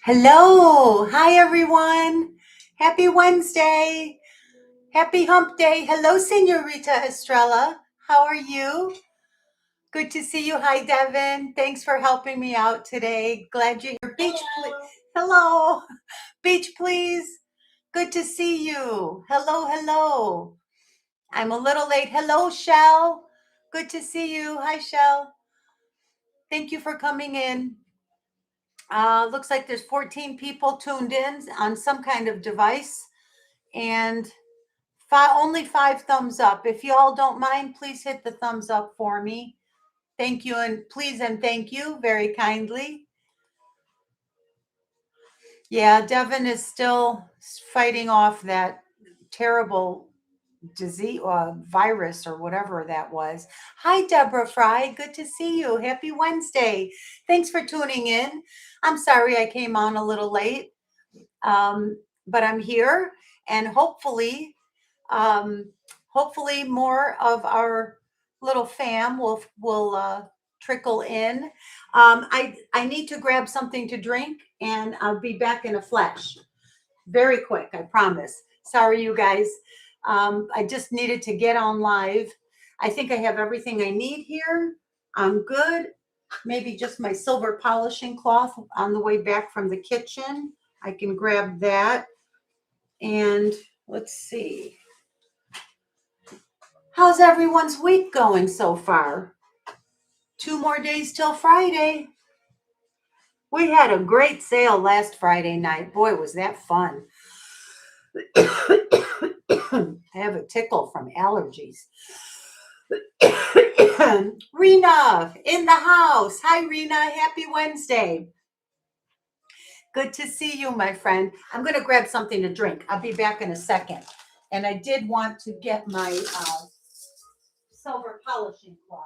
Hello. Hi, everyone. Happy Wednesday. Happy hump day. Hello, Senorita Estrella. How are you? Good to see you. Hi, Devin. Thanks for helping me out today. Glad you're here. Beach, please. Hello. Beach, please. Good to see you. Hello, hello. I'm a little late. Hello, Shell. Good to see you. Hi, Shell. Thank you for coming in. Looks like there's 14 people tuned in on some kind of device and only 5 thumbs up. If you all don't mind, please hit the thumbs up for me. Thank you and please and thank you very kindly. Yeah, Devin is still fighting off that terrible disease, virus or whatever that was. Hi, Deborah Fry. Good to see you. Happy Wednesday. Thanks for tuning in. I'm sorry I came on a little late, but I'm here, and hopefully more of our little fam will trickle in. I need to grab something to drink, and I'll be back in a flash. Very quick, I promise. Sorry, you guys. I just needed to get on live. I think I have everything I need here. I'm good. Maybe just my silver polishing cloth on the way back from the kitchen. I can grab that. And let's see. How's everyone's week going so far? 2 more days till Friday. We had a great sale last Friday night. Boy, was that fun. I have a tickle from allergies. Rena in the house. Hi, Rena. Happy Wednesday. Good to see you, my friend. I'm going to grab something to drink. I'll be back in a second. And I did want to get my silver polishing cloth.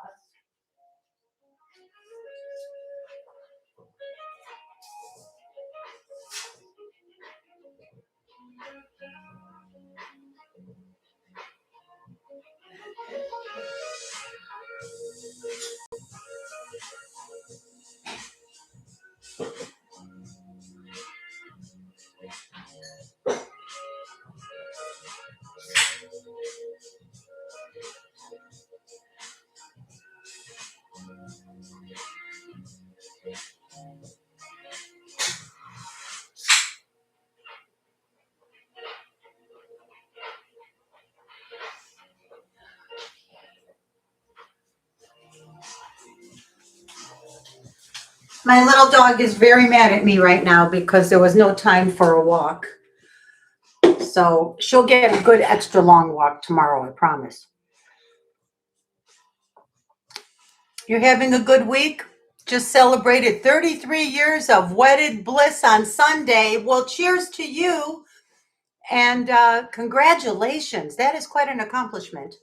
My little dog is very mad at me right now because there was no time for a walk. So she'll get a good extra long walk tomorrow, I promise. You're having a good week? Just celebrated 33 years of wedded bliss on Sunday. Well, cheers to you and congratulations. That is quite an accomplishment.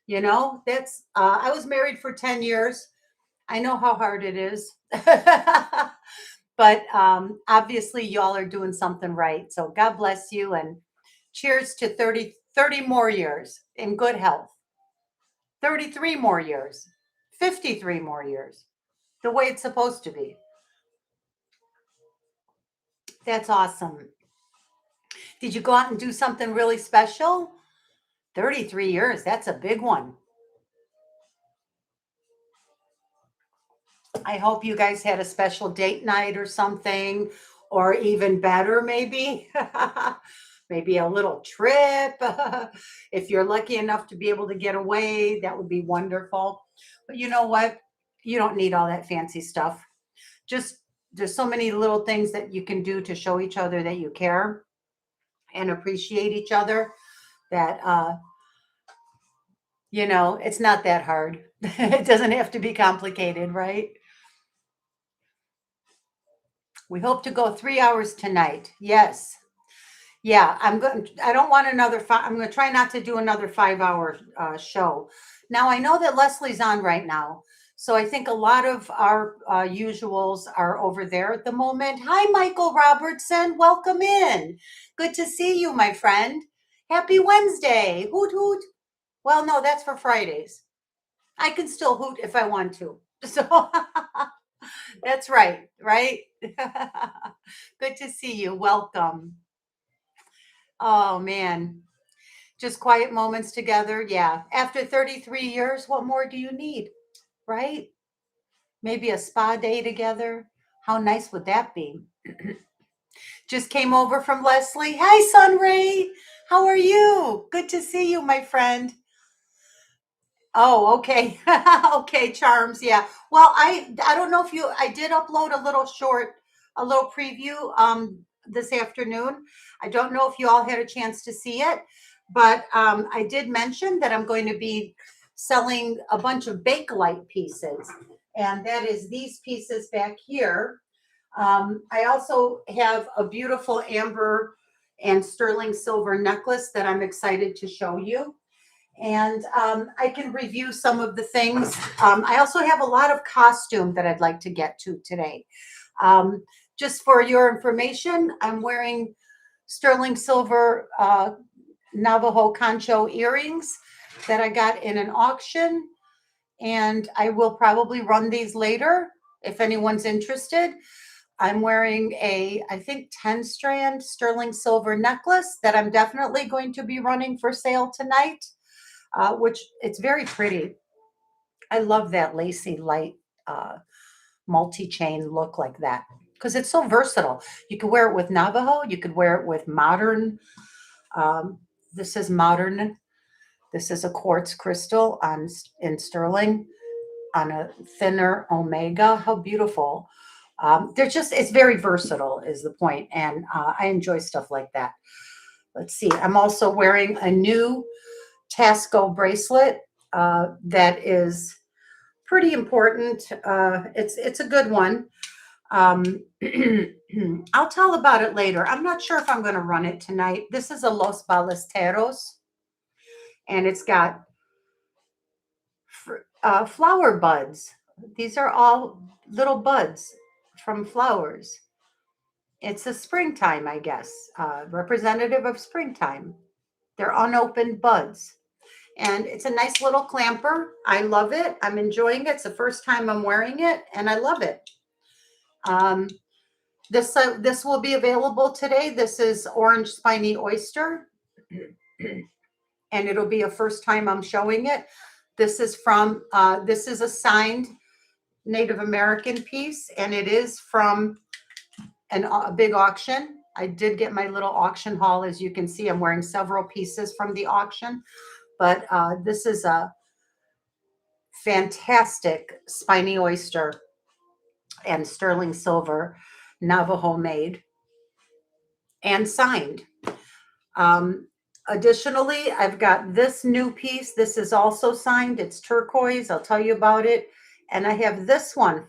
You know, that's I was married for 10 years. I know how hard it is. But obviously y'all are doing something right. So God bless you and cheers to 30 more years in good health. 33 more years, 53 more years, the way it's supposed to be. That's awesome. Did you go out and do something really special? 33 years, that's a big one. I hope you guys had a special date night or something, or even better, maybe. Maybe a little trip. If you're lucky enough to be able to get away, that would be wonderful. But you know what? You don't need all that fancy stuff. Just there's so many little things that you can do to show each other that you care and appreciate each other that it's not that hard. It doesn't have to be complicated, right? We hope to go 3 hours tonight. Yes. Yeah, I don't want another I'm going to try not to do another 5-hour show. Now, I know that Leslie's on right now. So I think a lot of our usuals are over there at the moment. Hi, Michael Robertson. Welcome in. Good to see you, my friend. Happy Wednesday. Hoot, hoot. Well, no, that's for Fridays. I can still hoot if I want to. So That's right, right? Good to see you. Welcome. Oh man, just quiet moments together. Yeah. After 33 years, what more do you need, right? Maybe a spa day together. How nice would that be? Just came over from Leslie. Hi, Sunray. How are you? Good to see you, my friend. Oh, okay. Okay, Charms. Yeah. Well, I don't know if you I did upload a little preview this afternoon. I don't know if you all had a chance to see it, but I did mention that I'm going to be selling a bunch of Bakelite pieces, and that is these pieces back here. I also have a beautiful amber and sterling silver necklace that I'm excited to show you. And I can review some of the things. I also have a lot of costume that I'd like to get to today. Um, just for your information, I'm wearing sterling silver Navajo concho earrings that I got in an auction, and I will probably run these later if anyone's interested. I'm wearing I think, 10 strand sterling silver necklace that I'm definitely going to be running for sale tonight, which it's very pretty. I love that lacy light uh, multi-chain look like that because it's so versatile. You could wear it with Navajo. You could wear it with modern. Um, this is modern. This is a quartz crystal in sterling on a thinner omega. How beautiful. It's very versatile is the point. And I enjoy stuff like that. Let's see. I'm also wearing a new Taxco bracelet that is pretty important. It's a good one. Um, I'll tell about it later. I'm not sure if I'm going to run it tonight. This is a Los Ballesteros, and it's got flower buds. These are all little buds from flowers. It's a springtime, I guess, representative of springtime. They're unopened buds. And it's a nice little clamper. I love it. I'm enjoying it. It's the first time I'm wearing it, and I love it. Um, this will be available today. This is orange spiny oyster, and it'll be a first time I'm showing it. This is a signed Native American piece, and it is from a big auction. I did get my little auction haul. As you can see, I'm wearing several pieces from the auction, but this is a fantastic spiny oyster and sterling silver Navajo made and signed. Um, Additionally, I've got this new piece. This is also signed. It's turquoise. I'll tell you about it. And I have this one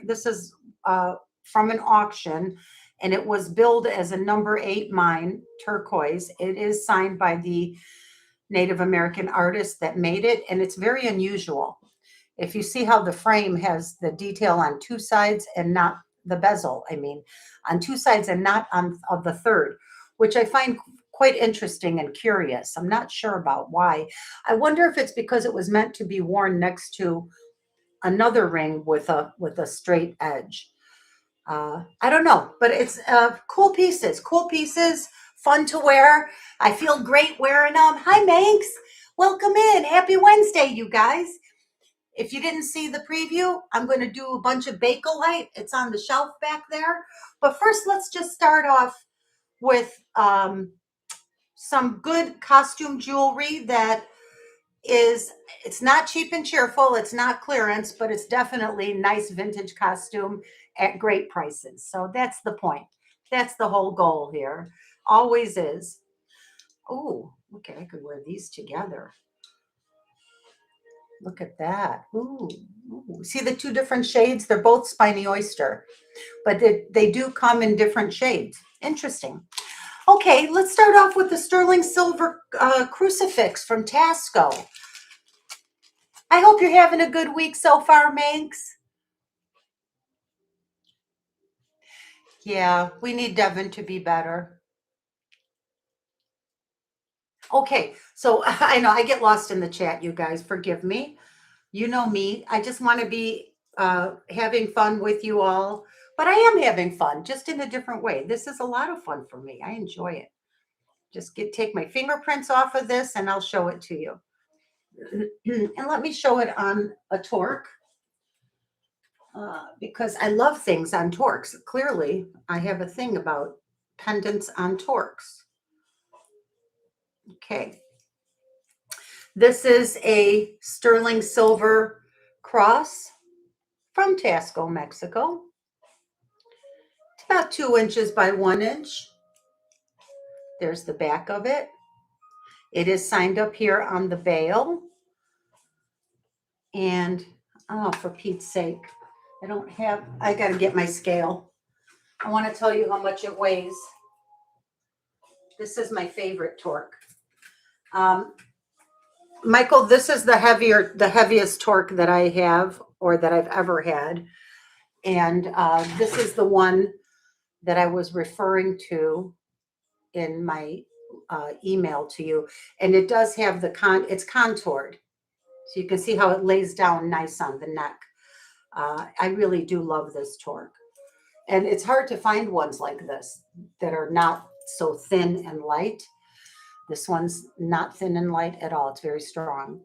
this is from an auction, and it was billed as a number 8 mine turquoise. It is signed by the Native American artist that made it, and it's very unusual. If you see how the frame has the detail on two sides and not the bezel, I mean, on two sides and not on of the third, which I find quite interesting and curious. I'm not sure about why. I wonder if it's because it was meant to be worn next to another ring with a straight edge. I don't know, but it's cool pieces, fun to wear. I feel great wearing them. Hi, Manx. Welcome in. Happy Wednesday, you guys. If you didn't see the preview, I'm going to do a bunch of Bakelite. It's on the shelf back there. But first, let's just start off with some good costume jewelry that it's not cheap and cheerful. It's not clearance, but it's definitely nice vintage costume at great prices. So that's the point. That's the whole goal here. Always is. Oh, okay. I could wear these together. Look at that. Ooh, ooh. See the two different shades? They're both spiny oyster, but they do come in different shades. Interesting. Okay, let's start off with the sterling silver crucifix from Taxco. I hope you're having a good week so far, Manx. Yeah, we need Devin to be better. Okay, so I know I get lost in the chat, you guys. Forgive me. You know me. I just want to be having fun with you all. But I am having fun, just in a different way. This is a lot of fun for me. I enjoy it. Just take my fingerprints off of this and I'll show it to you. And let me show it on a torque. Because I love things on torques. Clearly, I have a thing about pendants on torques. Okay. This is a sterling silver cross from Taxco, Mexico. It's about 2 inches by 1 inch. There's the back of it. It is signed up here on the bail. And, oh, for Pete's sake, I got to get my scale. I want to tell you how much it weighs. This is my favorite torque. Michael, this is the heaviest torque that I have or that I've ever had. And this is the one that I was referring to in my email to you. And it does have it's contoured. So you can see how it lays down nice on the neck. I really do love this torque. And it's hard to find ones like this that are not so thin and light. This one's not thin and light at all. It's very strong.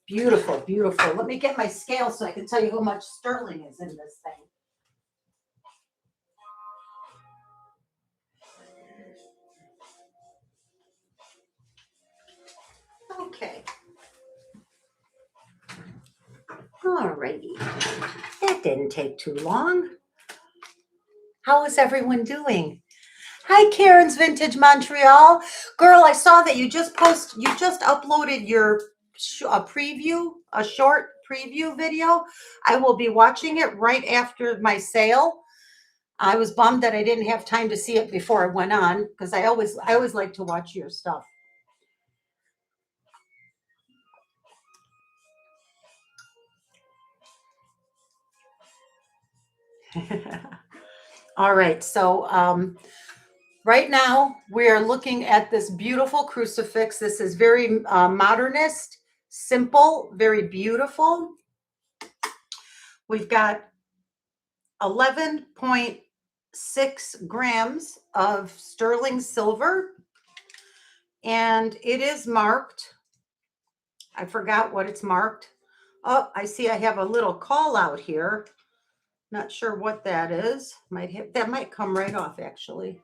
Beautiful, beautiful. Let me get my scale so I can tell you how much sterling is in this thing. Okay. Alrighty. That didn't take too long. How is everyone doing? Hi, Karen's Vintage Montreal. Girl, I saw that you just uploaded your a short preview video. I will be watching it right after my sale. I was bummed that I didn't have time to see it before I went on, because I always like to watch your stuff. All right, so right now we are looking at this beautiful crucifix. This is very modernist, simple, very beautiful. We've got 11.6 grams of sterling silver, and it is marked. I forgot what it's marked. Oh, I see I have a little call out here. Not sure what that is. That might come right off, actually.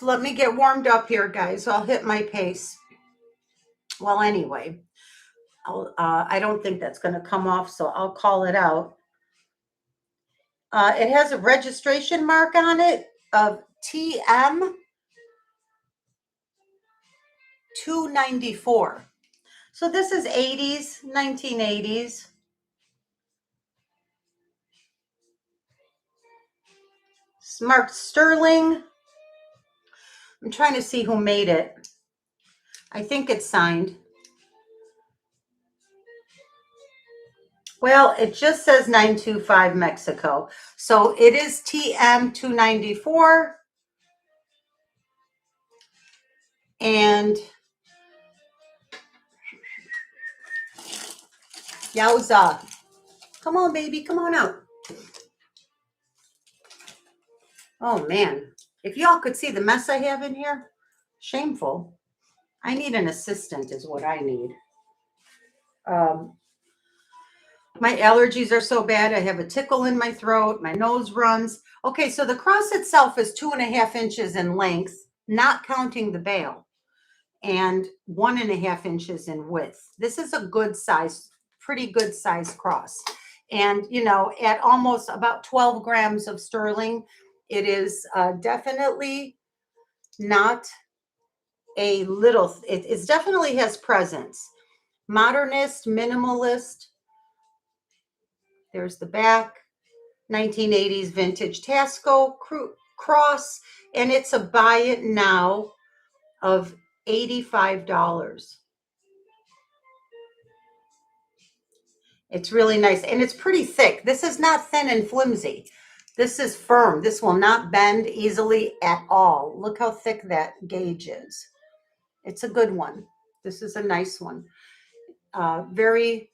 Let me get warmed up here, guys. I'll hit my pace. Well, anyway, I don't think that's going to come off, so I'll call it out. It has a registration mark on it of TM 294. So this is 80s, 1980s. It's marked sterling. I'm trying to see who made it. I think it's signed. Well, it just says 925 Mexico. So it is TM 294. And yowza. Come on, baby. Come on out. Oh, man. If y'all could see the mess I have in here, shameful. I need an assistant is what I need. My allergies are so bad. I have a tickle in my throat. My nose runs. Okay, so the cross itself is 2.5 inches in length, not counting the bail, and 1.5 inches in width. This is a good size, pretty good size cross. And, you know, at almost about 12 grams of sterling, it is definitely not a little, it definitely has presence. Modernist, minimalist. There's the back. 1980s vintage Taxco cross, and it's a buy it now of $85. It's really nice, and it's pretty thick. This is not thin and flimsy. This is firm. This will not bend easily at all. Look how thick that gauge is. It's a good one. This is a nice one. very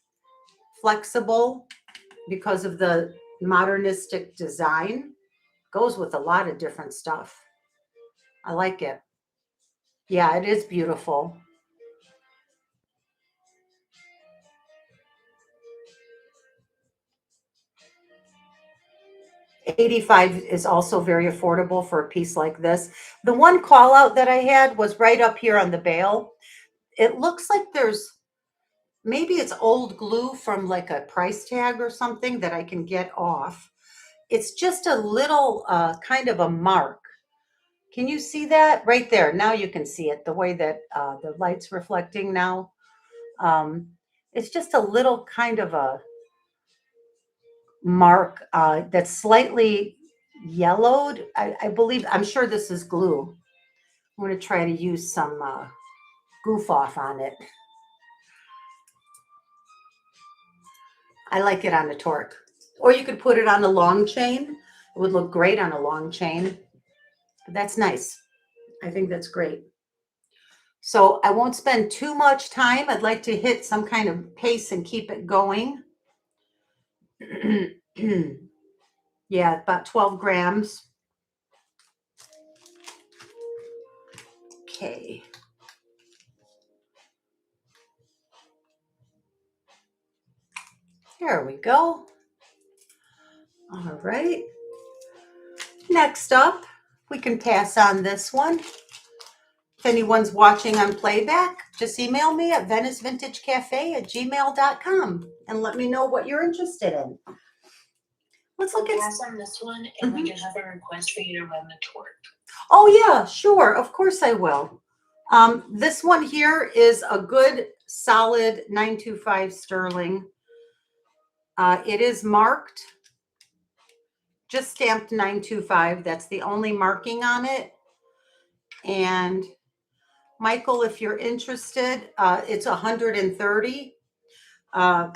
flexible because of the modernistic design. Goes with a lot of different stuff. I like it. Yeah, it is beautiful. 85 is also very affordable for a piece like this. The one call out that I had was right up here on the bail. It looks like there's maybe it's old glue from like a price tag or something that I can get off. It's just a little kind of a mark. Can you see that right there? Now you can see it the way that the light's reflecting now. Um, it's just a little kind of a mark that's slightly yellowed. I believe, I'm sure this is glue. I'm going to try to use some goof off on it. I like it on a torque. Or you could put it on a long chain. It would look great on a long chain. But that's nice. I think that's great. So I won't spend too much time. I'd like to hit some kind of pace and keep it going. Yeah, about 12 grams. Okay. There we go. All right. Next up, we can pass on this one. If anyone's watching on playback, just email me at venicevintagecafé@gmail.com and let me know what you're interested in. Let's look at pass on this one, and we just have a request for you to run the torque. Oh yeah, sure. Of course I will. This one here is a good solid 925 sterling. It is marked, just stamped 925. That's the only marking on it. And Michael, if you're interested, it's 130. I'll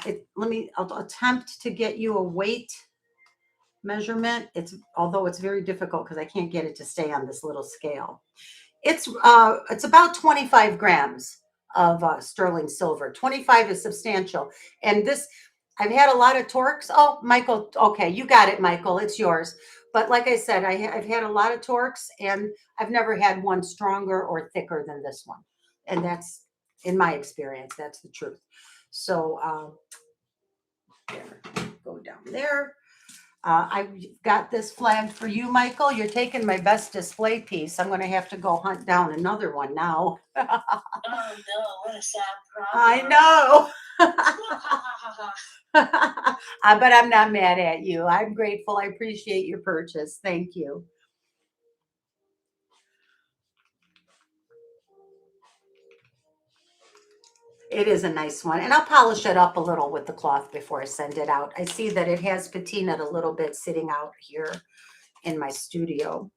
attempt to get you a weight measurement. Although it's very difficult because I can't get it to stay on this little scale. It's about 25 grams of sterling silver. 25 is substantial. And this, I've had a lot of torques. Oh, Michael, okay, you got it, Michael. It's yours. But like I said, I've had a lot of torques, and I've never had one stronger or thicker than this one. And that's, in my experience, that's the truth. So there, go down there. I've got this flagged for you, Michael. You're taking my best display piece. I'm going to have to go hunt down another one now. Oh no, what a sad problem. I know. But I'm not mad at you. I'm grateful. I appreciate your purchase. Thank you. It is a nice one. And I'll polish it up a little with the cloth before I send it out. I see that it has patinaed a little bit sitting out here in my studio.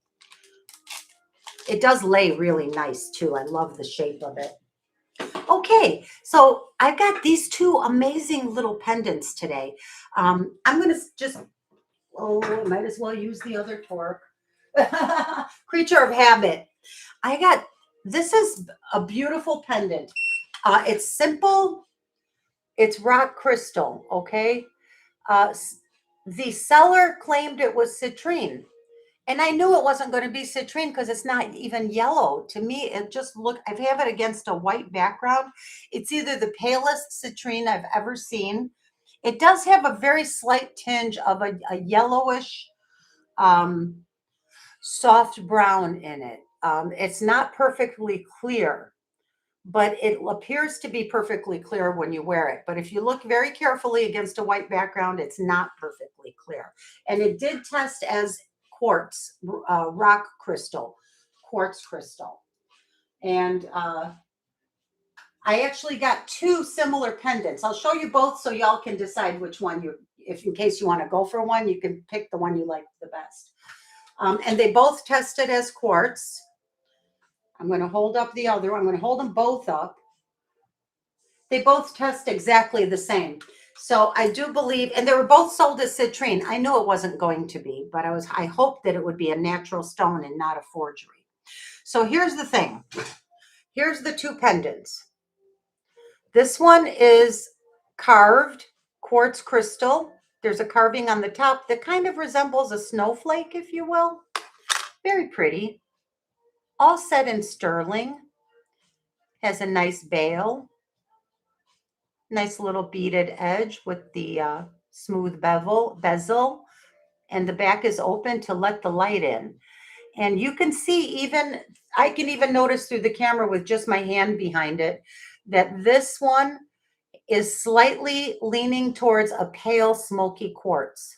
It does lay really nice too. I love the shape of it. Okay, so I've got these two amazing little pendants today. I'm going to just, I might as well use the other torque. Creature of habit. This is a beautiful pendant. It's simple. It's rock crystal, okay? The seller claimed it was citrine. And I knew it wasn't going to be citrine because it's not even yellow. To me, it just looked, I have it against a white background. It's either the palest citrine I've ever seen. It does have a very slight tinge of a yellowish, soft brown in it. It's not perfectly clear, but it appears to be perfectly clear when you wear it. But if you look very carefully against a white background, it's not perfectly clear. And it did test as quartz, rock crystal, quartz crystal. And I actually got two similar pendants. I'll show you both so y'all can decide which one if in case you want to go for one, you can pick the one you like the best. And they both tested as quartz. I'm going to hold up the other one. I'm going to hold them both up. They both test exactly the same. So I do believe, and they were both sold as citrine. I knew it wasn't going to be, but I hoped that it would be a natural stone and not a forgery. So here's the thing. Here's the two pendants. This one is carved quartz crystal. There's a carving on the top that kind of resembles a snowflake, if you will. Very pretty. All set in sterling. Has a nice bail. Nice little beaded edge with the smooth bezel. And the back is open to let the light in. And you can see I can even notice through the camera with just my hand behind it, that this one is slightly leaning towards a pale smoky quartz.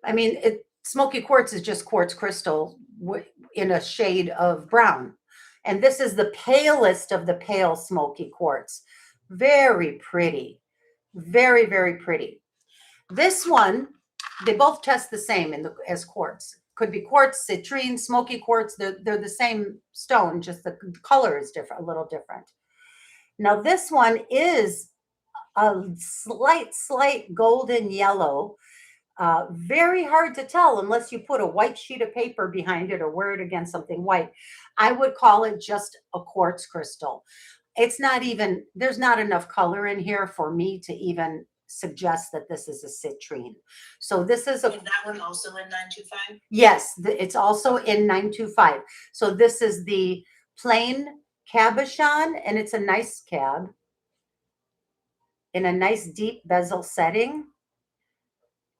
I mean, smoky quartz is just quartz crystal in a shade of brown. And this is the palest of the pale smoky quartz. Very pretty. Very, very pretty. This one, they both test the same as quartz. Could be quartz, citrine, smoky quartz. They're the same stone, just the color is different, a little different. Now this one is a slight golden yellow. Very hard to tell unless you put a white sheet of paper behind it or wear it against something white. I would call it just a quartz crystal. It's not even, there's not enough color in here for me to even suggest that this is a citrine. So this is that one also in 925? Yes, it's also in 925. So this is the plain cabochon, and it's a nice cab in a nice deep bezel setting.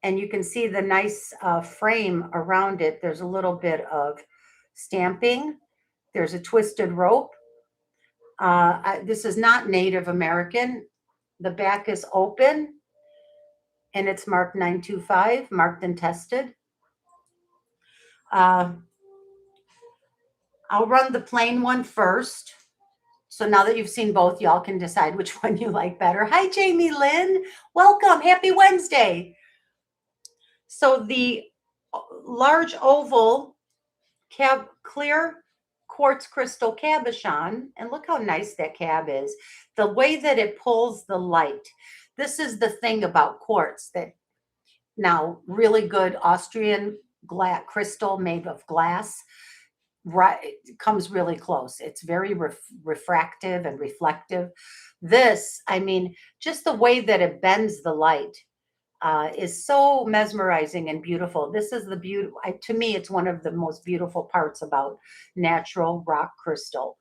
And you can see the nice frame around it. There's a little bit of stamping. There's a twisted rope. This is not Native American. The back is open and it's marked 925, marked and tested. I'll run the plain one first. So now that you've seen both, y'all can decide which one you like better. Hi, Jamie Lynn. Welcome. Happy Wednesday. So the large oval clear quartz crystal cabochon, and look how nice that cab is. The way that it pulls the light. This is the thing about quartz, that now really good Austrian crystal made of glass, right, comes really close. It's very refractive and reflective. This, I mean, just the way that it bends the light is so mesmerizing and beautiful. This is the beauty. To me, it's one of the most beautiful parts about natural rock crystal.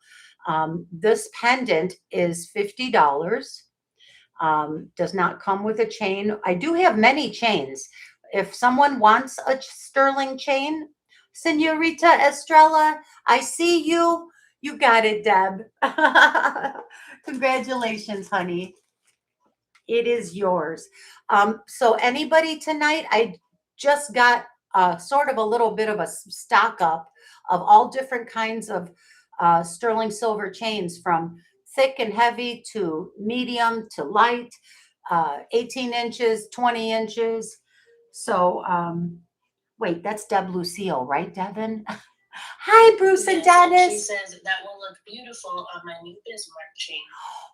This pendant is $50. Does not come with a chain. I do have many chains. If someone wants a sterling chain, Senorita Estrella, I see you. You got it, Deb. Congratulations, honey. It is yours. So anybody tonight, I just got sort of a little bit of a stock up of all different kinds of sterling silver chains, from thick and heavy to medium to light, 18 inches, 20 inches. So wait, that's Deb Lucille, right, Devin? Hi, Bruce and Dennis. She says that will look beautiful on my new Bismarck chain.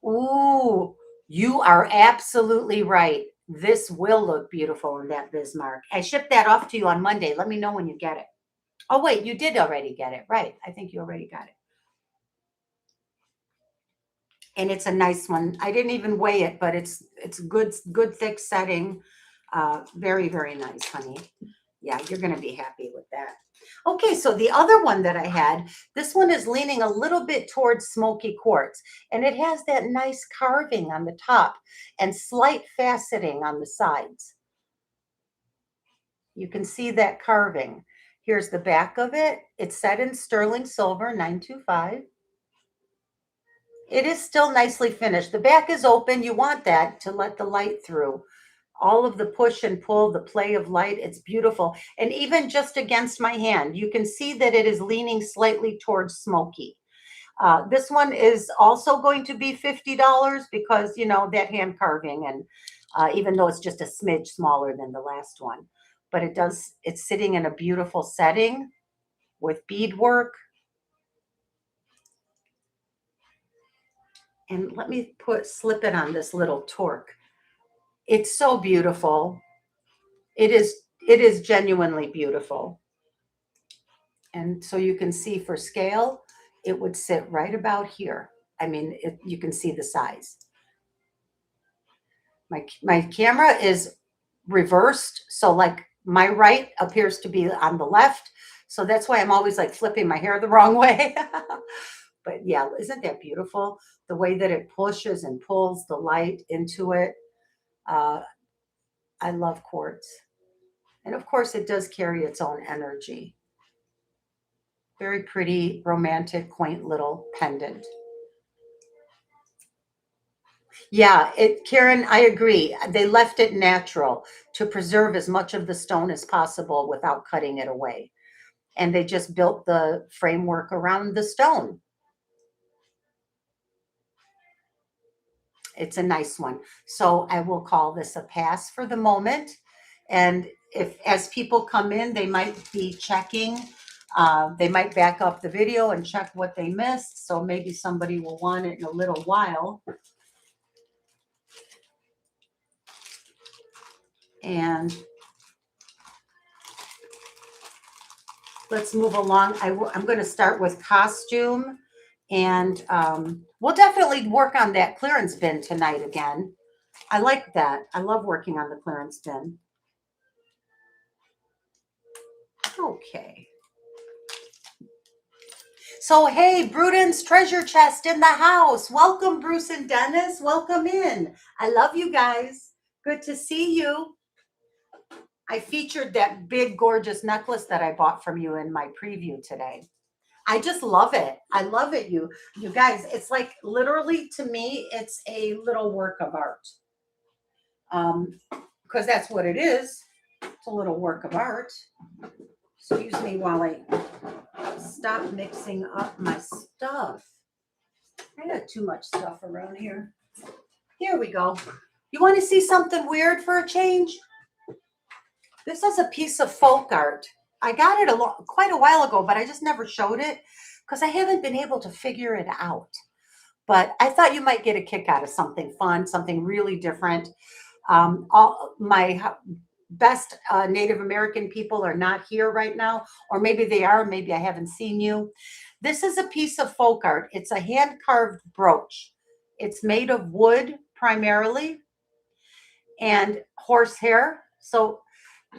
Ooh, you are absolutely right. This will look beautiful in that Bismarck. I shipped that off to you on Monday. Let me know when you get it. Oh, wait, you did already get it. Right. I think you already got it. And it's a nice one. I didn't even weigh it, but it's good thick setting. Very, very nice, honey. Yeah, you're going to be happy with that. Okay, so the other one that I had, this one is leaning a little bit towards smoky quartz, and it has that nice carving on the top and slight faceting on the sides. You can see that carving. Here's the back of it. It's set in sterling silver, 925. It is still nicely finished. The back is open. You want that to let the light through. All of the push and pull, the play of light, it's beautiful. And even just against my hand, you can see that it is leaning slightly towards smoky. This one is also going to be $50 because, you know, that hand carving, and even though it's just a smidge smaller than the last one, but it's sitting in a beautiful setting with beadwork. And let me slip it on this little torque. It's so beautiful. It is genuinely beautiful. And so you can see for scale, it would sit right about here. I mean, you can see the size. My camera is reversed. So like my right appears to be on the left. So that's why I'm always like flipping my hair the wrong way. But yeah, isn't that beautiful? The way that it pushes and pulls the light into it. Uh, I love quartz. And of course, it does carry its own energy. Very pretty, romantic, quaint little pendant. Yeah, Karen, I agree. They left it natural to preserve as much of the stone as possible without cutting it away. And they just built the framework around the stone. It's a nice one. So I will call this a pass for the moment. And if as people come in, they might be checking. They might back up the video and check what they missed. So maybe somebody will want it in a little while. And let's move along. I'm going to start with costume. And we'll definitely work on that clearance bin tonight again. I like that. I love working on the clearance bin. Okay. So, hey, Bruden's treasure chest in the house. Welcome, Bruce and Dennis. Welcome in. I love you guys. Good to see you. I featured that big, gorgeous necklace that I bought from you in my preview today. I just love it. I love it. You guys, it's like literally to me, it's a little work of art. Because that's what it is. It's a little work of art. Excuse me while I stop mixing up my stuff. I got too much stuff around here. Here we go. You want to see something weird for a change? This is a piece of folk art. I got it quite a while ago, but I just never showed it because I haven't been able to figure it out. But I thought you might get a kick out of something fun, something really different. All my best Native American people are not here right now, or maybe they are, maybe I haven't seen you. This is a piece of folk art. It's a hand-carved brooch. It's made of wood primarily and horsehair. So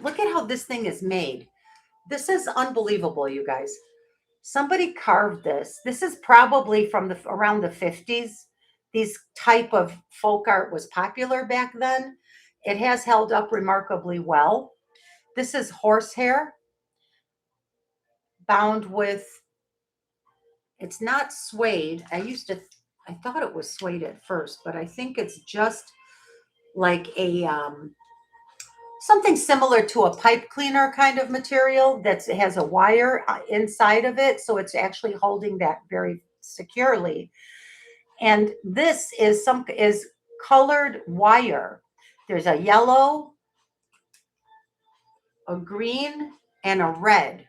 look at how this thing is made. This is unbelievable, you guys. Somebody carved this. This is probably from around the 50s. These type of folk art was popular back then. It has held up remarkably well. This is horsehair bound with, it's not suede. I thought it was suede at first, but I think it's just like a, something similar to a pipe cleaner kind of material that has a wire inside of it. So it's actually holding that very securely. And this is colored wire. There's a yellow, a green, and a red.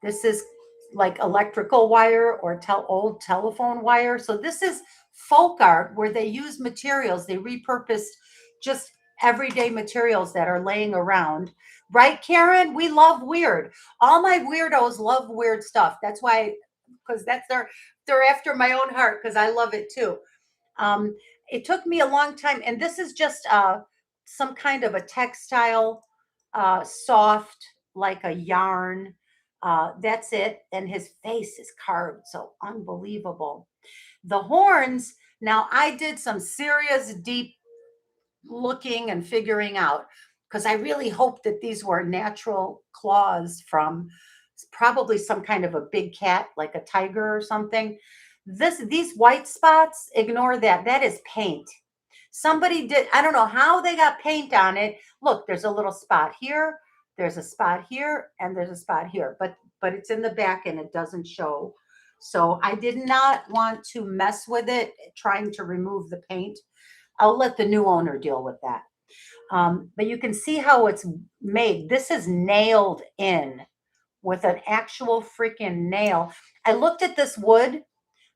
This is like electrical wire or old telephone wire. So this is folk art where they use materials. They repurposed just everyday materials that are laying around. Right, Karen? We love weird. All my weirdos love weird stuff. That's why, because they're after my own heart because I love it too. It took me a long time. And this is just some kind of a textile, soft, like a yarn. That's it. And his face is carved. So unbelievable. The horns, now I did some serious deep looking and figuring out because I really hoped that these were natural claws from probably some kind of a big cat, like a tiger or something. These white spots, ignore that. That is paint. Somebody did, I don't know how they got paint on it. Look, there's a little spot here, there's a spot here, and there's a spot here, but it's in the back and it doesn't show. So I did not want to mess with it, trying to remove the paint. I'll let the new owner deal with that. But you can see how it's made. This is nailed in with an actual freaking nail. I looked at this wood.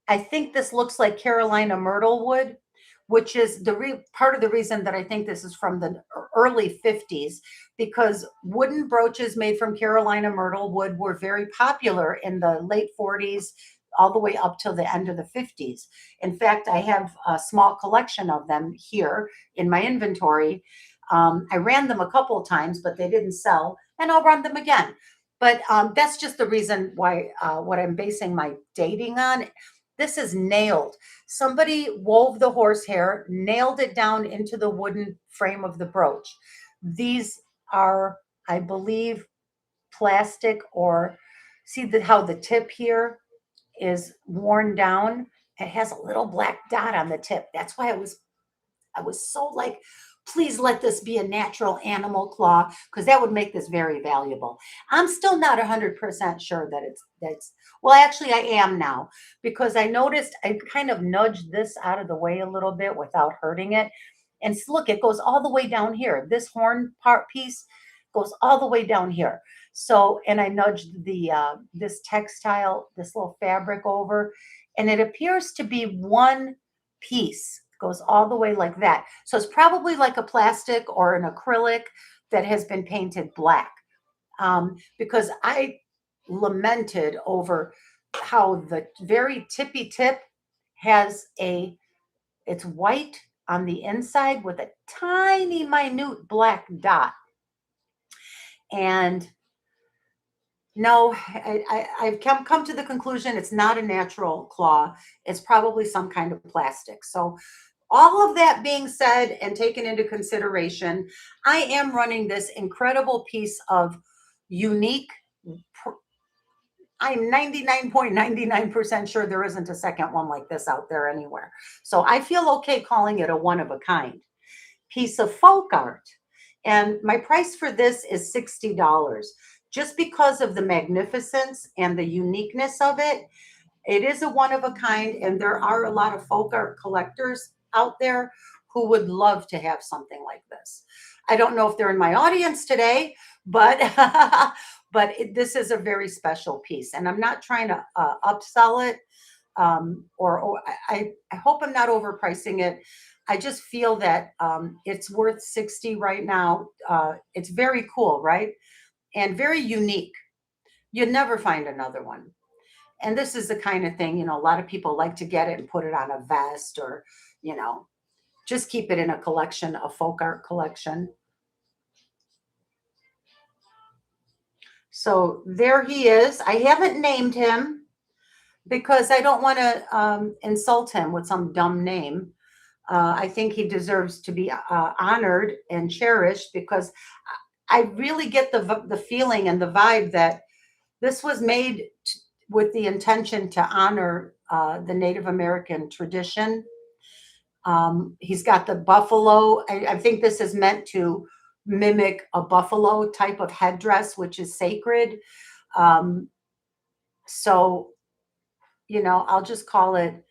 I think this looks like Carolina myrtle wood, which is part of the reason that I think this is from the early 50s, because wooden brooches made from Carolina myrtle wood were very popular in the late 40s, all the way up till the end of the 50s. In fact, I have a small collection of them here in my inventory. I ran them a couple of times, but they didn't sell, and I'll run them again. But that's just the reason why, what I'm basing my dating on. This is nailed. Somebody wove the horsehair, nailed it down into the wooden frame of the brooch. These are, I believe, plastic, or see how the tip here is worn down. It has a little black dot on the tip. That's why I was so like, please let this be a natural animal claw, because that would make this very valuable. I'm still not 100% sure that that's, well, actually I am now, because I noticed I kind of nudged this out of the way a little bit without hurting it. And look, it goes all the way down here. This horn part piece goes all the way down here. So, and I nudged the this textile, this little fabric over, and it appears to be one piece, goes all the way like that. So it's probably like a plastic or an acrylic that has been painted black. Because I lamented over how the very tippy tip has it's white on the inside with a tiny minute black dot. And no, I've come to the conclusion it's not a natural claw. It's probably some kind of plastic. So all of that being said and taken into consideration, I am running this incredible piece of unique. I'm 99.99% sure there isn't a second one like this out there anywhere. So I feel okay calling it a one of a kind piece of folk art. And my price for this is $60. Just because of the magnificence and the uniqueness of it. It is a one of a kind, and there are a lot of folk art collectors out there who would love to have something like this. I don't know if they're in my audience today, but this is a very special piece, and I'm not trying to upsell it, or I hope I'm not overpricing it. I just feel that it's worth 60 right now. It's very cool, right? And very unique. You'd never find another one. And this is the kind of thing, a lot of people like to get it and put it on a vest, or, just keep it in a collection, a folk art collection. So there he is. I haven't named him because I don't want to insult him with some dumb name. I think he deserves to be honored and cherished, because I really get the feeling and the vibe that this was made with the intention to honor the Native American tradition. He's got the buffalo. I think this is meant to mimic a buffalo type of headdress, which is sacred. So, I'll just call it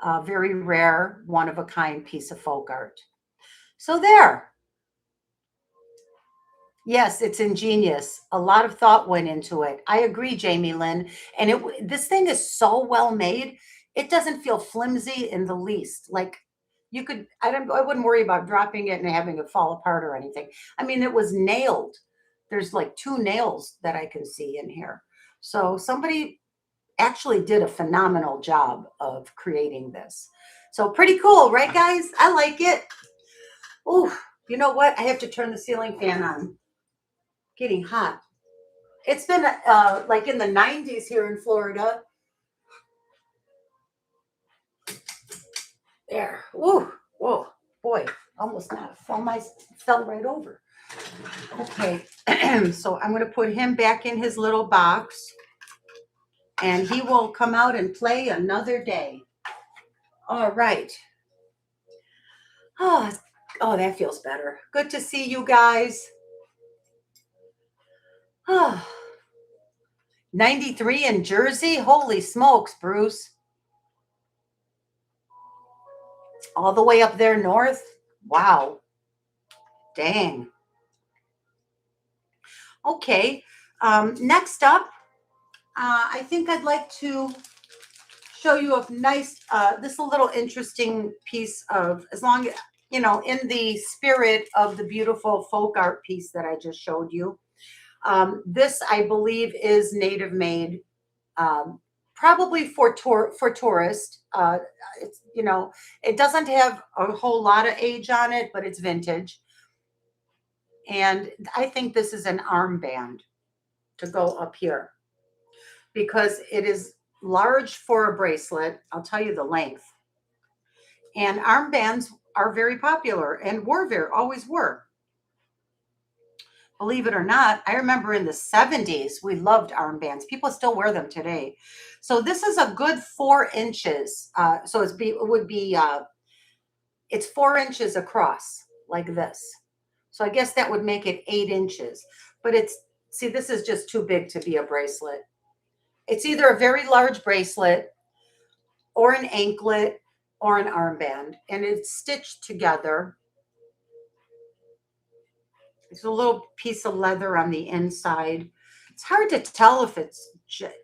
a very rare, one of a kind piece of folk art. So there. Yes, it's ingenious. A lot of thought went into it. I agree, Jamie Lynn. And this thing is so well made. It doesn't feel flimsy in the least. Like I wouldn't worry about dropping it and having it fall apart or anything. I mean, it was nailed. There's like 2 nails that I can see in here. So somebody actually did a phenomenal job of creating this. So pretty cool, right, guys? I like it. Oh, you know what? I have to turn the ceiling fan on. Getting hot. It's been like in the 90s here in Florida. There. Whoa, whoa, boy, almost not. Fell right over. Okay, so I'm going to put him back in his little box, and he will come out and play another day. All right. Oh, that feels better. Good to see you guys. Oh, 93 in Jersey. Holy smokes, Bruce. All the way up there north. Wow. Dang. Okay. Next up, I think I'd like to show you a nice, this a little interesting piece of, as long as, in the spirit of the beautiful folk art piece that I just showed you. This, I believe, is native made probably for tourists. It's, you know, it doesn't have a whole lot of age on it, but it's vintage. And I think this is an armband to go up here because it is large for a bracelet. I'll tell you the length. And armbands are very popular and always were. Believe it or not, I remember in the 70s, we loved armbands. People still wear them today. So this is a good 4 inches. It's 4 inches across like this. So I guess that would make it 8 inches. But see, this is just too big to be a bracelet. It's either a very large bracelet or an anklet or an armband. And it's stitched together. There's a little piece of leather on the inside. It's hard to tell if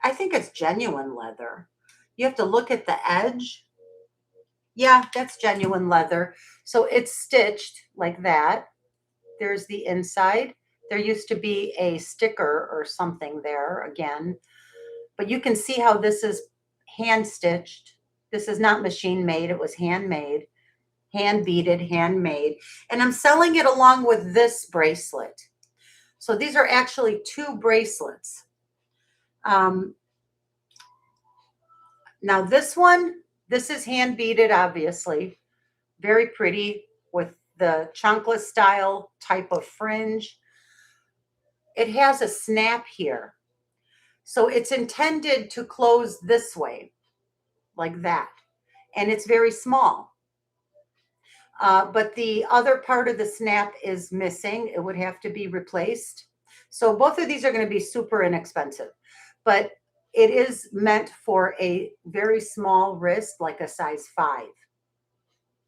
I think it's genuine leather. You have to look at the edge. Yeah, that's genuine leather. So it's stitched like that. There's the inside. There used to be a sticker or something there again. But you can see how this is hand stitched. This is not machine made. It was handmade. Hand beaded, handmade. And I'm selling it along with this bracelet. So these are actually 2 bracelets. Now this is hand beaded, obviously. Very pretty with the chancla style type of fringe. It has a snap here. So it's intended to close this way, like that. And it's very small. But the other part of the snap is missing. It would have to be replaced. So both of these are going to be super inexpensive. But it is meant for a very small wrist, like a size 5.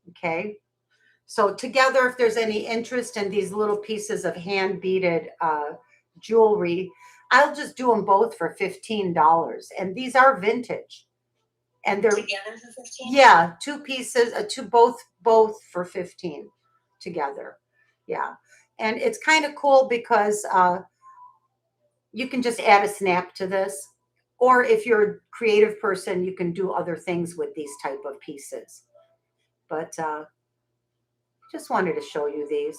Okay. So together, if there's any interest in these little pieces of hand-beaded jewelry, I'll just do them both for $15. And these are vintage. And they're Together for 15? Yeah, 2 pieces, both for 15 together. Yeah. And it's kind of cool because you can just add a snap to this. Or if you're a creative person, you can do other things with these type of pieces. But just wanted to show you these.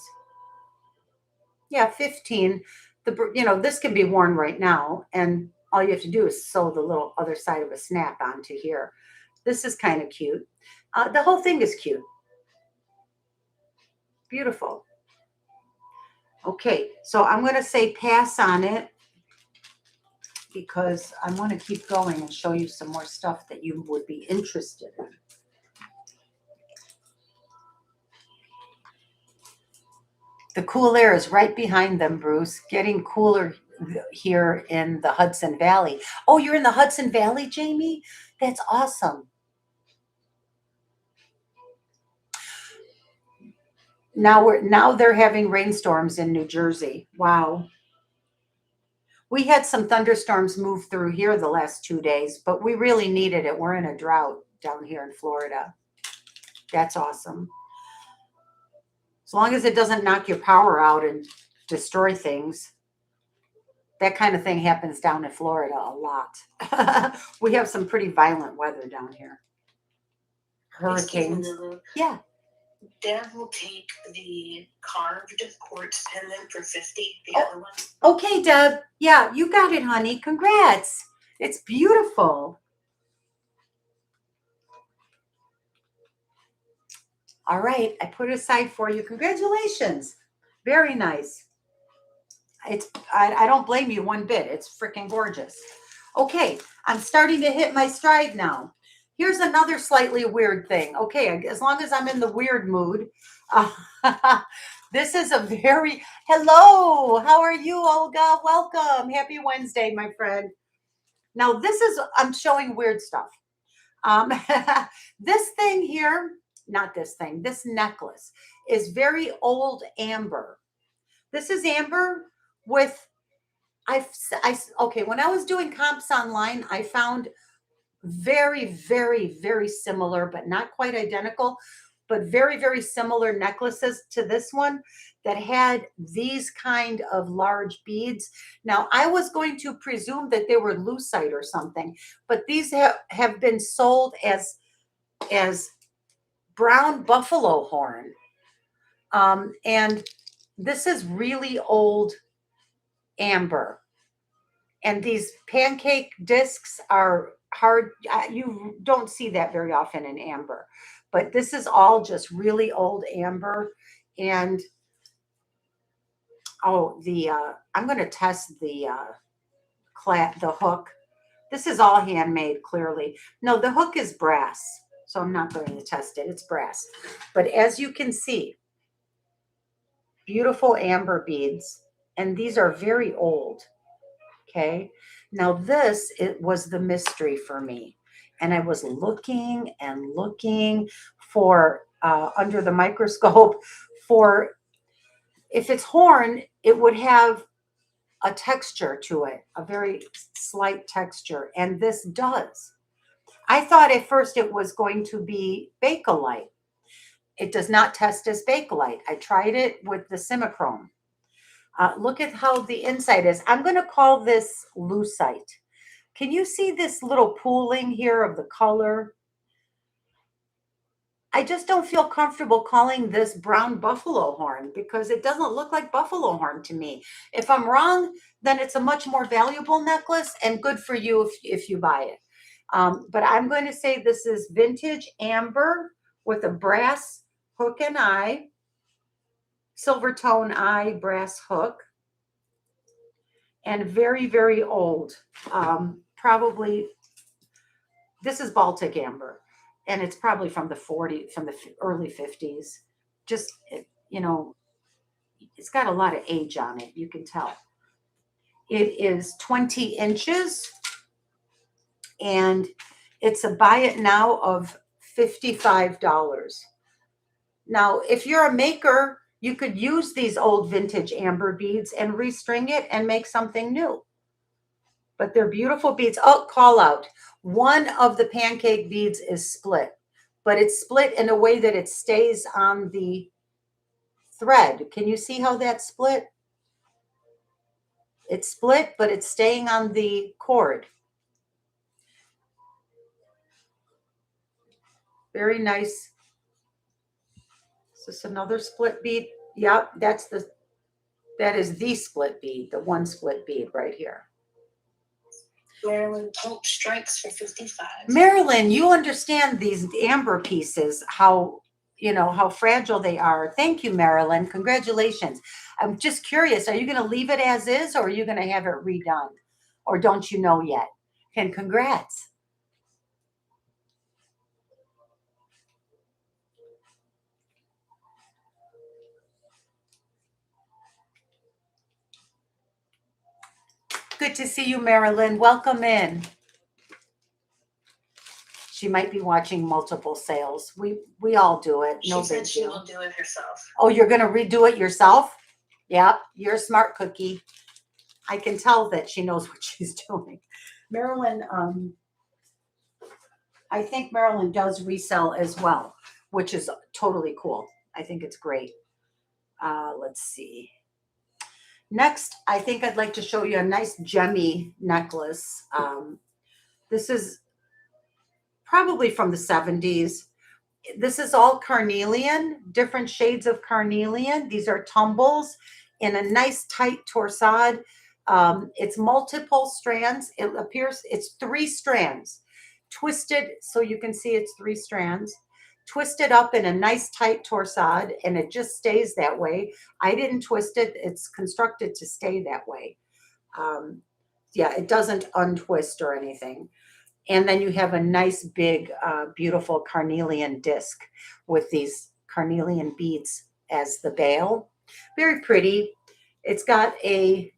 Yeah, 15. This can be worn right now, and all you have to do is sew the little other side of a snap onto here. This is kind of cute. The whole thing is cute. Beautiful. Okay, so I'm going to say pass on it because I want to keep going and show you some more stuff that you would be interested in. The cool air is right behind them, Bruce. Getting cooler here in the Hudson Valley. Oh, you're in the Hudson Valley, Jamie? That's awesome. Now they're having rainstorms in New Jersey. Wow. We had some thunderstorms move through here the last 2 days, but we really needed it. We're in a drought down here in Florida. That's awesome. As long as it doesn't knock your power out and destroy things. That kind of thing happens down in Florida a lot. We have some pretty violent weather down here. Hurricanes. Yeah. Dad will take the carved quartz pendant for 50, the other one. Okay, Deb. Yeah, you got it, honey. Congrats. It's beautiful. All right, I put it aside for you. Congratulations. Very nice. I don't blame you one bit. It's freaking gorgeous. Okay, I'm starting to hit my stride now. Here's another slightly weird thing. Okay, as long as I'm in the weird mood. This is a hello, how are you, Olga? Welcome. Happy Wednesday, my friend. Now, I'm showing weird stuff. This thing here, this necklace is very old amber. This is amber with, okay, when I was doing comps online, I found very, very, very similar, but not quite identical but very, very similar necklaces to this one that had these kind of large beads. Now, I was going to presume that they were lucite or something, but these have been sold as brown buffalo horn. And this is really old amber. And these pancake discs are hard. You don't see that very often in amber, but this is all just really old amber. And oh, I'm going to test the the hook. This is all handmade, clearly. No, the hook is brass, so I'm not going to test it. It's brass. But as you can see, beautiful amber beads, and these are very old. Okay. Now this, it was the mystery for me. And I was looking and looking for, under the microscope for, if it's horn, it would have a texture to it, a very slight texture. And this does. I thought at first it was going to be Bakelite. It does not test as Bakelite. I tried it with the Simichrome. Look at how the inside is. I'm going to call this lucite. Can you see this little pooling here of the color? I just don't feel comfortable calling this brown buffalo horn because it doesn't look like buffalo horn to me. If I'm wrong, then it's a much more valuable necklace and good for you if you buy it. But I'm going to say this is vintage amber with a brass hook and eye, silver tone eye, brass hook. And very, very old. Probably, this is Baltic amber, and it's probably from the early 50s. Just, you know, it's got a lot of age on it, you can tell. It is 20 inches, and it's a buy it now of $55. Now, if you're a maker, you could use these old vintage amber beads and restring it and make something new. But they're beautiful beads. Oh, call out. One of the pancake beads is split, but it's split in a way that it stays on the thread. Can you see how that's split? It's split, but it's staying on the cord. Very nice. Is this another split bead? Yep, that is the split bead, the one split bead right here. Marilyn Pulp strikes for 55. Marilyn, you understand these amber pieces, how fragile they are. Thank you, Marilyn. Congratulations. I'm just curious, are you going to leave it as is or are you going to have it redone? Or don't you know yet? And congrats. Good to see you, Marilyn. Welcome in. She might be watching multiple sales. We all do it. No She said big she deal. will do it herself. Oh, you're going to redo it yourself? Yep, you're a smart cookie. I can tell that she knows what she's doing. Marilyn, I think Marilyn does resell as well, which is totally cool. I think it's great. Let's see. Next, I think I'd like to show you a nice gemmy necklace. This is probably from the 70s. This is all carnelian, different shades of carnelian. These are tumbles in a nice tight torsade. It's multiple strands. It appears it's 3 strands twisted, so you can see it's 3 strands twisted up in a nice tight torsade, and it just stays that way. I didn't twist it. It's constructed to stay that way. Yeah, it doesn't untwist or anything. And then you have a nice big, beautiful carnelian disc with these carnelian beads as the bail. Very pretty. It's got a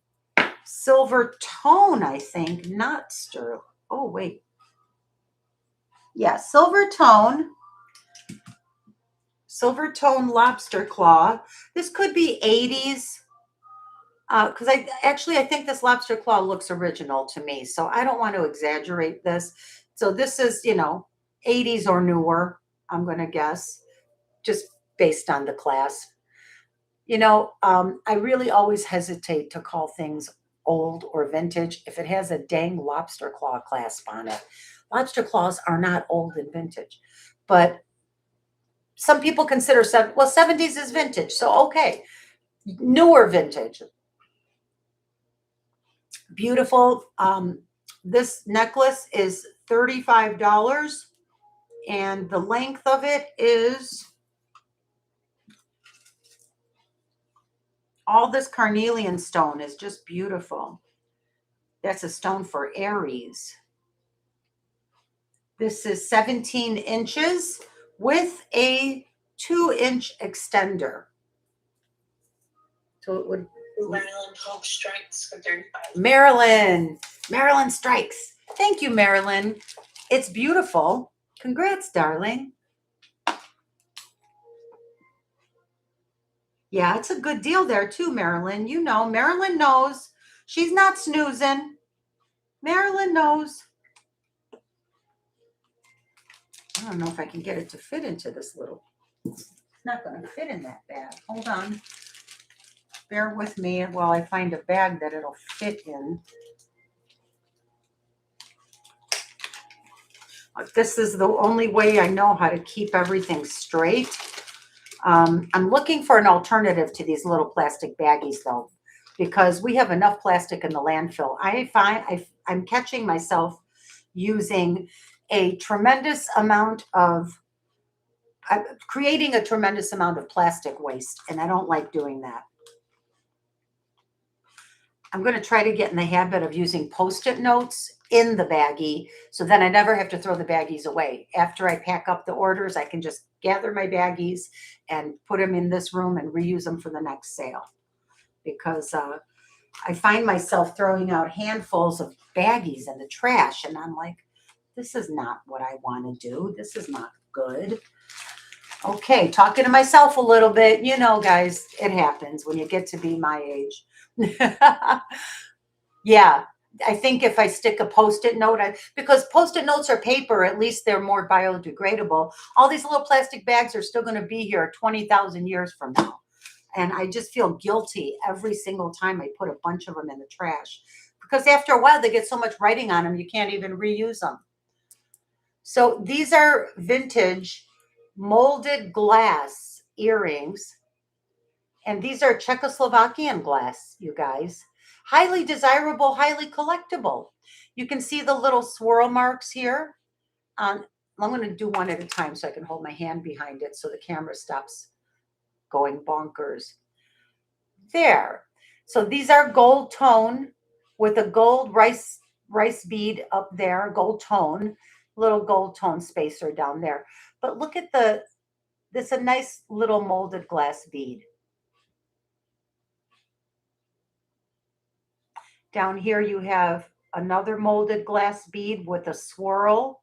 silver tone, I think, not sterling. Oh, wait. Yeah, silver tone lobster claw. This could be 80s. Because I think this lobster claw looks original to me, so I don't want to exaggerate this. So this is, 80s or newer, I'm going to guess. just based on the class. You know, I really always hesitate to call things old or vintage if it has a dang lobster claw clasp on it. Lobster claws are not old and vintage, but some people consider 70s is vintage, so okay, newer vintage, beautiful. This necklace is $35, and the length of it is all this carnelian stone is just beautiful. That's a stone for Aries. This is 17 inches with a 2-inch extender. So it would. Maryland Hulk Strikes for 35. Maryland Strikes. Thank you, Maryland. It's beautiful. Congrats, darling. Yeah, it's a good deal there too, Marilyn. You know, Marilyn knows. She's not snoozing. Marilyn knows. I don't know if I can get it to fit into this little. It's not going to fit in that bag. Hold on. Bear with me while I find a bag that it'll fit in. This is the only way I know how to keep everything straight. I'm looking for an alternative to these little plastic baggies though, because we have enough plastic in the landfill. I'm catching myself using a tremendous amount of, creating a tremendous amount of plastic waste, and I don't like doing that. I'm going to try to get in the habit of using Post-it notes in the baggie, so then I never have to throw the baggies away. After I pack up the orders, I can just gather my baggies and put them in this room and reuse them for the next sale. Because I find myself throwing out handfuls of baggies in the trash, and I'm like, this is not what I want to do. This is not good. Okay, talking to myself a little bit. You know, guys, it happens when you get to be my age. Yeah, I think if I stick a Post-it note, because Post-it notes are paper, at least they're more biodegradable. All these little plastic bags are still going to be here 20,000 years from now. And I just feel guilty every single time I put a bunch of them in the trash, because after a while they get so much writing on them, you can't even reuse them. So these are vintage molded glass earrings. And these are Czechoslovakian glass, you guys. Highly desirable, highly collectible. You can see the little swirl marks here. I'm going to do one at a time so I can hold my hand behind it so the camera stops going bonkers. There. So these are gold tone with a gold rice bead up there, gold tone, little gold tone spacer down there. But look at this a nice little molded glass bead. Down here you have another molded glass bead with a swirl.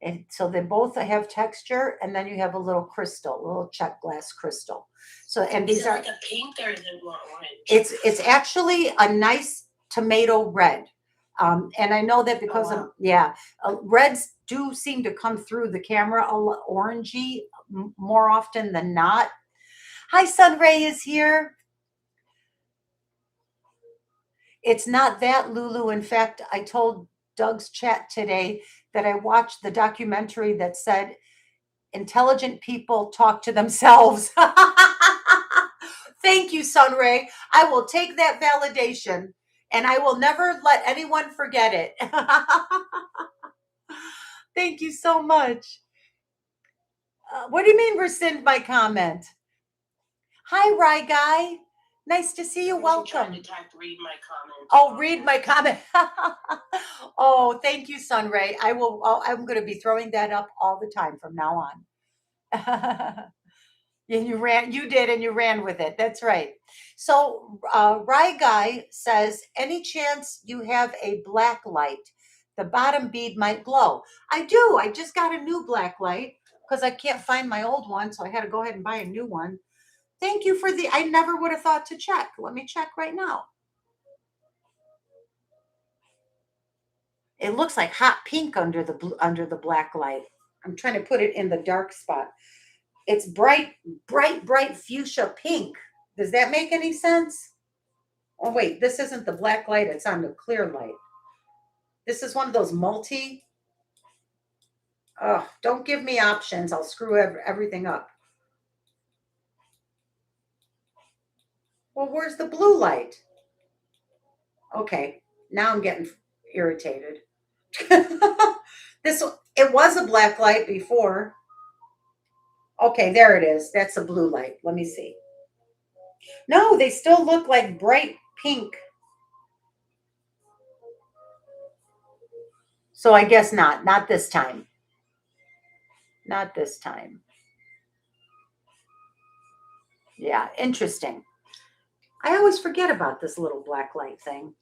And so they both have texture, and then you have a little crystal, a little check glass crystal. So, and these Is it are like a pink or is it more orange? It's actually a nice tomato red. And I know that because of, yeah, reds do seem to come through the camera orangey more often than not. Hi, Sunray is here. It's not that, Lulu. In fact, I told Doug's chat today that I watched the documentary that said intelligent people talk to themselves. Thank you, Sunray. I will take that validation and I will never let anyone forget it. Thank you so much. What do you mean rescind my comment? Hi, Rye Guy. Nice to see you. Welcome. Read my comment. Oh, read my comment. Oh, thank you, Sunray. I will. I'm going to be throwing that up all the time from now on. And you did, and you ran with it. That's right. So, Rye Guy says, any chance you have a black light? The bottom bead might glow. I do. I just got a new black light because I can't find my old one, so I had to go ahead and buy a new one. Thank you for I never would have thought to check. Let me check right now. It looks like hot pink under the black light. I'm trying to put it in the dark spot. It's bright, bright, bright fuchsia pink. Does that make any sense? Oh, wait, this isn't the black light. It's on the clear light. This is one of those multi. Oh, don't give me options. I'll screw everything up. Well, where's the blue light? Okay, now I'm getting irritated. It was a black light before. Okay, there it is. That's a blue light. Let me see. No, they still look like bright pink. So I guess not. Not this time. Not this time. Yeah, interesting. I always forget about this little black light thing.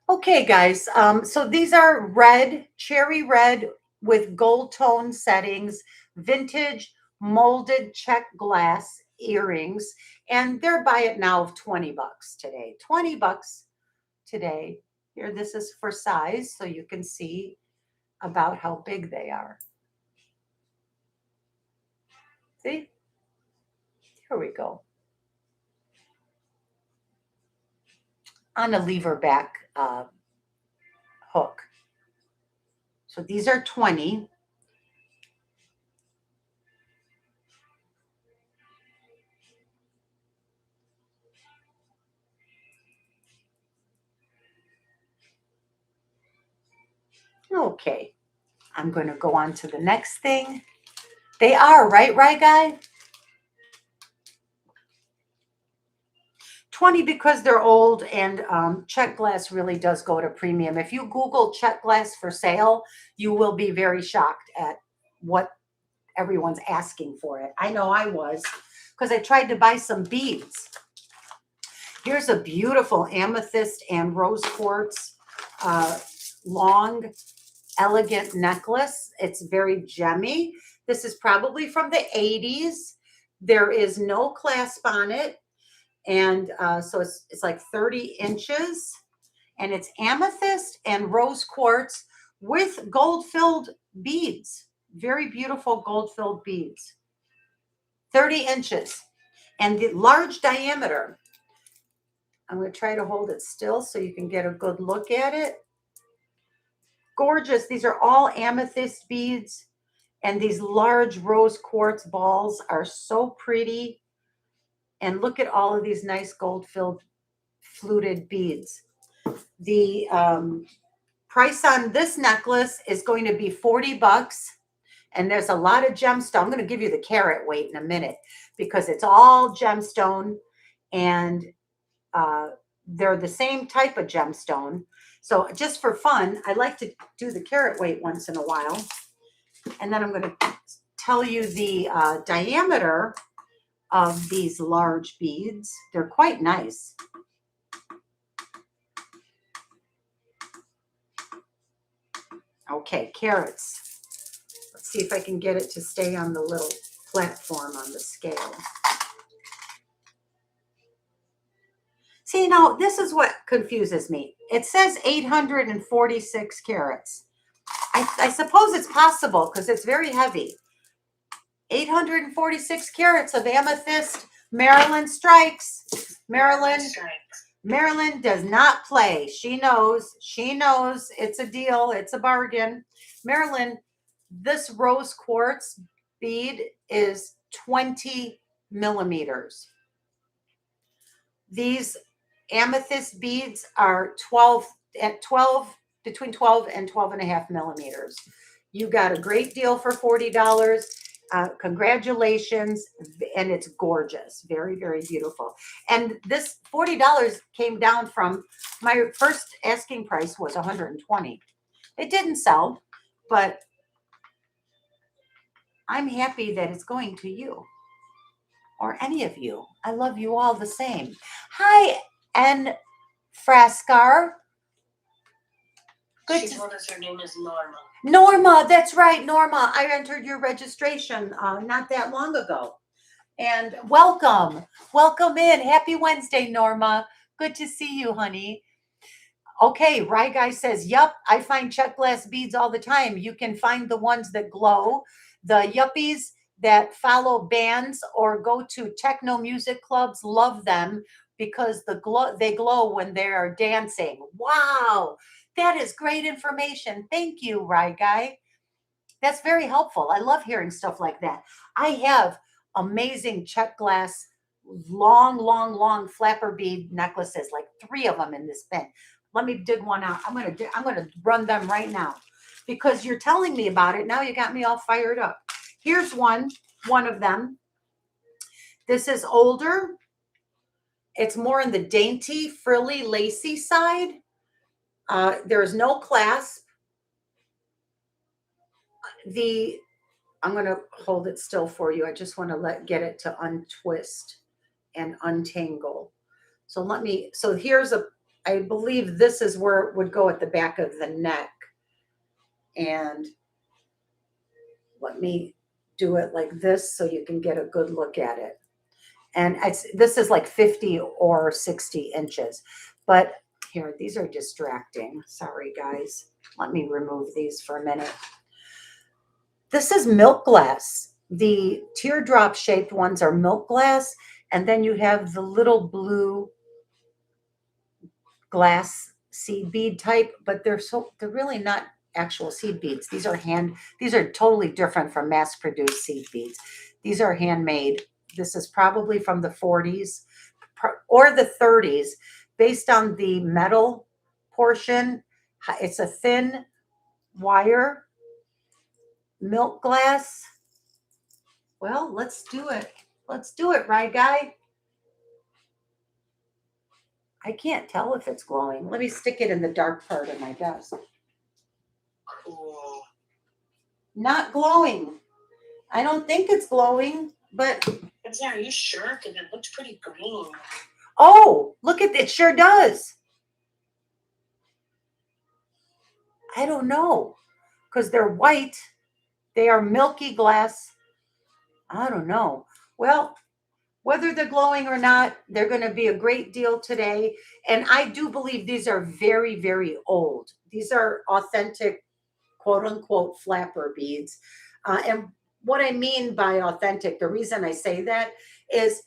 Okay, guys. So these are red, cherry red with gold tone settings, vintage molded check glass earrings, and they're buy it now of 20 bucks today. 20 bucks today. Here, this is for size, so you can see about how big they are. See? Here we go. On a lever back hook. So these are 20. Okay, I'm going to go on to the next thing. They are, right, guy? 20 because they're old, and check glass really does go to premium. If you Google check glass for sale, you will be very shocked at what everyone's asking for it. I know I was, because I tried to buy some beads. Here's a beautiful amethyst and rose quartz long, elegant necklace. It's very gemmy. This is probably from the 80s. There is no clasp on it. And so it's like 30 inches. And it's amethyst and rose quartz with gold-filled beads. Very beautiful gold-filled beads. 30 inches. And the large diameter. I'm going to try to hold it still so you can get a good look at it. Gorgeous. These are all amethyst beads, and these large rose quartz balls are so pretty. And look at all of these nice gold-filled fluted beads. The price on this necklace is going to be 40 bucks, and there's a lot of gemstone. I'm going to give you the carat weight in a minute because it's all gemstone, and they're the same type of gemstone. So just for fun, I like to do the carat weight once in a while. And then I'm going to tell you the diameter of these large beads. They're quite nice. Okay, carats. Let's see if I can get it to stay on the little platform on the scale. See, now this is what confuses me. It says 846 carats. I suppose it's possible because it's very heavy. 846 carats of amethyst. Marilyn strikes. Marilyn does not play. She knows it's a deal. It's a bargain. Marilyn, this rose quartz bead is 20 millimeters. These amethyst beads are between 12 and 12 and a half millimeters. You got a great deal for $40. Congratulations. And it's gorgeous. Very, very beautiful. And this $40 came down from my first asking price was $120. It didn't sell, but I'm happy that it's going to you or any of you. I love you all the same. Hi, and Frascar. Good. She told us her name is Norma. Norma, that's right, Norma. I entered your registration not that long ago. And welcome. Welcome in. Happy Wednesday, Norma. Good to see you, honey. Okay, Right Guy says, yup, I find check glass beads all the time. You can find the ones that glow. The yuppies, that follow bands or go to techno music clubs love them because they glow when they are dancing. Wow, that is great information. Thank you, Rye Guy. That's very helpful. I love hearing stuff like that. I have amazing check glass, long flapper bead necklaces, like 3 of them in this bin. Let me dig one out. I'm gonna run them right now because you're telling me about it. Now you got me all fired up. Here's one of them. This is older. It's more in the dainty, frilly, lacy side. There's no clasp. I'm going to hold it still for you. I just want to get it to untwist and untangle. So here's I believe this is where it would go at the back of the neck. And let me do it like this so you can get a good look at it. And this is like 50 or 60 inches. But here, these are distracting. Sorry, guys. Let me remove these for a minute. This is milk glass. The teardrop shaped ones are milk glass. And then you have the little blue glass seed bead type, but they're really not actual seed beads. These are totally different from mass produced seed beads. These are handmade. This is probably from the 40s or the 30s based on the metal portion. It's a thin wire milk glass. Well, let's do it. Let's do it, right, guy? I can't tell if it's glowing. Let me stick it in the dark part of my desk. Cool. Not glowing. I don't think it's glowing, but... Are you sure? Because it looks pretty green. Oh, look at it. Sure does. I don't know. Because they're white. They are milky glass. I don't know. Well, whether they're glowing or not, they're going to be a great deal today. And I do believe these are very, very old. These are authentic, quote unquote, flapper beads. And what I mean by authentic, the reason I say that is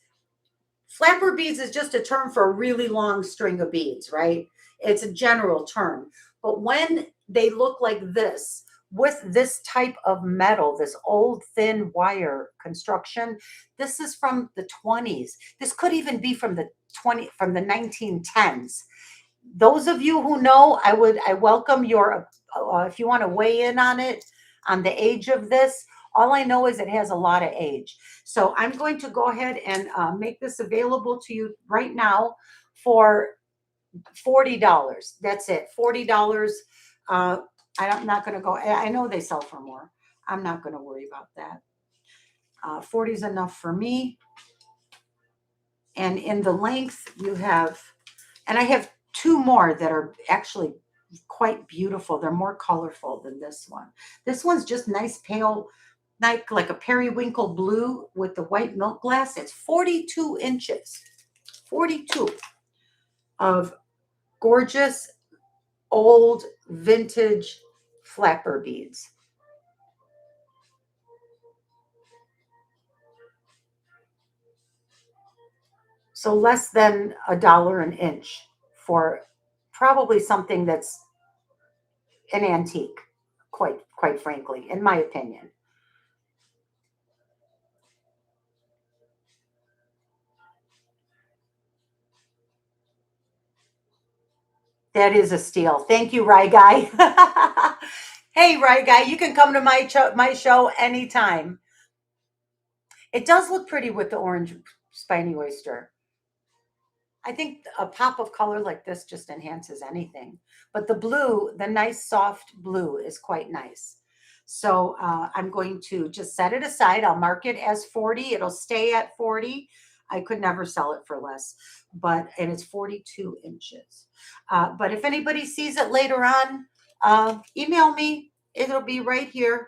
flapper beads is just a term for a really long string of beads, right? It's a general term. But when they look like this, with this type of metal, this old thin wire construction, this is from the 20s. This could even be from the 1910s. Those of you who know, I welcome your, if you want to weigh in on it, on the age of this. All I know is it has a lot of age. So I'm going to go ahead and make this available to you right now for $40. That's it, $40. I'm not going to go. I know they sell for more. I'm not going to worry about that. 40 is enough for me. And in the length you have, and I have 2 more that are actually quite beautiful. They're more colorful than this one. This one's just nice pale, like a periwinkle blue with the white milk glass. It's 42 inches. 42 of gorgeous old vintage flapper beads. So less than $1 an inch for probably something that's an antique, quite frankly, in my opinion. That is a steal. Thank you, Rye Guy. Hey, Rye Guy, you can come to my show anytime. It does look pretty with the orange spiny oyster. I think a pop of color like this just enhances anything. But the blue, the nice soft blue is quite nice. So I'm going to just set it aside. I'll mark it as 40. It'll stay at 40. I could never sell it for less, and it's 42 inches. But if anybody sees it later on, email me. It'll be right here.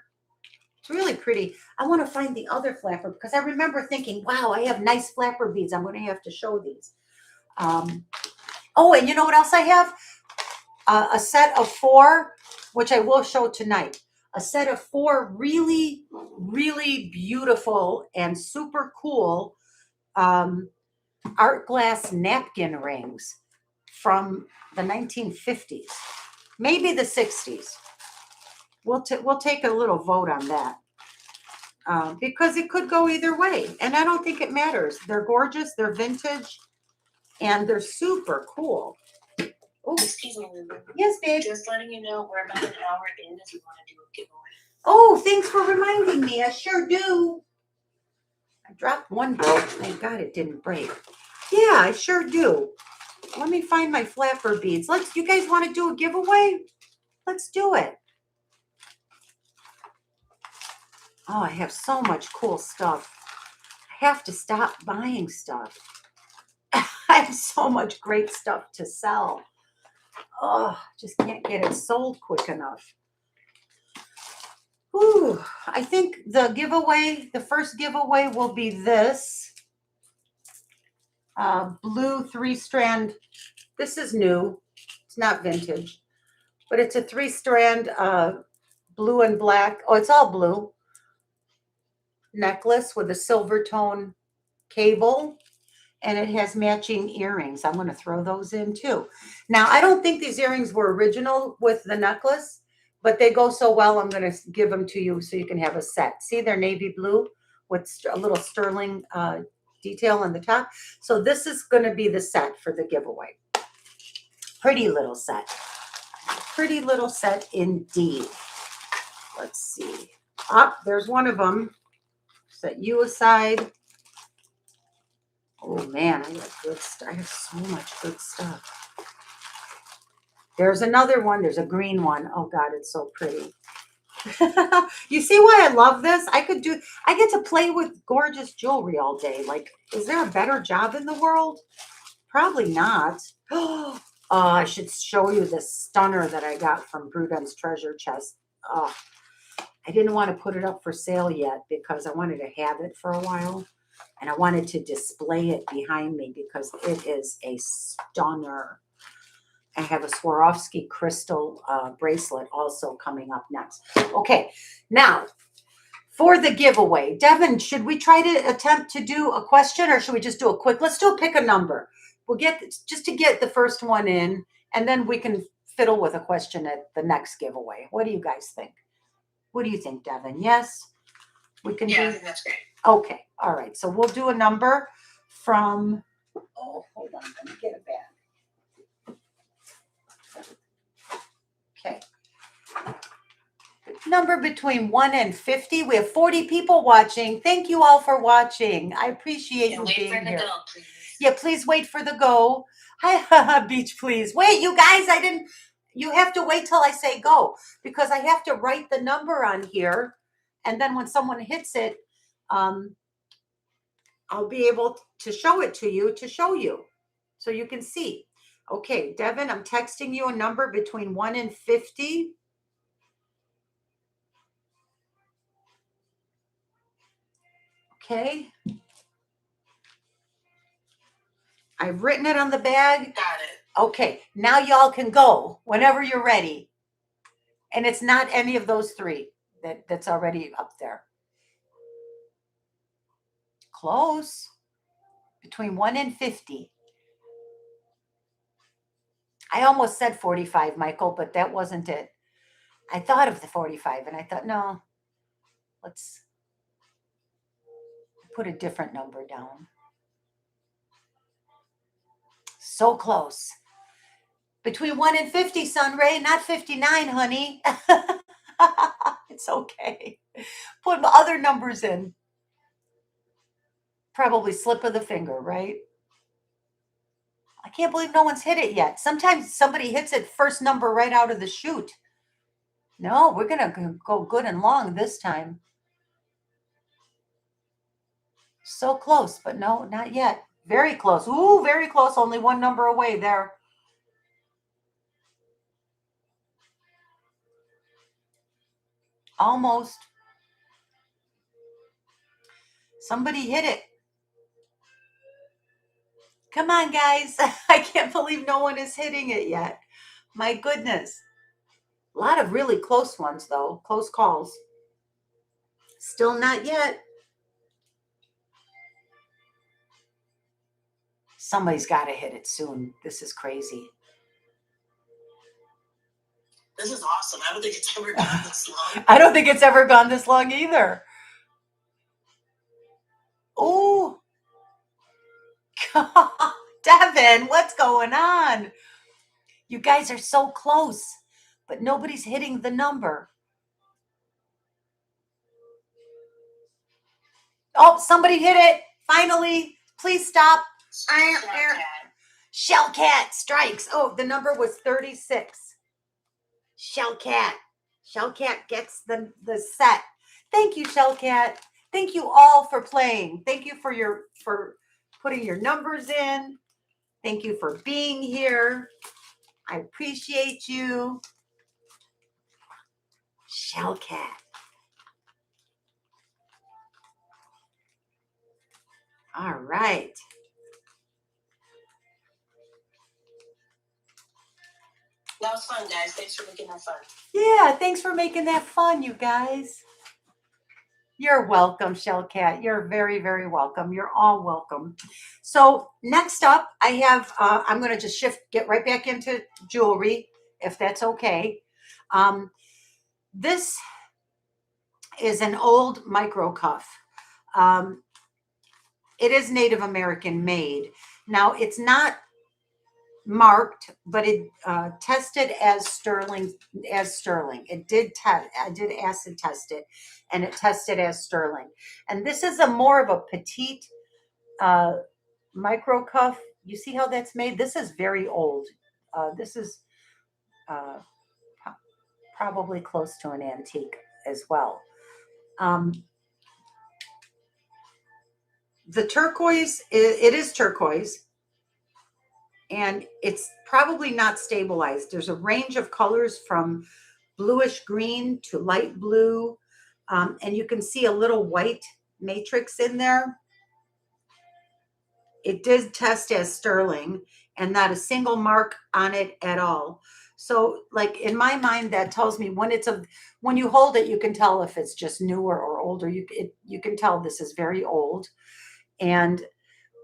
It's really pretty. I want to find the other flapper because I remember thinking, wow, I have nice flapper beads. I'm going to have to show these. Oh, and you know what else I have? A set of 4, which I will show tonight. a set of 4 really, really beautiful and super cool art glass napkin rings from the 1950s, maybe the 60s. We'll take a little vote on that because it could go either way, and I don't think it matters. They're gorgeous, they're vintage, and they're super cool. Oh, excuse me, Lulu. Yes, babe. Just letting you know we're about an hour in if you want to do a giveaway. Oh, thanks for reminding me. I sure do. I dropped one broke. Thank God it didn't break. Yeah, I sure do. Let me find my flapper beads. You guys want to do a giveaway? Let's do it. Oh, I have so much cool stuff. I have to stop buying stuff. I have so much great stuff to sell. Oh, just can't get it sold quick enough. Ooh, I think the first giveaway will be this blue 3-strand. This is new. It's not vintage, but it's a 3-strand blue and black. Oh, it's all blue necklace with a silver tone cable, and it has matching earrings. I'm going to throw those in too. Now, I don't think these earrings were original with the necklace, but they go so well, I'm going to give them to you so you can have a set. See, they're navy blue with a little sterling detail on the top. So this is going to be the set for the giveaway. Pretty little set. Pretty little set indeed. Let's see. There's one of them. Set you aside. Oh man, I have good stuff. I have so much good stuff. There's another one. There's a green one. Oh God, it's so pretty. You see why I love this? I get to play with gorgeous jewelry all day. Like, is there a better job in the world? Probably not. Oh, I should show you this stunner that I got from Bruden's treasure chest. Oh, I didn't want to put it up for sale yet because I wanted to have it for a while. And I wanted to display it behind me because it is a stunner. I have a Swarovski crystal bracelet also coming up next. Okay, now for the giveaway. Devin, should we try to attempt to do a question or should we just do a quick? Let's pick a number. We'll get just to get the first one in, and then we can fiddle with a question at the next giveaway. What do you guys think? What do you think, Devin? Yes? We can I think that's great. Okay, all right. So we'll do a number from, hold on, let me get it back. Okay. Number between 1 and 50. We have 40 people watching. Thank you all for watching. I appreciate you being here. Yeah, please wait for the go. Hi, Beach, please. Wait, you guys, you have to wait till I say go because I have to write the number on here. And then when someone hits it, I'll be able to show it to you so you can see. Okay, Devin, I'm texting you a number between 1 and 50. Okay. I've written it on the bag. Got it. Okay, now y'all can go whenever you're ready. And it's not any of those 3 that's already up there. Close. Between 1 and 50. I almost said 45, Michael, but that wasn't it. I thought of the 45 and I thought, no, let's put a different number down. So close. Between 1 and 50, Sunray, not 59, honey. It's okay. Put other numbers in. Probably slip of the finger, right? I can't believe no one's hit it yet. Sometimes somebody hits it first number right out of the chute. No, we're going to go good and long this time. So close, but no, not yet. Very close. Ooh, very close. Only one number away there. Almost. Somebody hit it. Come on, guys. I can't believe no one is hitting it yet. My goodness. A lot of really close ones, though. Close calls. Still not yet. Somebody's got to hit it soon. This is crazy. This is awesome. I don't think it's ever gone this long. I don't think it's ever gone this long either. Oh, Devin, what's going on? You guys are so close, but nobody's hitting the number. Oh, somebody hit it. Finally. Please stop. Shellcat strikes. Oh, the number was 36. Shellcat. Shellcat gets the set. Thank you, Shellcat. Thank you all for playing. Thank you for putting your numbers in. Thank you for being here. I appreciate you. Shellcat. All right. That was fun, guys. Thanks for making that fun. Yeah, thanks for making that fun, you guys. You're welcome, Shellcat. You're very, very welcome. You're all welcome. So next up, I have, I'm going to just get right back into jewelry, if that's okay. This is an old micro cuff. It is Native American made. Now, it's not marked, but it tested as sterling. It did test. I did acid test it, and it tested as sterling. And this is a more of a petite micro cuff. You see how that's made? This is very old. This is probably close to an antique as well. The turquoise, it is turquoise. And it's probably not stabilized. There's a range of colors from bluish green to light blue. And you can see a little white matrix in there. It did test as sterling and not a single mark on it at all. So like in my mind, that tells me when you hold it, you can tell if it's just newer or older. You can tell this is very old. And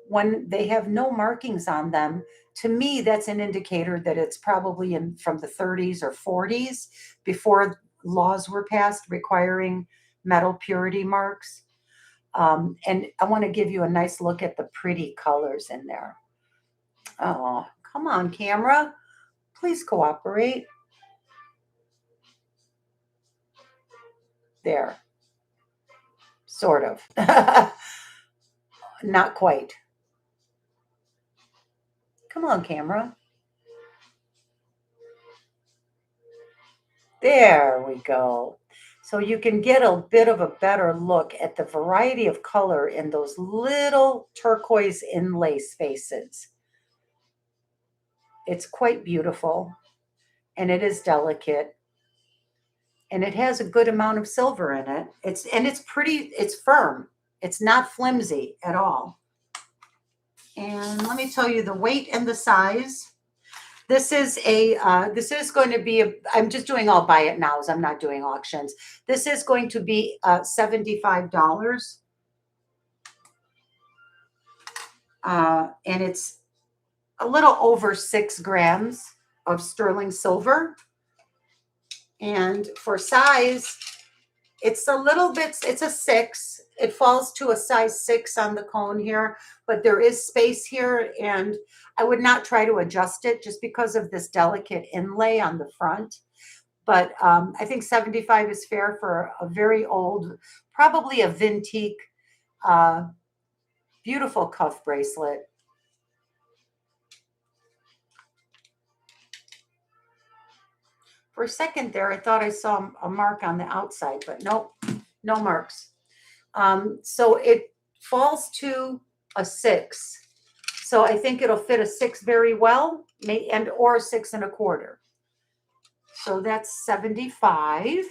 when they have no markings on them, to me, that's an indicator that it's probably from the 30s or 40s before laws were passed requiring metal purity marks. And I want to give you a nice look at the pretty colors in there. Oh, come on, camera. Please cooperate. There. Sort of. Not quite. Come on, camera. There we go. So you can get a bit of a better look at the variety of color in those little turquoise inlay spaces. It's quite beautiful, and it is delicate, and it has a good amount of silver in it. It's pretty, it's firm. It's not flimsy at all. And let me tell you the weight and the size. This is going to be I'm just doing all buy it nows. I'm not doing auctions. This is going to be $75. And it's a little over 6 grams of sterling silver. And for size, it's a 6. It falls to a size 6 on the cone here, but there is space here, and I would not try to adjust it just because of this delicate inlay on the front. But I think 75 is fair for a very old, probably a vintage, beautiful cuff bracelet. For a second there, I thought I saw a mark on the outside, but nope, no marks. So it falls to a 6. So I think it'll fit a 6 very well, or a 6 1/4. So that's 75.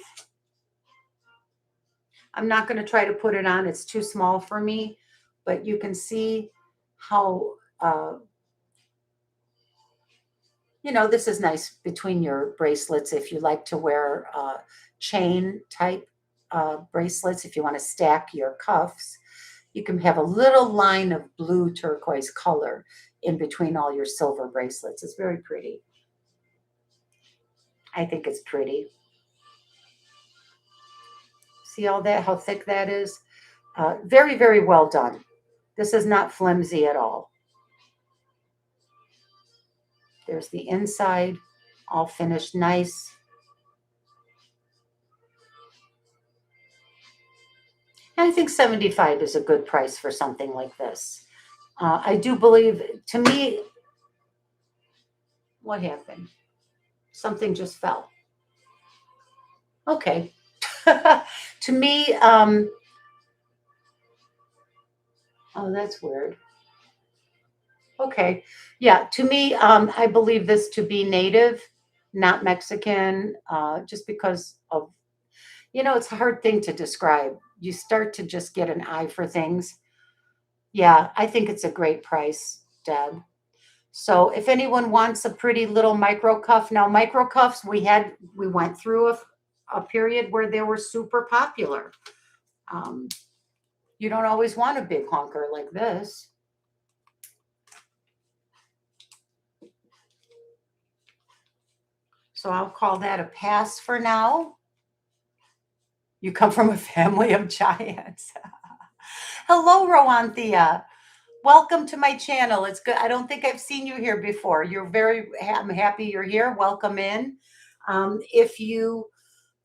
I'm not going to try to put it on. It's too small for me, but you can see how You know, this is nice between your bracelets if you like to wear chain type bracelets. If you want to stack your cuffs, you can have a little line of blue turquoise color in between all your silver bracelets. It's very pretty. I think it's pretty. See all that, how thick that is? Very, very well done. This is not flimsy at all. There's the inside, all finished nice. And I think 75 is a good price for something like this. I do believe, to me, what happened? Something just fell. Okay. To me, oh, that's weird. Okay. Yeah, to me, I believe this to be native, not Mexican, just because of, you know, it's a hard thing to describe. You start to just get an eye for things. Yeah, I think it's a great price, Deb. So if anyone wants a pretty little micro cuff, now micro cuffs, we went through a period where they were super popular. Um, you don't always want a big honker like this. So I'll call that a pass for now. You come from a family of giants. Hello, Roanthea. Welcome to my channel. It's good. I don't think I've seen you here before. I'm happy you're here. Welcome in. If you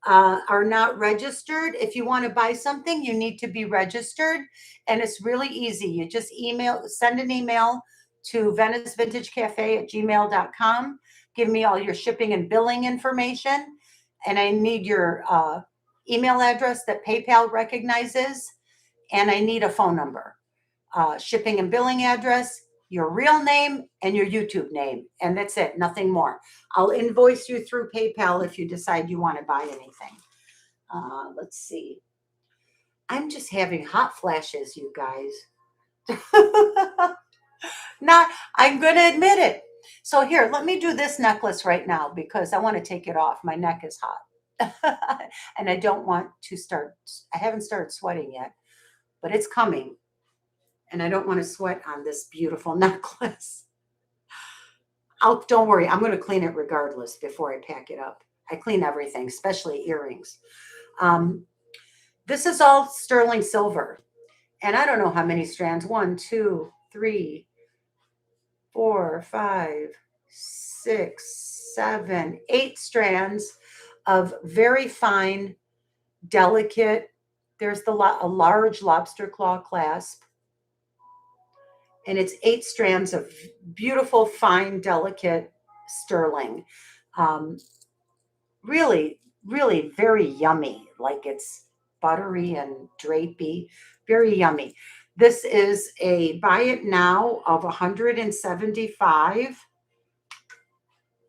are not registered, if you want to buy something, you need to be registered. And it's really easy. You just send an email to venicevintagecafe@gmail.com. Give me all your shipping and billing information. And I need your email address that PayPal recognizes. And I need a phone number, shipping and billing address, your real name, and your YouTube name. And that's it, nothing more. I'll invoice you through PayPal if you decide you want to buy anything. Let's see. I'm just having hot flashes, you guys. Not, I'm going to admit it. So here, let me do this necklace right now because I want to take it off. My neck is hot. And I don't want to I haven't started sweating yet, but it's coming. And I don't want to sweat on this beautiful necklace. Don't worry, I'm going to clean it regardless before I pack it up. I clean everything, especially earrings. This is all sterling silver. And I don't know how many strands. 1, 2, 3, 4, 5, 6, 7, 8 strands of very fine, delicate. There's a large lobster claw clasp. And it's 8 strands of beautiful, fine, delicate sterling. Really, really very yummy. Like it's buttery and drapey. Very yummy. This is a buy it now of 175.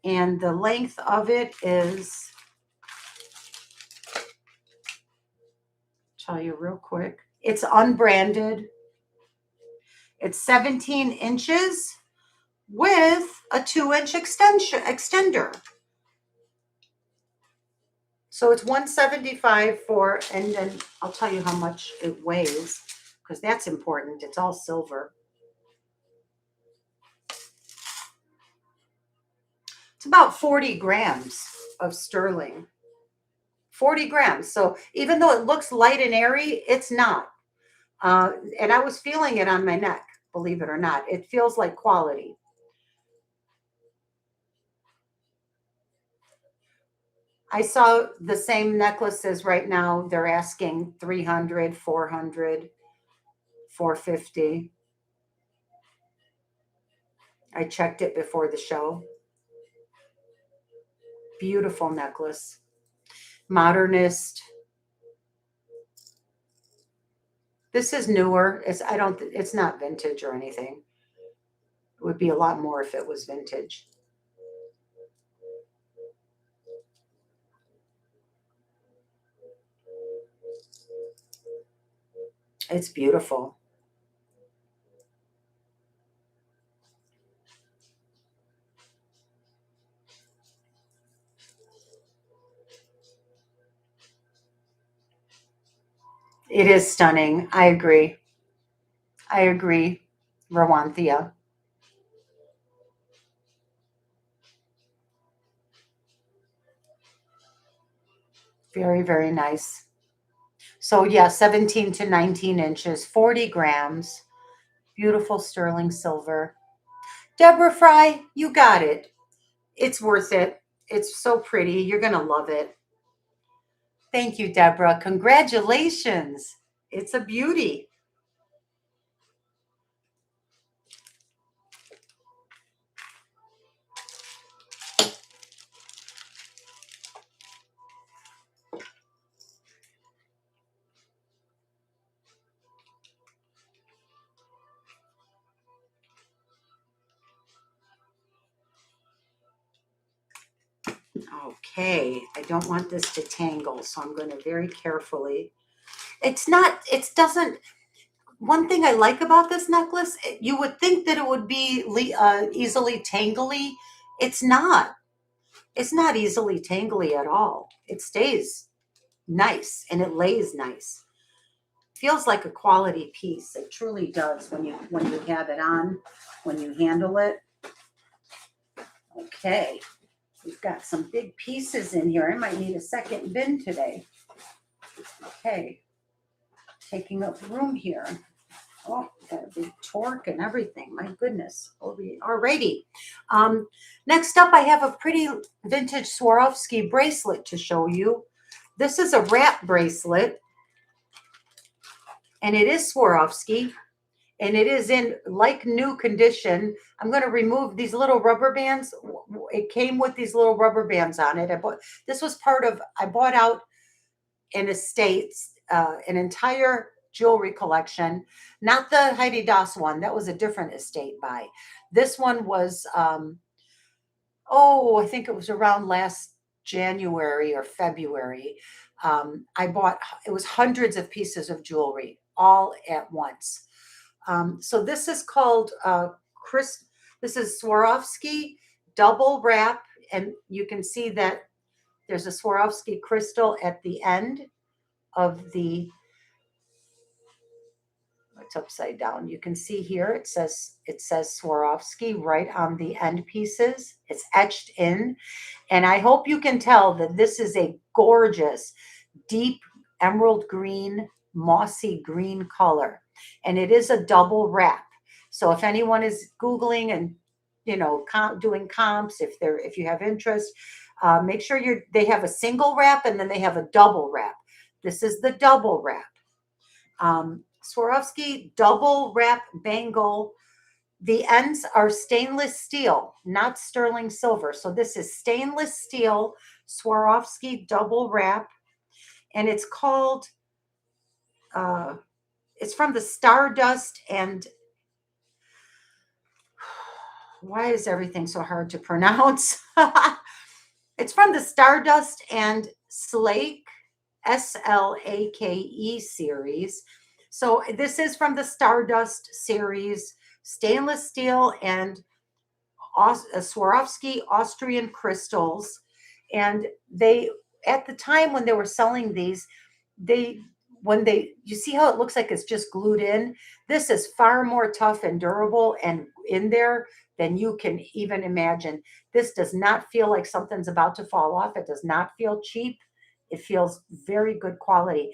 And the length of it is, tell you real quick, it's unbranded. It's 17 inches with a 2-inch extender. So it's 175 for, and then I'll tell you how much it weighs because that's important. It's all silver. It's about 40 grams of sterling. 40 grams. So even though it looks light and airy, it's not. And I was feeling it on my neck, believe it or not. It feels like quality. I saw the same necklaces right now. They're asking 300, 400, 450. I checked it before the show. Beautiful necklace. Modernist. This is newer. It's not vintage or anything. It would be a lot more if it was vintage. It's beautiful. It is stunning. I agree. I agree, Rawanthia. Very, very nice. So yeah, 17 to 19 inches, 40 grams, beautiful sterling silver. Deborah Fry, you got it. It's worth it. It's so pretty. You're going to love it. Thank you, Deborah. Congratulations. It's a beauty. Okay, I don't want this to tangle, so I'm going to very carefully. It's not, it doesn't, one thing I like about this necklace, you would think that it would be easily tangly. It's not. It's not easily tangly at all. It stays nice and it lays nice. Feels like a quality piece. It truly does when you have it on, when you handle it. Okay, we've got some big pieces in here. I might need a second bin today. Okay, taking up room here. Oh, got a big torque and everything. My goodness. Alrighty. Next up, I have a pretty vintage Swarovski bracelet to show you. This is a wrap bracelet, and it is Swarovski, and it is in like new condition. I'm going to remove these little rubber bands. It came with these little rubber bands on it. This was part of, I bought out an estate, an entire jewelry collection, not the Heidi Daas one. That was a different estate buy. This one was, I think it was around last January or February. I bought, it was hundreds of pieces of jewelry all at once. So this is called this is Swarovski double wrap, and you can see that there's a Swarovski crystal at the end of the, it's upside down. You can see here it says Swarovski right on the end pieces. It's etched in, and I hope you can tell that this is a gorgeous deep emerald green, mossy green color, and it is a double wrap. So if anyone is Googling and doing comps, if you have interest, make sure they have a single wrap and then they have a double wrap. This is the double wrap. Swarovski double wrap bangle. The ends are stainless steel, not sterling silver. So this is stainless steel Swarovski double wrap, and it's called, it's from the Stardust and, why is everything so hard to pronounce? It's from the Stardust and Slake, Slake series. So this is from the Stardust series, stainless steel and Swarovski Austrian crystals. And they, at the time when they were selling these, you see how it looks like it's just glued in? This is far more tough and durable and in there than you can even imagine. This does not feel like something's about to fall off. It does not feel cheap. It feels very good quality.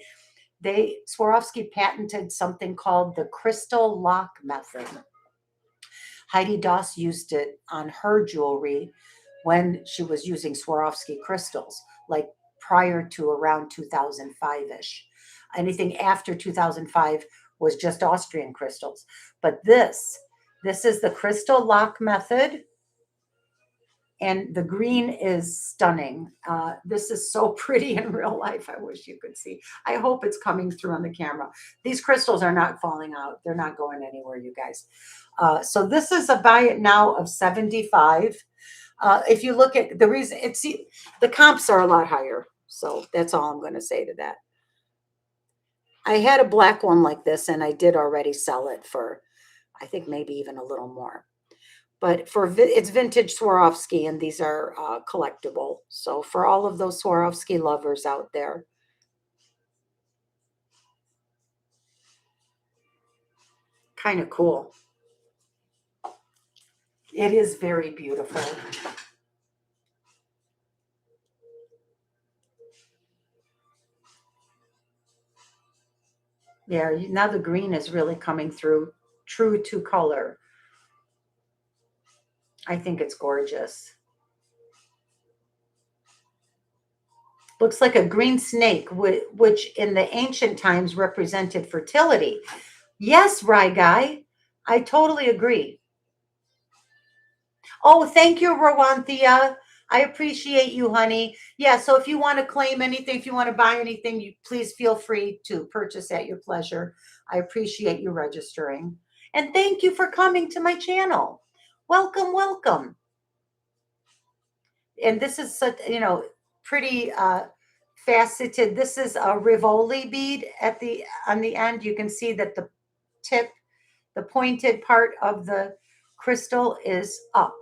Swarovski patented something called the crystal lock method. Heidi Daas used it on her jewelry when she was using Swarovski crystals, like prior to around 2005-ish. Anything after 2005 was just Austrian crystals. But this is the crystal lock method, and the green is stunning. This is so pretty in real life. I wish you could see. I hope it's coming through on the camera. These crystals are not falling out. They're not going anywhere, you guys. So this is a buy it now of 75. If you look at the reason, the comps are a lot higher. So that's all I'm going to say to that. I had a black one like this, and I did already sell it for, I think, maybe even a little more. But it's vintage Swarovski, and these are collectible. So for all of those Swarovski lovers out there, kind of cool. It is very beautiful. Yeah, now the green is really coming through, true to color. I think it's gorgeous. Looks like a green snake, which in the ancient times represented fertility. Yes, Rye Guy, I totally agree. Oh, thank you, Rawanthia. I appreciate you, honey. Yeah, so if you want to claim anything, if you want to buy anything, you please feel free to purchase at your pleasure. I appreciate you registering. And thank you for coming to my channel. Welcome, welcome. And this is such, pretty faceted. This is a Rivoli bead on the end. You can see that the tip, the pointed part of the crystal is up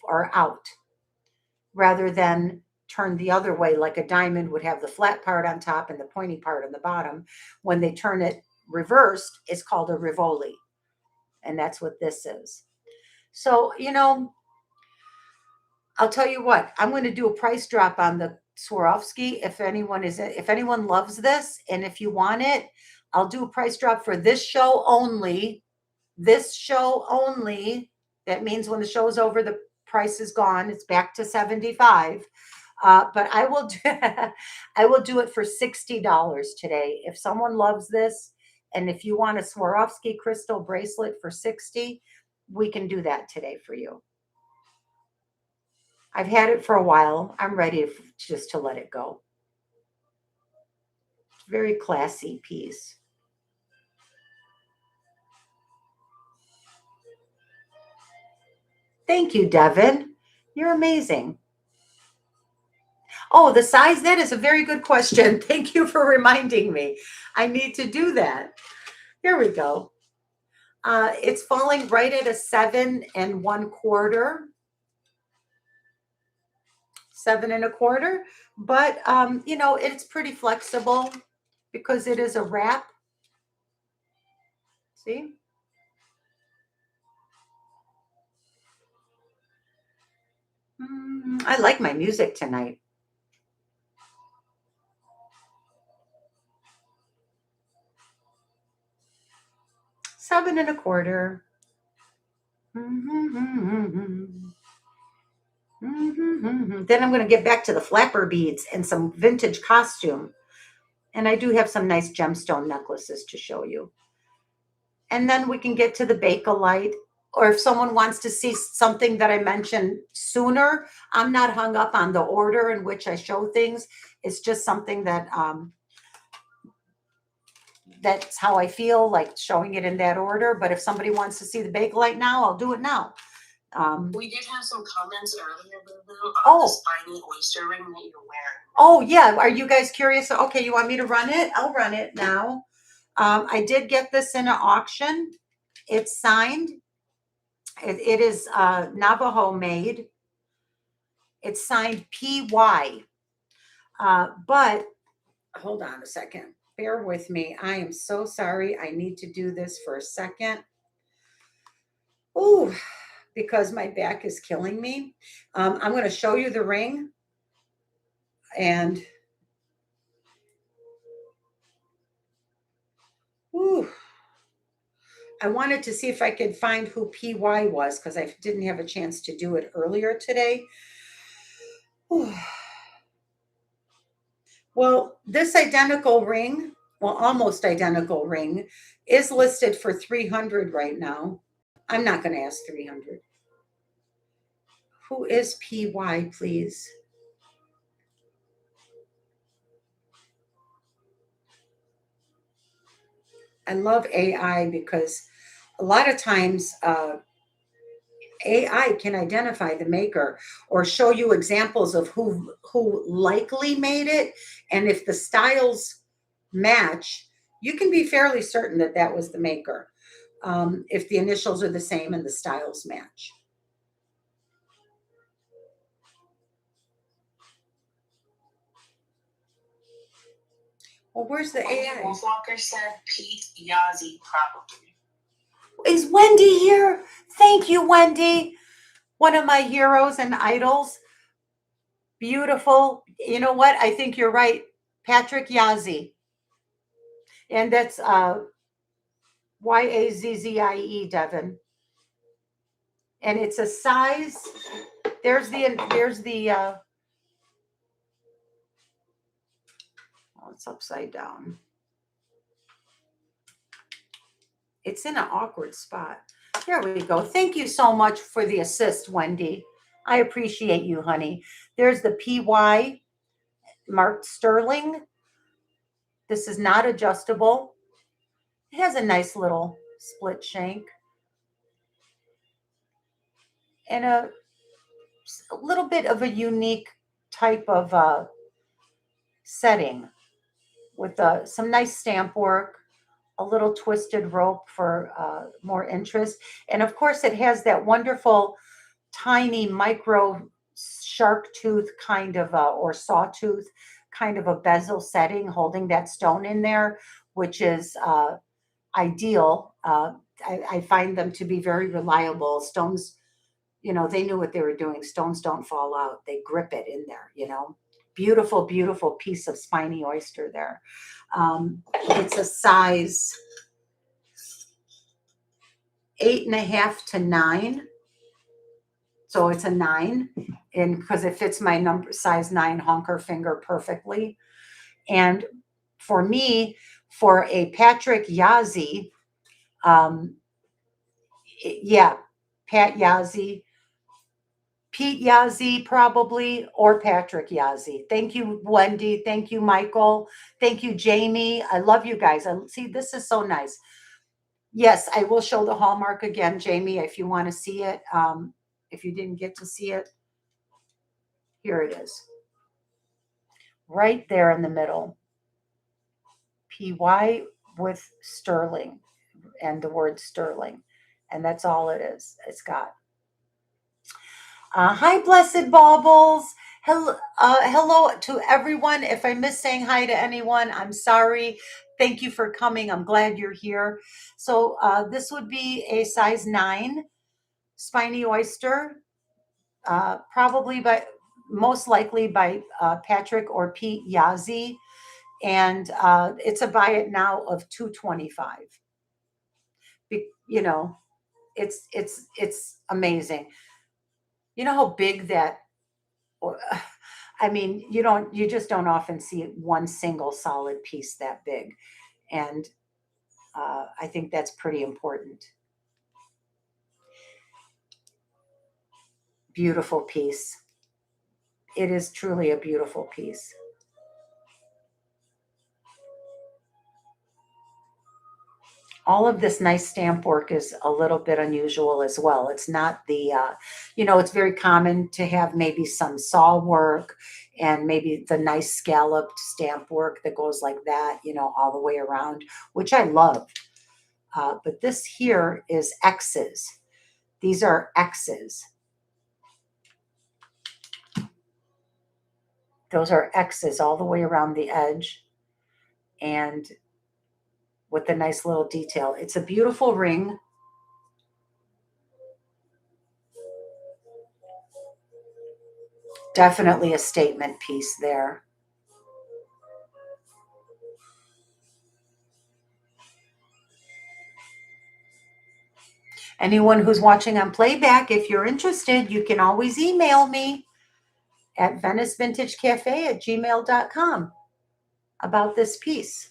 or out, rather than turn the other way like a diamond would have the flat part on top and the pointy part on the bottom. When they turn it reversed, it's called a Rivoli. And that's what this is. So, I'll tell you what, I'm going to do a price drop on the Swarovski. If anyone loves this, and if you want it, I'll do a price drop for this show only. This show only. That means when the show's over, the price is gone. It's back to $75. But I will do it for $60 today. If someone loves this, and if you want a Swarovski crystal bracelet for $60, we can do that today for you. I've had it for a while. I'm ready just to let it go. Very classy piece. Thank you, Devin. You're amazing. Oh, the size, that is a very good question. Thank you for reminding me. I need to do that. Here we go. It's falling right at a 7 1/4. 7 1/4. But, it's pretty flexible because it is a wrap. See? I like my music tonight. Seven and a quarter. Then I'm going to get back to the flapper beads and some vintage costume. And I do have some nice gemstone necklaces to show you. And then we can get to the Bakelite. Or if someone wants to see something that I mentioned sooner, I'm not hung up on the order in which I show things. It's just something that that's how I feel, like showing it in that order. But if somebody wants to see the Bakelite now, I'll do it now. We did have some comments earlier, Lulu, on this tiny oyster ring that you're wearing. Oh, yeah. Are you guys curious? Okay, you want me to run it? I'll run it now. I did get this in an auction. It's signed. It is Navajo made. It's signed PY. But hold on a second. Bear with me. I am so sorry. I need to do this for a second. Ooh, because my back is killing me. I'm going to show you the ring. And ooh, I wanted to see if I could find who PY was because I didn't have a chance to do it earlier today. Ooh. Well, this identical ring, well, almost identical ring, is listed for $300 right now. I'm not going to ask $300. Who is PY, please? I love AI because a lot of times AI can identify the maker or show you examples of who likely made it. And if the styles match, you can be fairly certain that that was the maker. If the initials are the same and the styles match. Well, where's the AI? Wolfwalker said Pete Yazzie, probably. Is Wendy here? Thank you, Wendy. One of my heroes and idols. Beautiful. You know what? I think you're right. Patrick Yazzie. And that's Yazzie, Devin. And it's a size. There's the oh, it's upside down. It's in an awkward spot. There we go. Thank you so much for the assist, Wendy. I appreciate you, honey. There's the PY marked sterling. This is not adjustable. It has a nice little split shank and a little bit of a unique type of setting with some nice stamp work, a little twisted rope for more interest. And of course, it has that wonderful tiny micro shark tooth kind of or sawtooth kind of a bezel setting holding that stone in there, which is ideal. I find them to be very reliable. Stones, they knew what they were doing. Stones don't fall out. They grip it in there. Beautiful, beautiful piece of spiny oyster there. It's a size 8.5 to 9. So it's a 9, and because it fits my size 9 honker finger perfectly. And for me, for a Patrick Yazzie, yeah, Pat Yazzie, Pete Yazzie probably, or Patrick Yazzie. Thank you, Wendy. Thank you, Michael. Thank you, Jamie. I love you guys. See, this is so nice. Yes, I will show the hallmark again, Jamie, if you want to see it. If you didn't get to see it, here it is. Right there in the middle. PY with sterling and the word sterling. And that's all it is. It's got. Hi, Blessed Baubles. Hello to everyone. If I miss saying hi to anyone, I'm sorry. Thank you for coming. I'm glad you're here. So this would be a size 9 spiny oyster, probably most likely by Patrick or Pete Yazzie. And it's a buy it now of $225. It's amazing. You know how big that, I mean, you just don't often see one single solid piece that big. And I think that's pretty important. Beautiful piece. It is truly a beautiful piece. All of this nice stamp work is a little bit unusual as well. It's not the, it's very common to have maybe some saw work and maybe the nice scalloped stamp work that goes like that, all the way around, which I love. But this here is X's. These are X's. Those are X's all the way around the edge. And with the nice little detail. It's a beautiful ring. Definitely a statement piece there. Anyone who's watching on playback, if you're interested, you can always email me at venicevintagecafe@gmail.com about this piece.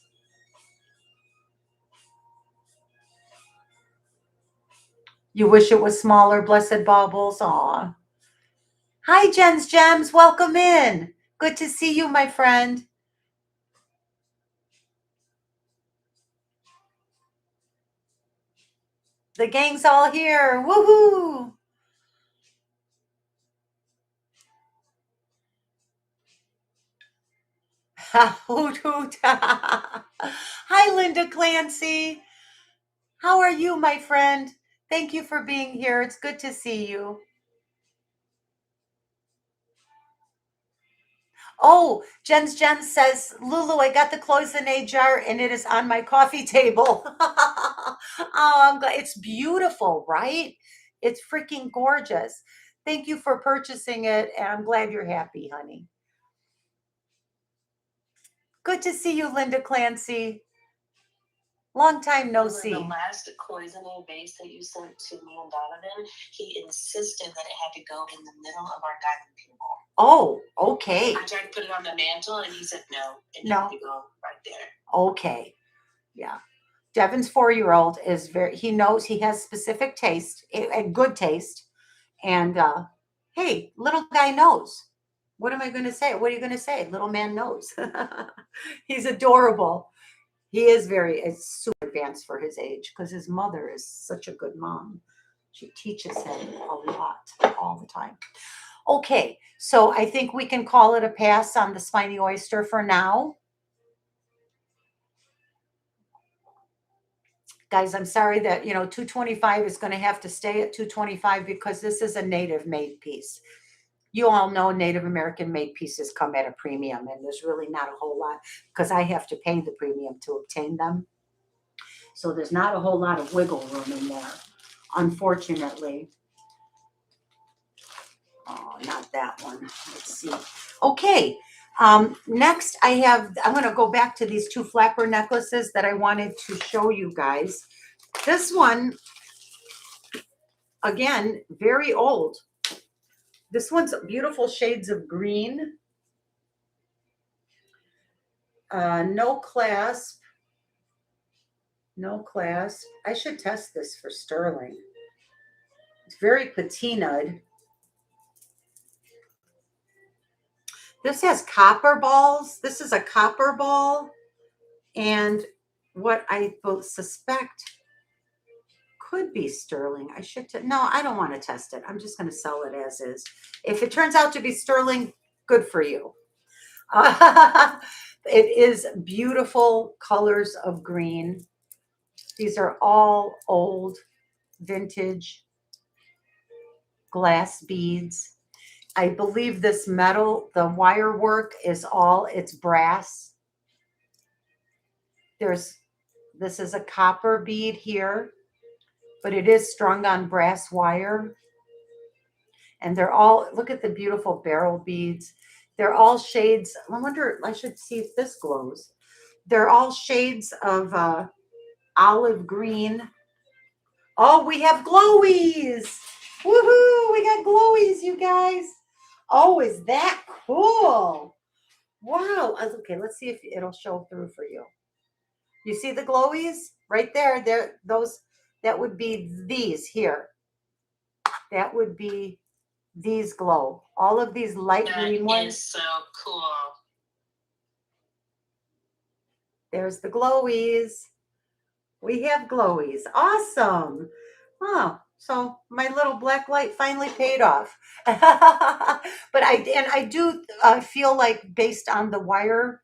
You wish it was smaller, Blessed Baubles? Aw. Hi, Jen's Gems. Welcome in. Good to see you, my friend. The gang's all here. Woohoo! Hoot hoot. Hi, Linda Clancy. How are you, my friend? Thank you for being here. It's good to see you. Oh, Jen says, Lulu, I got the cloisonne jar and it is on my coffee table. Oh, I'm glad. It's beautiful, right? It's freaking gorgeous. Thank you for purchasing it, and I'm glad you're happy, honey. Good to see you, Linda Clancy. Long time no The see. last cloisonne base that you sent to me and Donovan, he insisted that it had to go in the middle of our dining table. Oh, okay. I tried to put it on the mantle, and he said no, it No. needed to go right there. Okay. Yeah. Devin's 4-year-old is he knows, he has specific taste and good taste. And hey, little guy knows. What am I going to say? What are you going to say? Little man knows. He's adorable. He is it's super advanced for his age because his mother is such a good mom. She teaches him a lot all the time. Okay, so I think we can call it a pass on the spiny oyster for now. Guys, I'm sorry that, $225 is going to have to stay at $225 because this is a native made piece. You all know Native American made pieces come at a premium, and there's really not a whole lot because I have to pay the premium to obtain them. So there's not a whole lot of wiggle room in there, unfortunately. Oh, not that one. Let's see. Okay. Next, I'm going to go back to these two flapper necklaces that I wanted to show you guys. This one, again, very old. This one's beautiful shades of green. No clasp. No clasp. I should test this for sterling. It's very patinaed. This has copper balls. This is a copper ball. And what I suspect could be sterling. No, I don't want to test it. I'm just going to sell it as is. If it turns out to be sterling, good for you. It is beautiful colors of green. These are all old vintage glass beads. I believe this metal, the wire work it's brass. This is a copper bead here, but it is strung on brass wire. And they're all, look at the beautiful beryl beads. They're all shades. I wonder, I should see if this glows. They're all shades of olive green. Oh, we have glowies. Woohoo, we got glowies, you guys. Oh, is that cool? Wow. Okay, let's see if it'll show through for you. You see the glowies right there? That would be these here. That would be these glow. All of these light green ones. That is so cool. There's the glowies. We have glowies. Awesome. Oh, so my little black light finally paid off. But I do feel like, based on the wire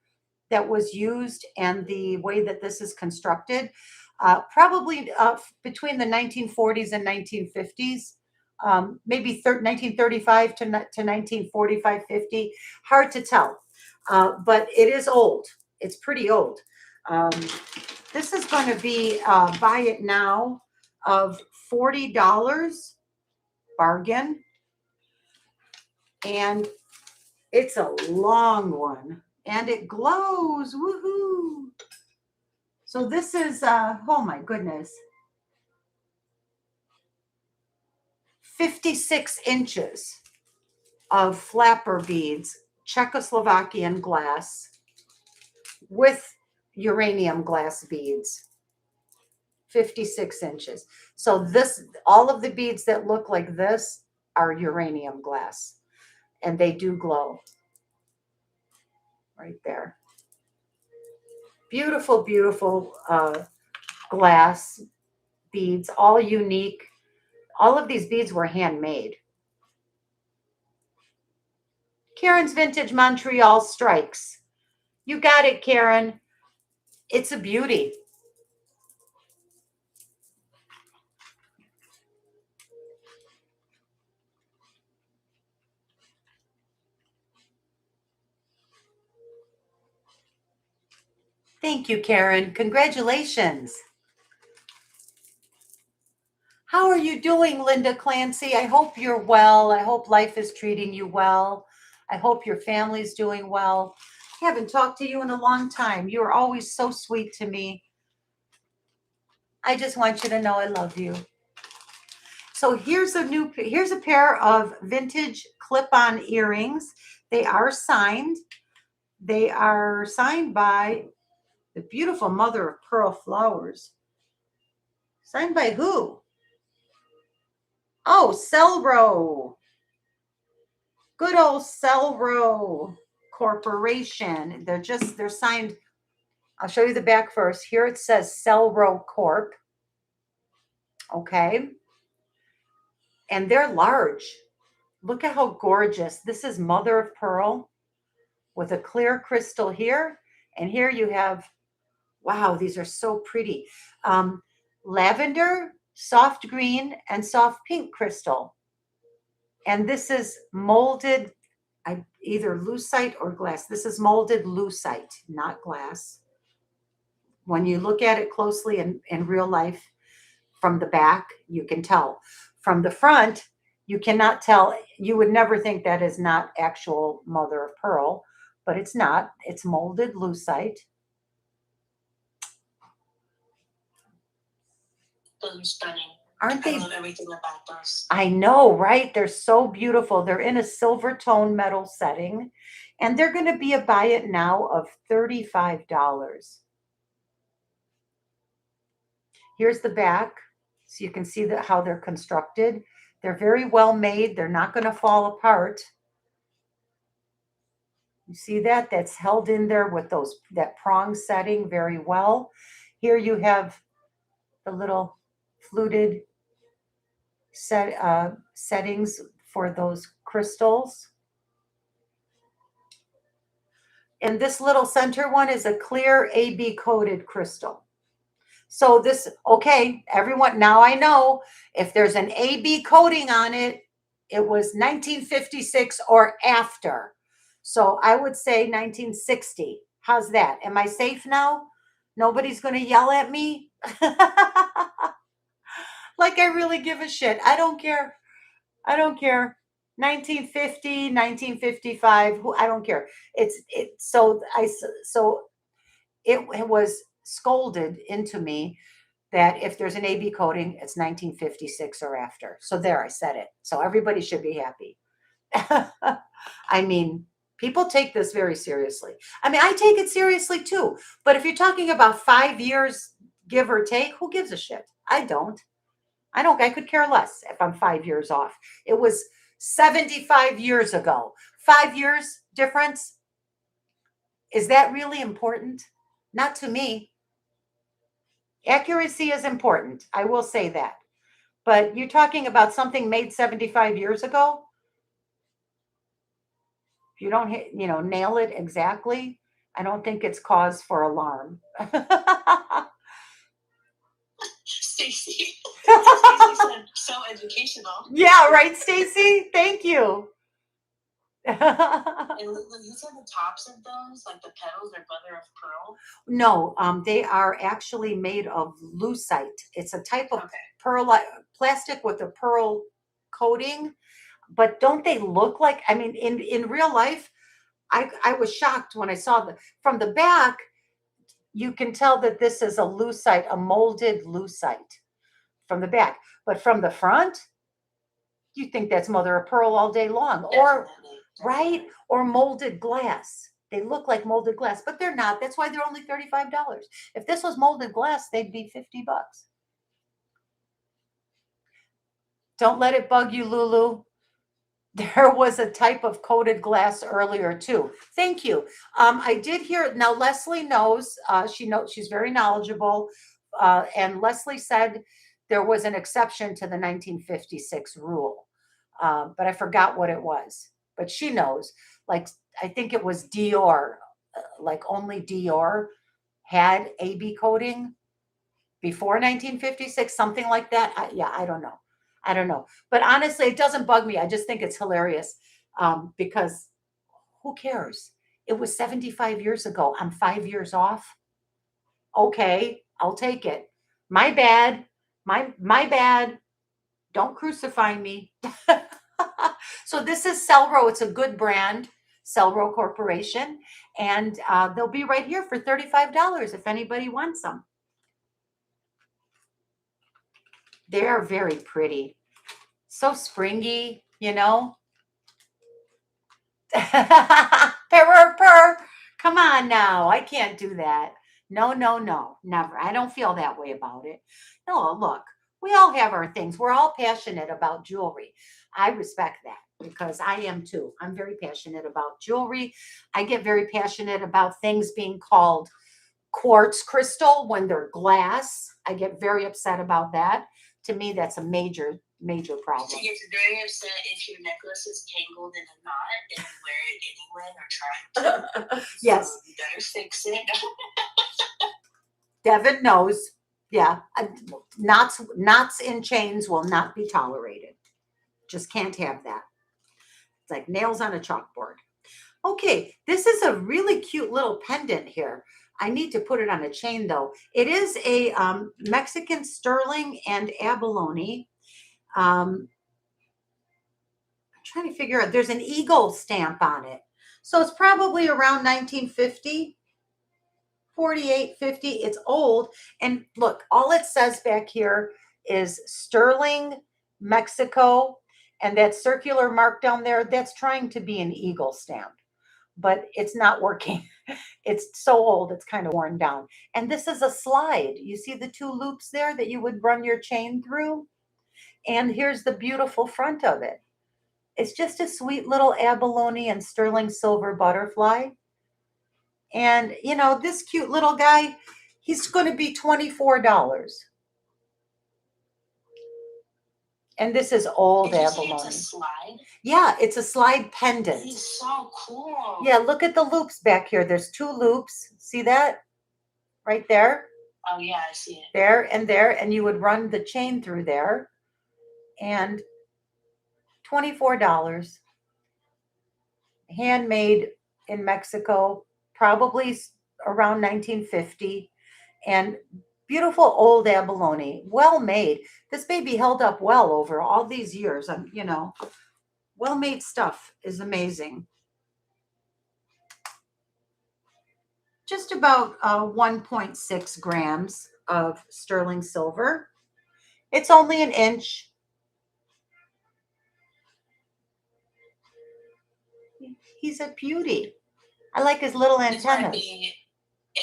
that was used and the way that this is constructed, probably between the 1940s and 1950s, maybe 1935 to 1945, 50. Hard to tell, but it is old. It's pretty old. This is going to be buy it now of $40, bargain, and it's a long one, and it glows. Woohoo! So this is oh my goodness, 56 inches of flapper beads, Czechoslovakian glass with uranium glass beads. 56 inches. So all of the beads that look like this are uranium glass, and they do glow right there. Beautiful, beautiful glass beads, all unique. All of these beads were handmade. Karen's Vintage Montreal strikes. You got it, Karen. It's a beauty. Thank you, Karen. Congratulations. How are you doing, Linda Clancy? I hope you're well. I hope life is treating you well. I hope your family's doing well. I haven't talked to you in a long time. You are always so sweet to me. I just want you to know I love you. So here's a pair of vintage clip-on earrings. They are signed. They are signed by the beautiful mother of pearl flowers. Signed by who? Oh, Selro. Good old Selro Corporation. They're signed. I'll show you the back first. Here it says Selro Corp. Okay. And they're large. Look at how gorgeous. This is mother of pearl with a clear crystal here. And here you have, wow, these are so pretty. Lavender, soft green, and soft pink crystal. And this is molded, either lucite or glass. This is molded lucite, not glass. When you look at it closely in real life, from the back, you can tell. From the front, you cannot tell. You would never think that is not actual mother of pearl, but it's not. It's molded lucite. Those are stunning. Aren't they? I love everything about those. I know, right? They're so beautiful. They're in a silver tone metal setting, and they're going to be a buy it now of $35. Here's the back, so you can see how they're constructed. They're very well made. They're not going to fall apart. You see that? That's held in there with that prong setting very well. Here you have the little fluted settings for those crystals. And this little center one is a clear AB coated crystal. So this, okay, everyone, now I know if there's an AB coating on it, it was 1956 or after. So I would say 1960. How's that? Am I safe now? Nobody's going to yell at me? Like I really give a shit. I don't care. I don't care. 1950, 1955, I don't care. So it was scolded into me that if there's an AB coating, it's 1956 or after. So there, I said it. So everybody should be happy. I mean, people take this very seriously. I mean, I take it seriously too. But if you're talking about 5 years, give or take, who gives a shit? I don't. I could care less if I'm 5 years off. It was 75 years ago. 5 years difference. Is that really important? Not to me. Accuracy is important. I will say that. But you're talking about something made 75 years ago. If you don't nail it exactly, I don't think it's cause for alarm. Stacy. Stacy said so educational. Yeah, right, Stacy? Thank you. And these are the tops of those, like the petals are mother of pearl? No, they are actually made of lucite. It's a type of pearl plastic with a pearl coating. But don't they look like, I mean, in real life, I was shocked when I saw from the back, you can tell that this is a lucite, a molded lucite from the back. But from the front, you think that's mother of pearl all day long. Or right? Or molded glass. They look like molded glass, but they're not. That's why they're only $35. If this was molded glass, they'd be $50. Don't let it bug you, Lulu. There was a type of coated glass earlier too. Thank you. I did hear, now Leslie knows, she's very knowledgeable. And Leslie said there was an exception to the 1956 rule. But I forgot what it was. But she knows, like, I think it was Dior, like only Dior had AB coating before 1956, something like that. I don't know. I don't know. But honestly, it doesn't bug me. I just think it's hilarious because who cares? It was 75 years ago. I'm 5 years off. Okay, I'll take it. My bad. My bad. Don't crucify me. So this is Celro. It's a good brand, Celro Corporation. And they'll be right here for $35 if anybody wants them. They are very pretty. So springy, you know. Purr. Come on now. I can't do that. No, no, no. Never. I don't feel that way about it. No, look, we all have our things. We're all passionate about jewelry. I respect that because I am too. I'm very passionate about jewelry. I get very passionate about things being called quartz crystal when they're glass. I get very upset about that. To me, that's a major problem. She gets very upset if your necklace is tangled in a knot and you wear it anyway or trying to. Yes. So you better fix it. Devin knows. Yeah. Knots in chains will not be tolerated. Just can't have that. It's like nails on a chalkboard. Okay, this is a really cute little pendant here. I need to put it on a chain though. It is a Mexican sterling and abalone. I'm trying to figure out, there's an eagle stamp on it. So it's probably around 1950, 48, 50. It's old. And look, all it says back here is Sterling, Mexico. And that circular mark down there, that's trying to be an eagle stamp, but it's not working. It's so old, it's kind of worn down. And this is a slide. You see the two loops there that you would run your chain through? And here's the beautiful front of it. It's just a sweet little abalone and sterling silver butterfly. And, you know, this cute little guy, he's going to be $24. And this is old abalone. It's a slide? Yeah, it's a slide pendant. He's so cool. Yeah, look at the loops back here. There's two loops. See that? Right there. Oh, yeah, I see it. There and there. And you would run the chain through there. And $24. Handmade in Mexico, probably around 1950. And beautiful old abalone, well made. This baby held up well over all these years. You know, well made stuff is amazing. Just about 1.6 grams of sterling silver. It's only an inch. He's a beauty. I like his little antennas. This might be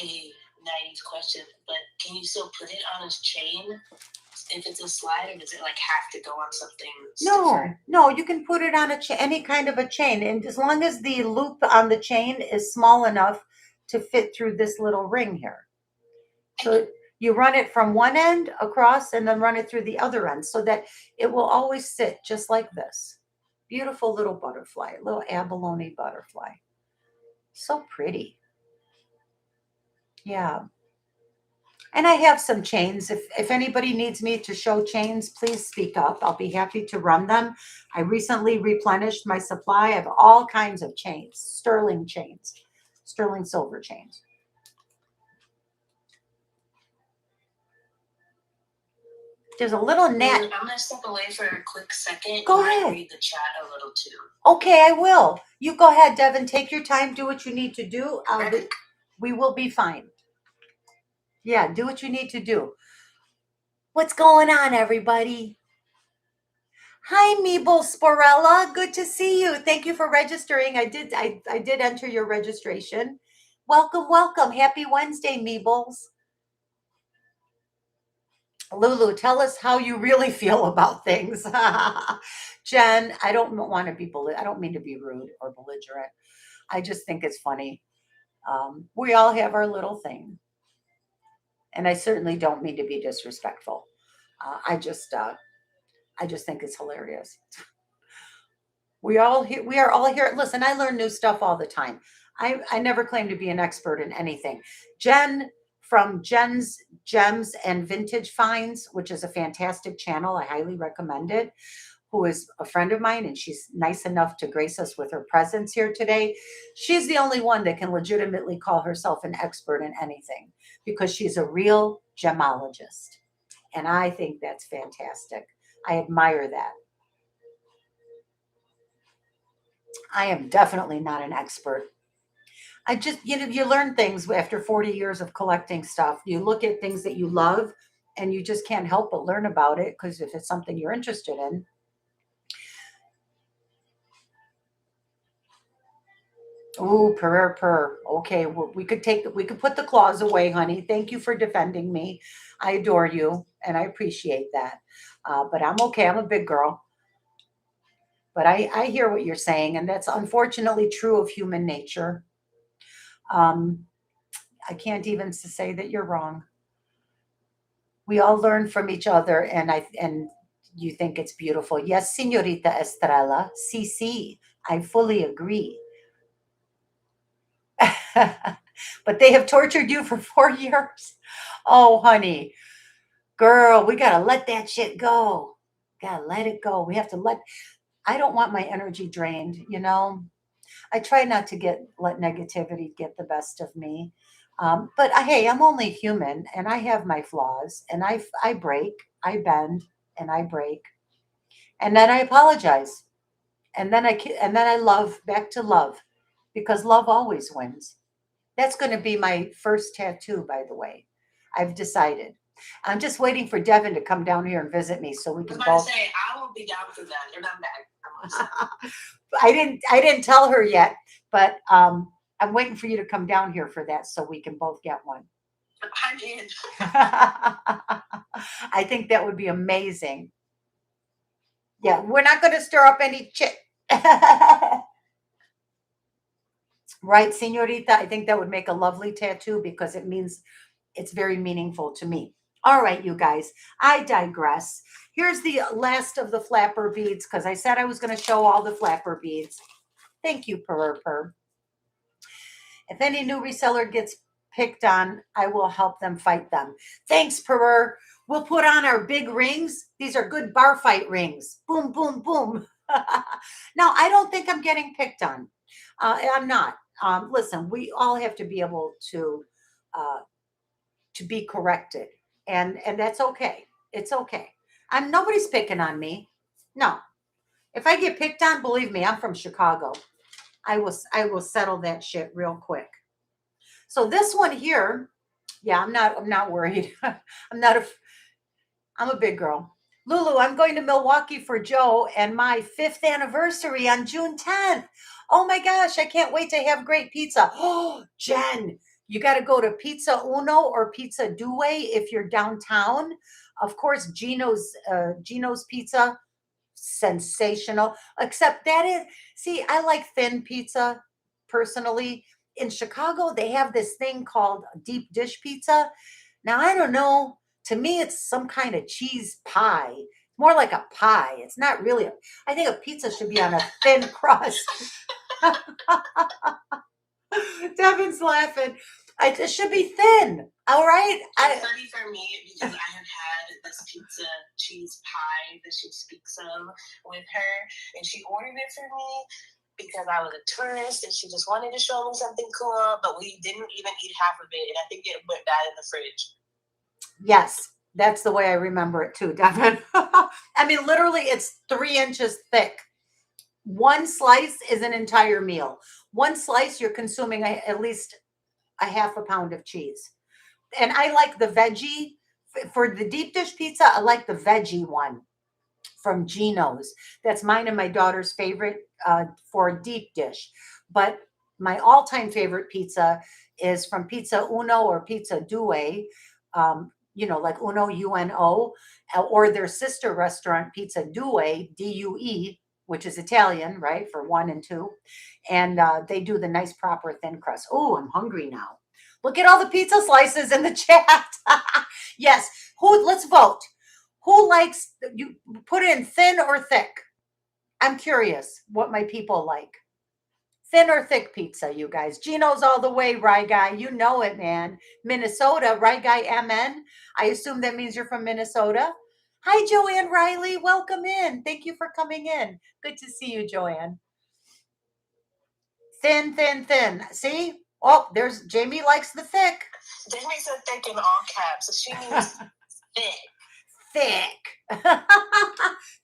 a naive question, but can you still put it on a chain if it's a slide, or does it like have to go on something stiffer? No, you can put it on any kind of a chain, and as long as the loop on the chain is small enough to fit through this little ring here. So you run it from one end across and then run it through the other end so that it will always sit just like this. Beautiful little butterfly, little abalone butterfly. So pretty. Yeah. And I have some chains. If anybody needs me to show chains, please speak up. I'll be happy to run them. I recently replenished my supply of all kinds of chains, sterling chains, sterling silver chains. There's a little net. I'm going to step away for a quick second. Go ahead. Read the chat a little too. Okay, I will. You go ahead, Devin. Take your time. Do what you need to do. We will be fine. Yeah, do what you need to do. What's going on, everybody? Hi, Meeble Sporella. Good to see you. Thank you for registering. I did enter your registration. Welcome, welcome. Happy Wednesday, Meebles. Lulu, tell us how you really feel about things. Jen, I don't want to be I don't mean to be rude or belligerent. I just think it's funny. We all have our little thing. And I certainly don't mean to be disrespectful. I just think it's hilarious. We are all here. Listen, I learn new stuff all the time. I never claim to be an expert in anything. Jen from Jen's Gems and Vintage Finds, which is a fantastic channel. I highly recommend it. who is a friend of mine, and she's nice enough to grace us with her presence here today. She's the only one that can legitimately call herself an expert in anything because she's a real gemologist. And I think that's fantastic. I admire that. I am definitely not an expert. I just, you learn things after 40 years of collecting stuff. You look at things that you love and you just can't help but learn about it because if it's something you're interested in. Ooh, purr. Okay, we could put the claws away, honey. Thank you for defending me. I adore you and I appreciate that. But I'm okay. I'm a big girl. But I hear what you're saying, and that's unfortunately true of human nature. Um, I can't even say that you're wrong. We all learn from each other, and you think it's beautiful. Yes, Señorita Estrella. Sí, I fully agree. But they have tortured you for 4 years. Oh, honey, girl, we gotta let that shit go. Gotta let it go. We have to let. I don't want my energy drained. I try not to let negativity get the best of me. But hey, I'm only human, and I have my flaws, and I break, I bend, and I break, and then I apologize, and then I love back to love, because love always wins. That's going to be my first tattoo, by the way. I've decided. I'm just waiting for Devin to come down here and visit me so we I was can about both. to say, I won't be down for that. You're not back. I didn't tell her yet, but I'm waiting for you to come down here for that so we can both get one. I'm in. I think that would be amazing. Yeah, we're not going to stir up any shit. Right, senorita? I think that would make a lovely tattoo because it means it's very meaningful to me. All right, you guys, I digress. Here's the last of the flapper beads because I said I was going to show all the flapper beads. Thank you, Purr. If any new reseller gets picked on, I will help them fight them. Thanks, Purr. We'll put on our big rings. These are good bar fight rings. Boom, boom, boom. Now, I don't think I'm getting picked on. I'm not. Listen, we all have to be able to be corrected, and that's okay. It's okay. Nobody's picking on me. No. If I get picked on, believe me, I'm from Chicago. I will settle that shit real quick. So this one here, yeah, I'm not worried. I'm a big girl. Lulu, I'm going to Milwaukee for Joe and my 5th anniversary on June 10th. Oh my gosh, I can't wait to have great pizza. Oh, Jen, you got to go to Pizza Uno or Pizza Due if you're downtown. Of course, Gino's Pizza, sensational. Except see, I like thin pizza personally. In Chicago, they have this thing called deep dish pizza. Now, I don't know. To me, it's some kind of cheese pie. More like a pie. It's not really I think a pizza should be on a thin crust. Devin's laughing. It should be thin. All right. It's funny for me because I have had this pizza cheese pie that she speaks of with her, and she ordered it for me because I was a tourist and she just wanted to show me something cool, but we didn't even eat half of it, and I think it went bad in the fridge. Yes, that's the way I remember it too, Devin. I mean, literally, it's 3 inches thick. One slice is an entire meal. One slice, you're consuming at least a half a pound of cheese. And I like the veggie. For the deep dish pizza, I like the veggie one from Gino's. That's mine and my daughter's favorite for a deep dish. But my all-time favorite pizza is from Pizza Uno or Pizza Due, like Uno, UNO, or their sister restaurant, Pizza Due, DUE, which is Italian, right, for 1 and 2. And they do the nice, proper thin crust. Oh, I'm hungry now. Look at all the pizza slices in the chat. Yes. Let's vote. Who likes, you put in thin or thick? I'm curious what my people like. Thin or thick pizza, you guys. Gino's all the way, Rye Guy. You know it, man. Minnesota, Rye Guy MN. I assume that means you're from Minnesota. Hi, Joanne Riley. Welcome in. Thank you for coming in. Good to see you, Joanne. Thin, thin, thin. See? Oh, there's Jamie likes the thick. Jamie said thick in all caps, so she means thick. Thick.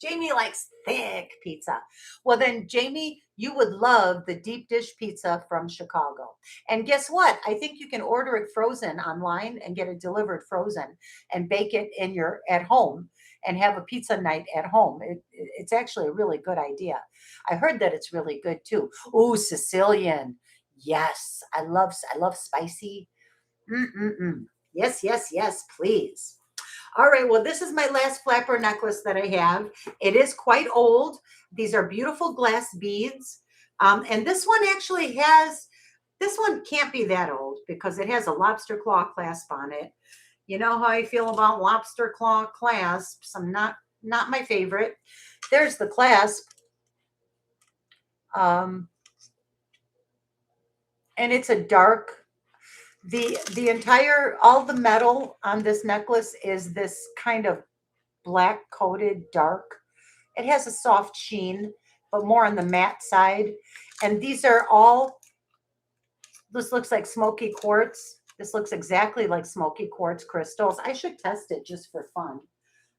Jamie likes thick pizza. Well, then, Jamie, you would love the deep dish pizza from Chicago. And guess what? I think you can order it frozen online and get it delivered frozen and bake it in your at home and have a pizza night at home. It's actually a really good idea. I heard that it's really good too. Ooh, Sicilian. Yes, I love spicy. Mm-mm-mm. Yes, yes, yes, please. All right, well, this is my last flapper necklace that I have. It is quite old. These are beautiful glass beads. And this one actually has, this one can't be that old because it has a lobster claw clasp on it. You know how I feel about lobster claw clasps. I'm not my favorite. There's the clasp. Um, and it's a dark, the entire, all the metal on this necklace is this kind of black coated dark. It has a soft sheen, but more on the matte side. And these are all, this looks like smoky quartz. This looks exactly like smoky quartz crystals. I should test it just for fun.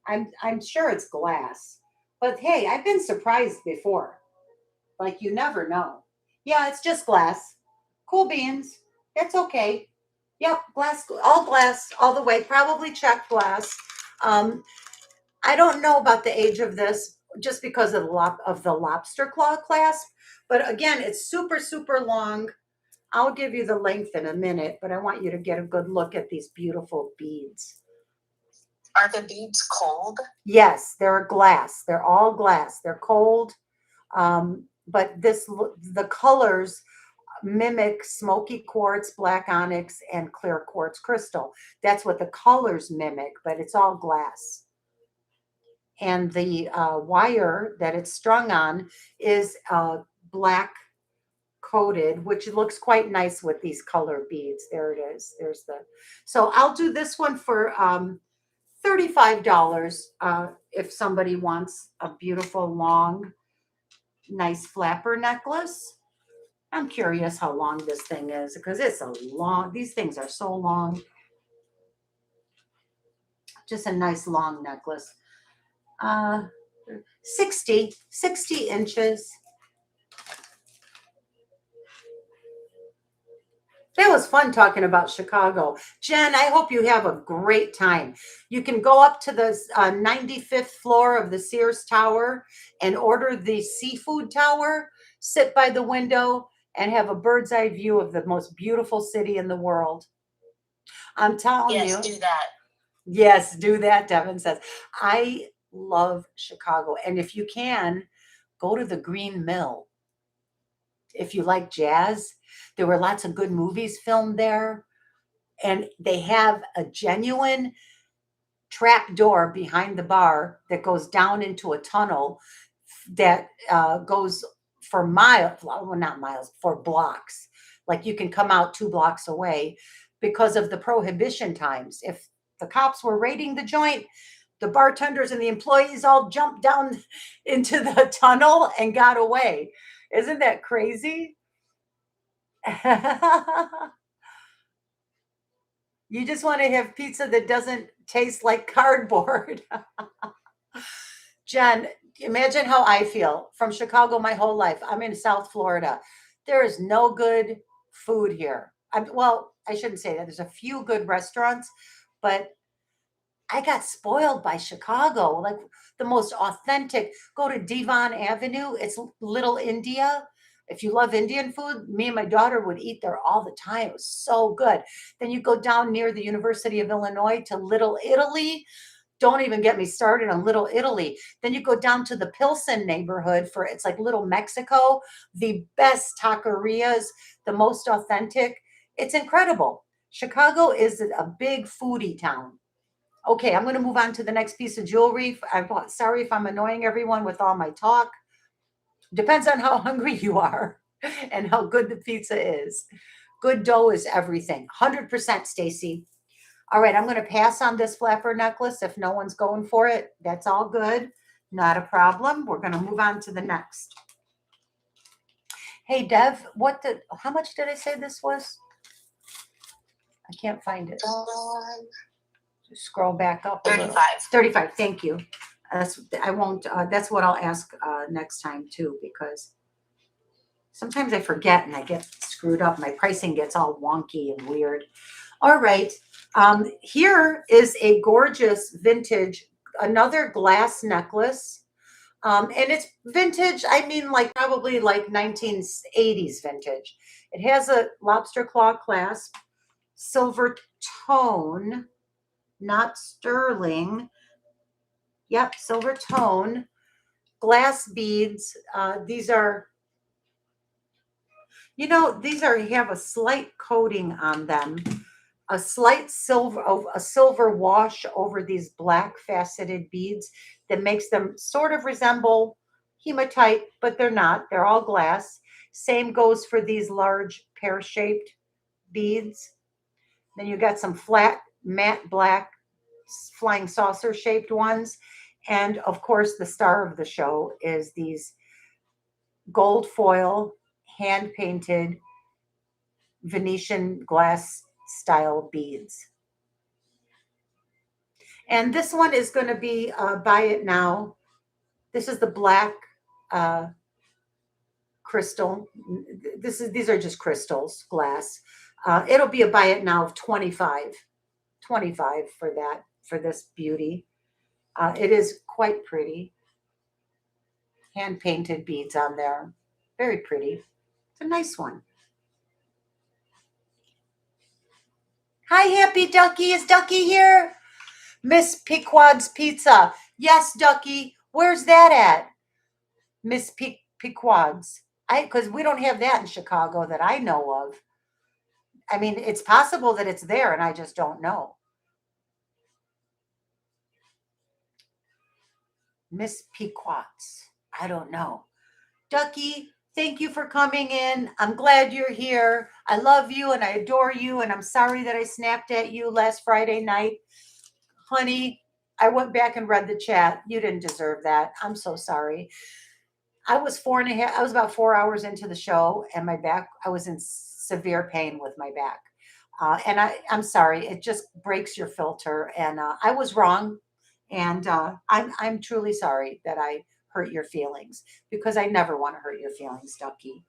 I'm sure it's glass. But hey, I've been surprised before. Like you never know. Yeah, it's just glass. Cool beans. It's okay. Yep, glass, all the way. Probably checked glass. Um, I don't know about the age of this just because of the lobster claw clasp, but again, it's super, super long. I'll give you the length in a minute, but I want you to get a good look at these beautiful beads. Are the beads cold? Yes, they're glass. They're all glass. They're cold. But the colors mimic smoky quartz, black onyx, and clear quartz crystal. That's what the colors mimic, but it's all glass. And the wire that it's strung on is black coated, which looks quite nice with these color beads. There it is. There's the, so I'll do this one for $35 if somebody wants a beautiful, long, nice flapper necklace. I'm curious how long this thing is because it's a long, these things are so long. Just a nice long necklace. Uh, 60 inches. That was fun talking about Chicago. Jen, I hope you have a great time. You can go up to the 95th floor of the Sears Tower and order the seafood tower, sit by the window, and have a bird's eye view of the most beautiful city in the world. I'm telling you. Yes, do that. Yes, do that, Devin says. I love Chicago. And if you can, go to the Green Mill. If you like jazz, there were lots of good movies filmed there. And they have a genuine trap door behind the bar that goes down into a tunnel that goes for miles, well, not miles, for blocks. Like you can come out 2 blocks away because of the prohibition times. If the cops were raiding the joint, the bartenders and the employees all jumped down into the tunnel and got away. Isn't that crazy? You just want to have pizza that doesn't taste like cardboard. Jen, imagine how I feel from Chicago my whole life. I'm in South Florida. There is no good food here. Well, I shouldn't say that. There's a few good restaurants, but I got spoiled by Chicago. Like the most authentic. Go to Devon Avenue. It's Little India. If you love Indian food, me and my daughter would eat there all the time. It was so good. Then you go down near the University of Illinois to Little Italy. Don't even get me started on Little Italy. Then you go down to the Pilsen neighborhood for it's like Little Mexico, the best taquerias, the most authentic. It's incredible. Chicago is a big foodie town. Okay, I'm going to move on to the next piece of jewelry. I'm sorry if I'm annoying everyone with all my talk. Depends on how hungry you are and how good the pizza is. Good dough is everything. 100%, Stacy. All right, I'm going to pass on this flapper necklace. If no one's going for it, that's all good. Not a problem. We're going to move on to the next. Hey, Dev, how much did I say this was? I can't find it. Just scroll back up. 35. 35. Thank you. I won't. That's what I'll ask next time too, because sometimes I forget and I get screwed up. My pricing gets all wonky and weird. All right. Here is a gorgeous vintage, another glass necklace. And it's vintage. I mean, like probably like 1980s vintage. It has a lobster claw clasp, silver tone, not sterling. Yep, silver tone, glass beads. These are, have a slight coating on them, a silver wash over these black faceted beads that makes them sort of resemble hematite, but they're not. They're all glass. Same goes for these large pear-shaped beads. Then you got some flat matte black flying saucer shaped ones. And of course, the star of the show is these gold foil, hand painted Venetian glass style beads. And this one is going to be buy it now. This is the black crystal. These are just crystals, glass. It'll be a buy it now of 25 for this beauty. It is quite pretty. Hand painted beads on there. Very pretty. It's a nice one. Hi, Happy Ducky. Is Ducky here? Miss Pequod's Pizza. Yes, Ducky. Where's that at? Miss Pequod's. Because we don't have that in Chicago that I know of. I mean, it's possible that it's there and I just don't know. Miss Pequod's. I don't know. Ducky, thank you for coming in. I'm glad you're here. I love you and I adore you. And I'm sorry that I snapped at you last Friday night. Honey, I went back and read the chat. You didn't deserve that. I'm so sorry. I was about 4 hours into the show and my back, I was in severe pain with my back. And I'm sorry. It just breaks your filter. And I was wrong. And I'm truly sorry that I hurt your feelings, because I never want to hurt your feelings, Ducky.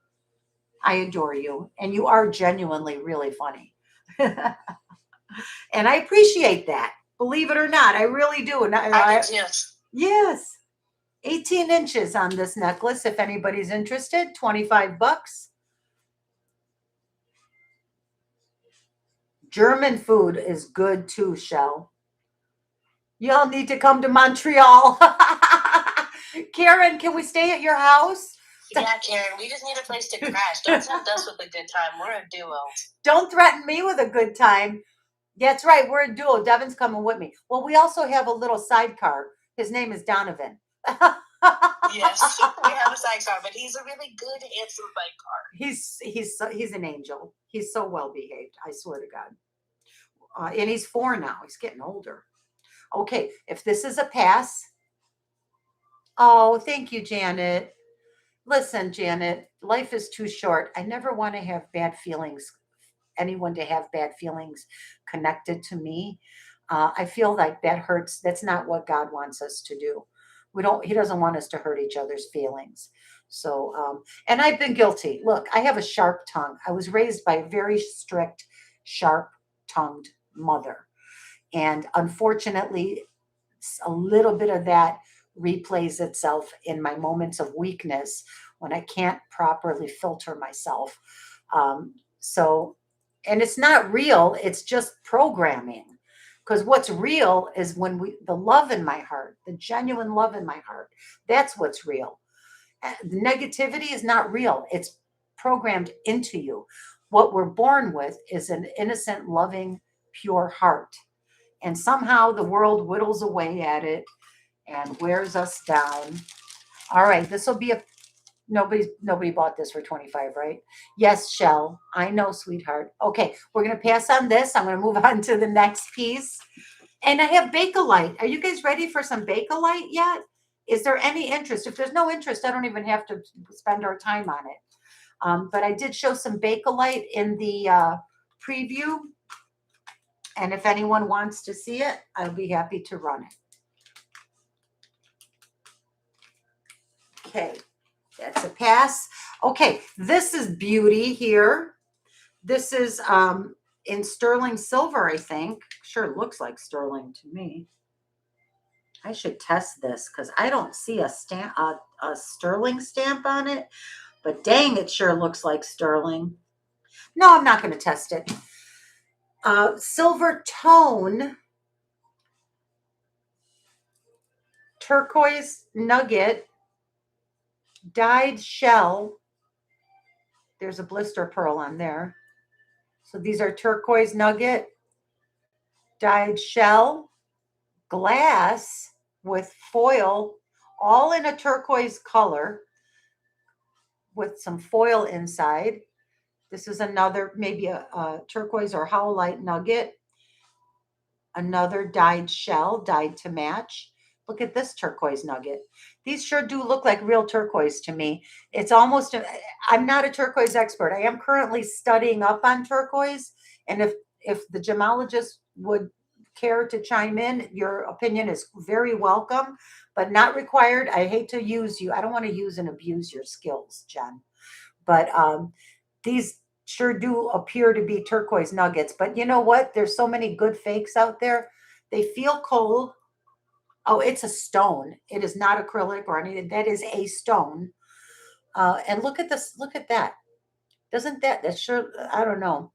I adore you, and you are genuinely really funny. And I appreciate that. Believe it or not, I really do. And yes. 18 inches on this necklace. If anybody's interested, $25. German food is good too, Shell. Y'all need to come to Montreal. Karen, can we stay at your house? Yeah, Karen, we just need a place to crash. Don't tempt us with a good time. We're a duo. Don't threaten me with a good time. That's right. We're a duo. Devin's coming with me. Well, we also have a little sidecar. His name is Donovan. Yes, we have a sidecar, but he's a really good, handsome sidecar. He's an angel. He's so well behaved. I swear to God. And he's 4 now. He's getting older. Okay, if this is a pass. Oh, thank you, Janet. Listen, Janet, life is too short. I never want to have bad feelings, anyone to have bad feelings connected to me. I feel like that hurts. That's not what God wants us to do. He doesn't want us to hurt each other's feelings. So, and I've been guilty. Look, I have a sharp tongue. I was raised by a very strict, sharp-tongued mother. And unfortunately, a little bit of that replays itself in my moments of weakness when I can't properly filter myself. And it's not real. It's just programming. Because what's real is when the love in my heart, the genuine love in my heart, that's what's real. The negativity is not real. It's programmed into you. What we're born with is an innocent, loving, pure heart. And somehow the world whittles away at it and wears us down. All right, this will be Nobody bought this for 25, right? Yes, Shell. I know, sweetheart. Okay, we're gonna pass on this. I'm gonna move on to the next piece. And I have Bakelite. Are you guys ready for some Bakelite yet? Is there any interest? If there's no interest, I don't even have to spend our time on it. But I did show some Bakelite in the preview. And if anyone wants to see it, I'll be happy to run it. Okay, that's a pass. Okay, this is beauty here. This is in sterling silver, I think. Sure looks like sterling to me. I should test this because I don't see a stamp, a sterling stamp on it. But dang, it sure looks like sterling. No, I'm not going to test it. Silver tone, turquoise nugget, dyed shell. There's a blister pearl on there. So these are turquoise nugget, dyed shell, glass with foil, all in a turquoise color with some foil inside. This is another, maybe a turquoise or howlite nugget. Another dyed shell, dyed to match. Look at this turquoise nugget. These sure do look like real turquoise to me. It's almost, I'm not a turquoise expert. I am currently studying up on turquoise. And if the gemologist would care to chime in, your opinion is very welcome, but not required. I hate to use you. I don't want to use and abuse your skills, Jen. But these sure do appear to be turquoise nuggets. But you know what? There's so many good fakes out there. They feel cold. Oh, it's a stone. It is not acrylic or anything. That is a stone. And look at this. Look at that. Doesn't that sure, I don't know.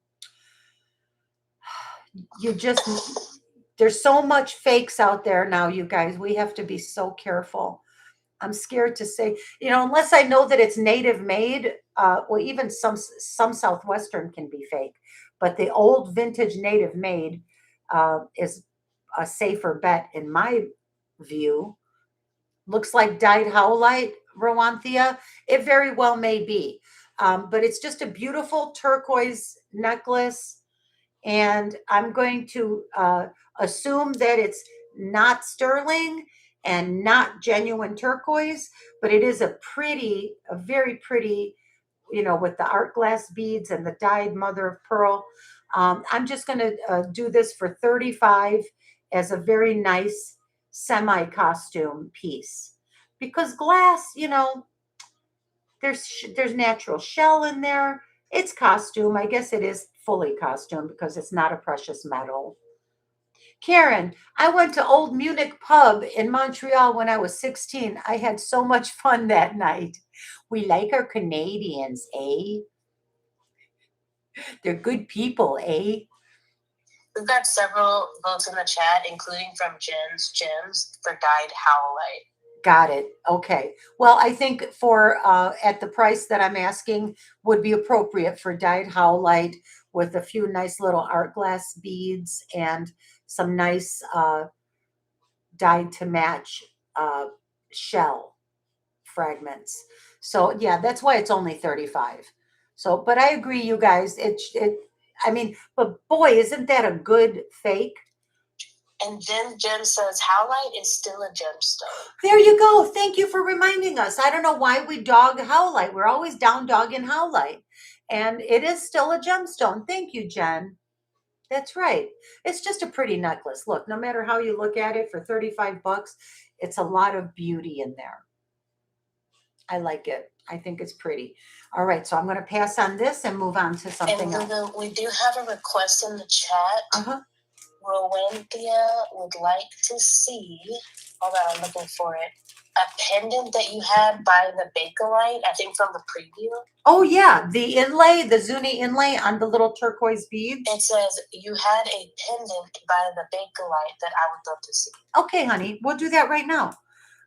You just, there's so much fakes out there now, you guys. We have to be so careful. I'm scared to say, unless I know that it's native made, well, even some Southwestern can be fake, but the old vintage native made is a safer bet in my view. Looks like dyed howlite, Rowanthia. It very well may be, but it's just a beautiful turquoise necklace, and I'm going to assume that it's not sterling and not genuine turquoise, but it is a very pretty, with the art glass beads and the dyed mother of pearl. I'm just going to do this for 35 as a very nice semi-costume piece, because glass, there's natural shell in there. It's costume. I guess it is fully costume because it's not a precious metal. Karen, I went to Old Munich Pub in Montreal when I was 16. I had so much fun that night. We like our Canadians, eh? They're good people, eh? We've got several votes in the chat, including from Gems for dyed howlite. Got it. Okay. Well, I think for at the price that I'm asking would be appropriate for dyed howlite with a few nice little art glass beads and some nice dyed to match shell fragments. So yeah, that's why it's only 35. So, but I agree, you guys. I mean, but boy, isn't that a good fake? And then Jem says, howlite is still a gemstone. There you go. Thank you for reminding us. I don't know why we dog howlite. We're always down dogging howlite. And it is still a gemstone. Thank you, Jen. That's right. It's just a pretty necklace. Look, no matter how you look at it, for 35 bucks, it's a lot of beauty in there. I like it. I think it's pretty. All right, so I'm going to pass on this and move on to something else. We do have a request in the chat. Uh-huh. Rowanthia would like to see, hold on, I'm looking for it, a pendant that you had by the Bakelite, I think from the preview. Oh, yeah, the inlay, the Zuni inlay on the little turquoise beads. It says you had a pendant by the Bakelite that I would love to see. Okay, honey, we'll do that right now.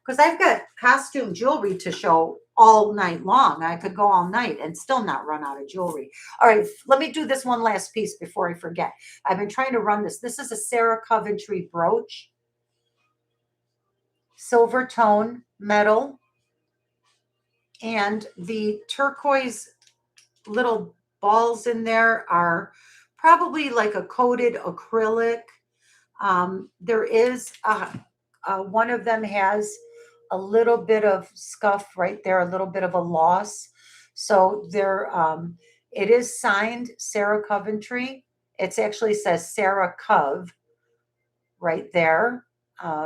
Because I've got costume jewelry to show all night long. I could go all night and still not run out of jewelry. All right, let me do this one last piece before I forget. I've been trying to run this. This is a Sarah Coventry brooch. Silver tone metal. And the turquoise little balls in there are probably like a coated acrylic. There is one of them has a little bit of scuff right there, a little bit of a loss. So there, it is signed Sarah Coventry. It actually says Sarah Cove right there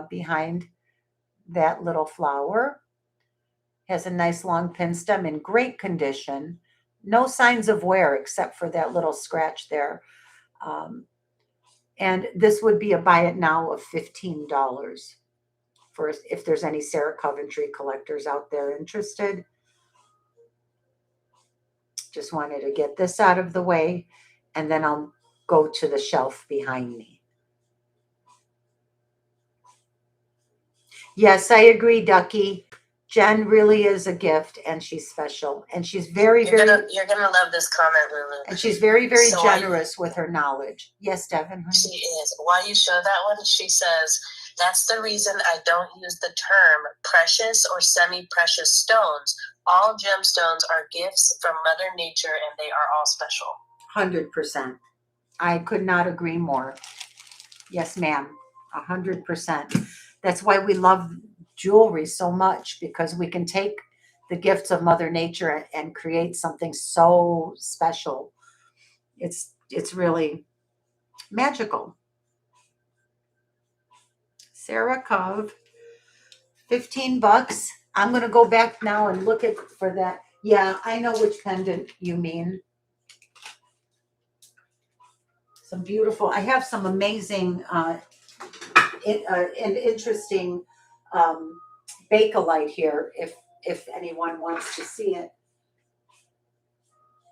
behind that little flower. Has a nice long pin stem in great condition. No signs of wear except for that little scratch there. And this would be a buy it now of $15 for if there's any Sarah Coventry collectors out there interested. Just wanted to get this out of the way, and then I'll go to the shelf behind me. Yes, I agree, Ducky. Jen really is a gift, and she's special, and she's very, you're gonna love this comment, Lulu. And she's very, very generous with her knowledge. Yes, Devin. She is. While you show that one, she says, "That's the reason I don't use the term precious or semi-precious stones. All gemstones are gifts from Mother Nature, and they are all special." 100%. I could not agree more. Yes, ma'am. 100%. That's why we love jewelry so much, because we can take the gifts of Mother Nature and create something so special. It's really magical. Sarah Cove, $15. I'm going to go back now and look at for that. Yeah, I know which pendant you mean. Some beautiful. I have some amazing and interesting Bakelite here. If anyone wants to see it.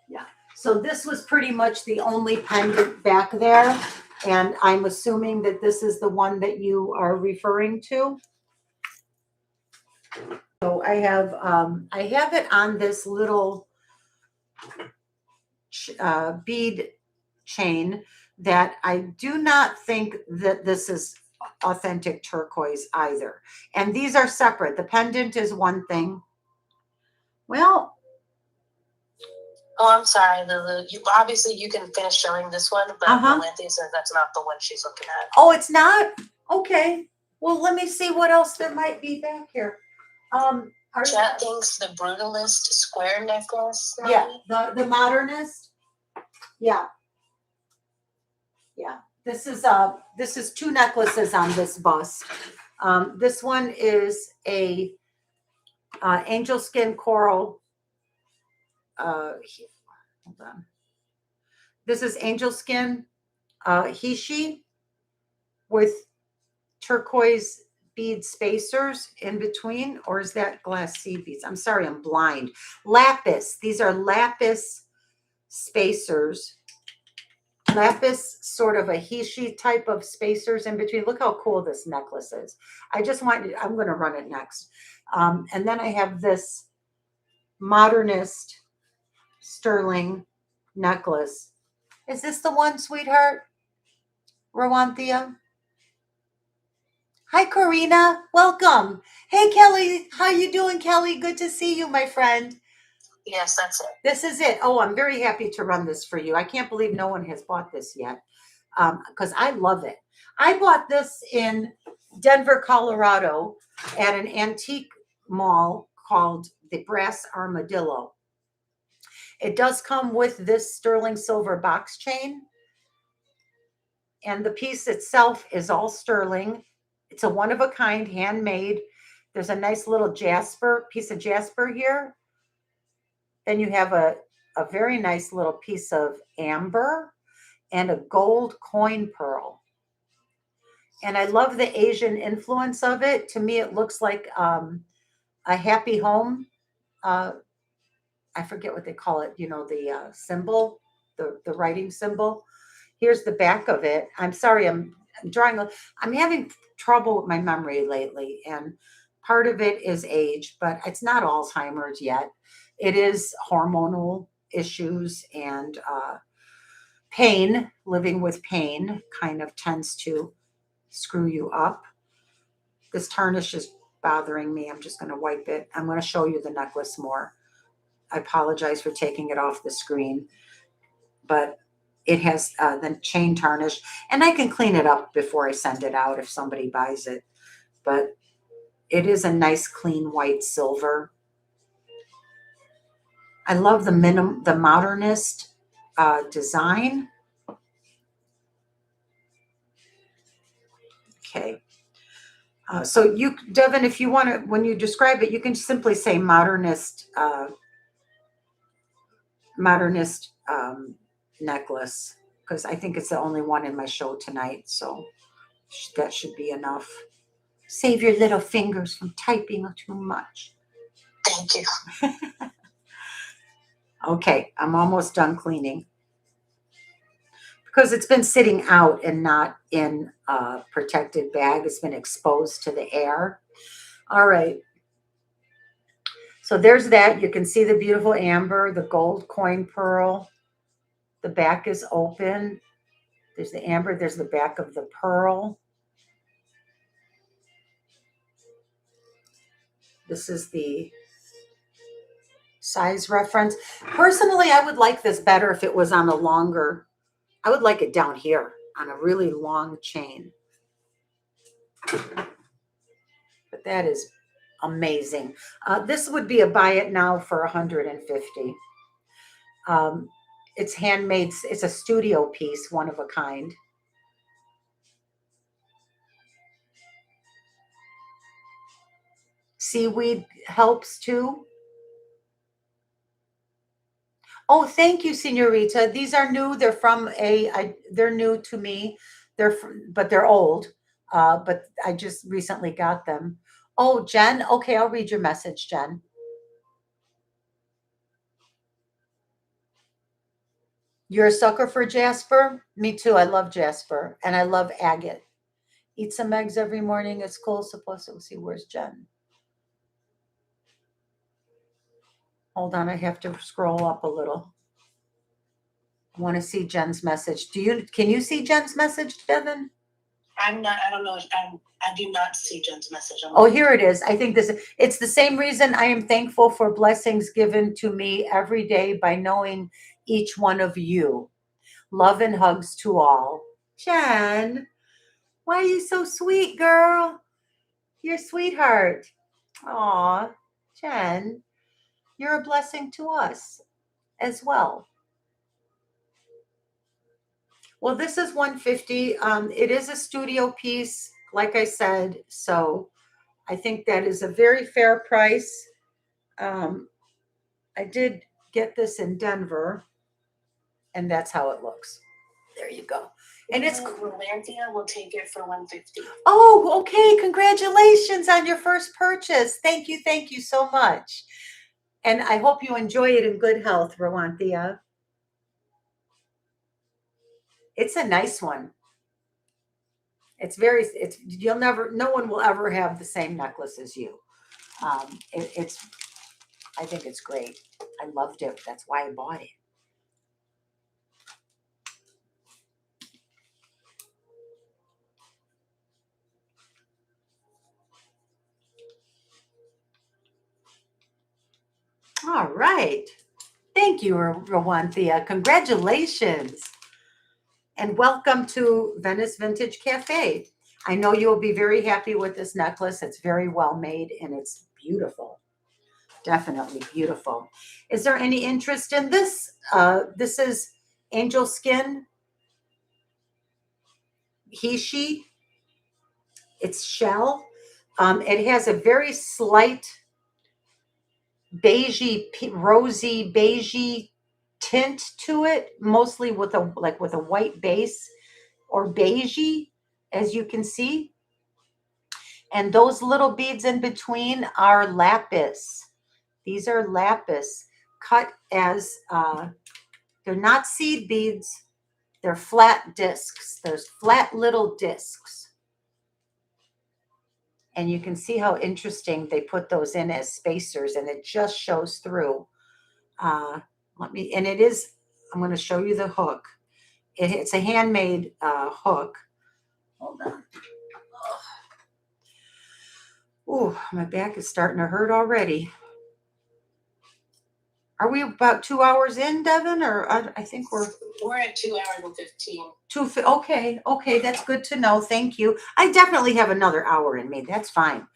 Yeah. So this was pretty much the only pendant back there, and I'm assuming that this is the one that you are referring to. So I have it on this little bead chain that I do not think that this is authentic turquoise either. And these are separate. The pendant is one thing. Well, oh, I'm sorry, Lulu. Obviously you can finish showing this one, but Melinthia says that's not the one she's looking at. Oh, it's not? Okay. Well, let me see what else there might be back here. Chat thinks the brutalist square necklace. Maybe? Yeah, the modernist. Yeah. Yeah. This is two necklaces on this bust. This one is a angel skin coral. Hold on. This is angel skin hishi with turquoise bead spacers in between, or is that glass seed beads? I'm sorry, I'm blind. Lapis. These are lapis spacers. Lapis, sort of a hishi type of spacers in between. Look how cool this necklace is. I'm going to run it next. And then I have this modernist sterling necklace. Is this the one, sweetheart? Rowanthia? Hi, Karina. Welcome. Hey, Kelly. How you doing, Kelly? Good to see you, my friend. Yes, that's it. This is it. Oh, I'm very happy to run this for you. I can't believe no one has bought this yet, because I love it. I bought this in Denver, Colorado at an antique mall called the Brass Armadillo. It does come with this sterling silver box chain, and the piece itself is all sterling. It's a one-of-a-kind, handmade. There's a nice little piece of jasper here. Then you have a very nice little piece of amber and a gold coin pearl. And I love the Asian influence of it. To me, it looks like a happy home. I forget what they call it. You know, the symbol, the writing symbol. Here's the back of it. I'm sorry, I'm having trouble with my memory lately. And part of it is age, but it's not Alzheimer's yet. It is hormonal issues and pain. Living with pain kind of tends to screw you up. This tarnish is bothering me. I'm just going to wipe it. I'm going to show you the necklace more. I apologize for taking it off the screen, but it has the chain tarnish, and I can clean it up before I send it out if somebody buys it. But it is a nice, clean white silver. I love the modernist design. Okay. So you, Devin, if you want to, when you describe it, you can simply say modernist, necklace, because I think it's the only one in my show tonight. So that should be enough. Save your little fingers from typing too much. Thank you. Okay, I'm almost done cleaning. Because it's been sitting out and not in a protected bag. It's been exposed to the air. All right. So there's that. You can see the beautiful amber, the gold coin pearl. The back is open. There's the amber. There's the back of the pearl. This is the size reference. Personally, I would like this better if it was on a longer, I would like it down here on a really long chain. But that is amazing. This would be a buy it now for $150. It's handmade. It's a studio piece, one of a kind. Seaweed helps too. Oh, thank you, Senorita. These are new. They're from they're new to me. But they're old. But I just recently got them. Oh, Jen. Okay, I'll read your message, Jen. You're a sucker for Jasper? Me too. I love Jasper. And I love agate. Eat some eggs every morning. It's cool. Supposed to see where's Jen. Hold on, I have to scroll up a little. I want to see Jen's message. Can you see Jen's message, Devin? I don't know. I do not see Jen's message. Oh, here it is. I think it's the same reason I am thankful for blessings given to me every day by knowing each one of you. Love and hugs to all. Jen, why are you so sweet, girl? You're a sweetheart. Aw, Jen, you're a blessing to us as well. Well, this is $150. It is a studio piece, like I said, so I think that is a very fair price. I did get this in Denver, and that's how it looks. There you go. And it's Rolandia will take it for $150. Oh, okay. Congratulations on your first purchase. Thank you so much. And I hope you enjoy it in good health, Rowanthia. It's a nice one. No one will ever have the same necklace as you. I think it's great. I loved it. That's why I bought it. All right. Thank you, Rowanthia. Congratulations. And welcome to Venice Vintage Cafe. I know you'll be very happy with this necklace. It's very well made and it's beautiful. Definitely beautiful. Is there any interest in this? This is angel skin. She. It's shell. It has a very slight rosy beigey tint to it, mostly with a white base or beigey, as you can see. And those little beads in between are lapis. These are lapis cut as they're not seed beads, they're flat discs. There's flat little discs. And you can see how interesting they put those in as spacers, and it just shows through. I'm going to show you the hook. It's a handmade hook. Hold on. Ooh, my back is starting to hurt already. Are we about 2 hours in, Devin? Or I think we're at 2 hours and 15. Okay, that's good to know. Thank you. I definitely have another hour in me. That's fine.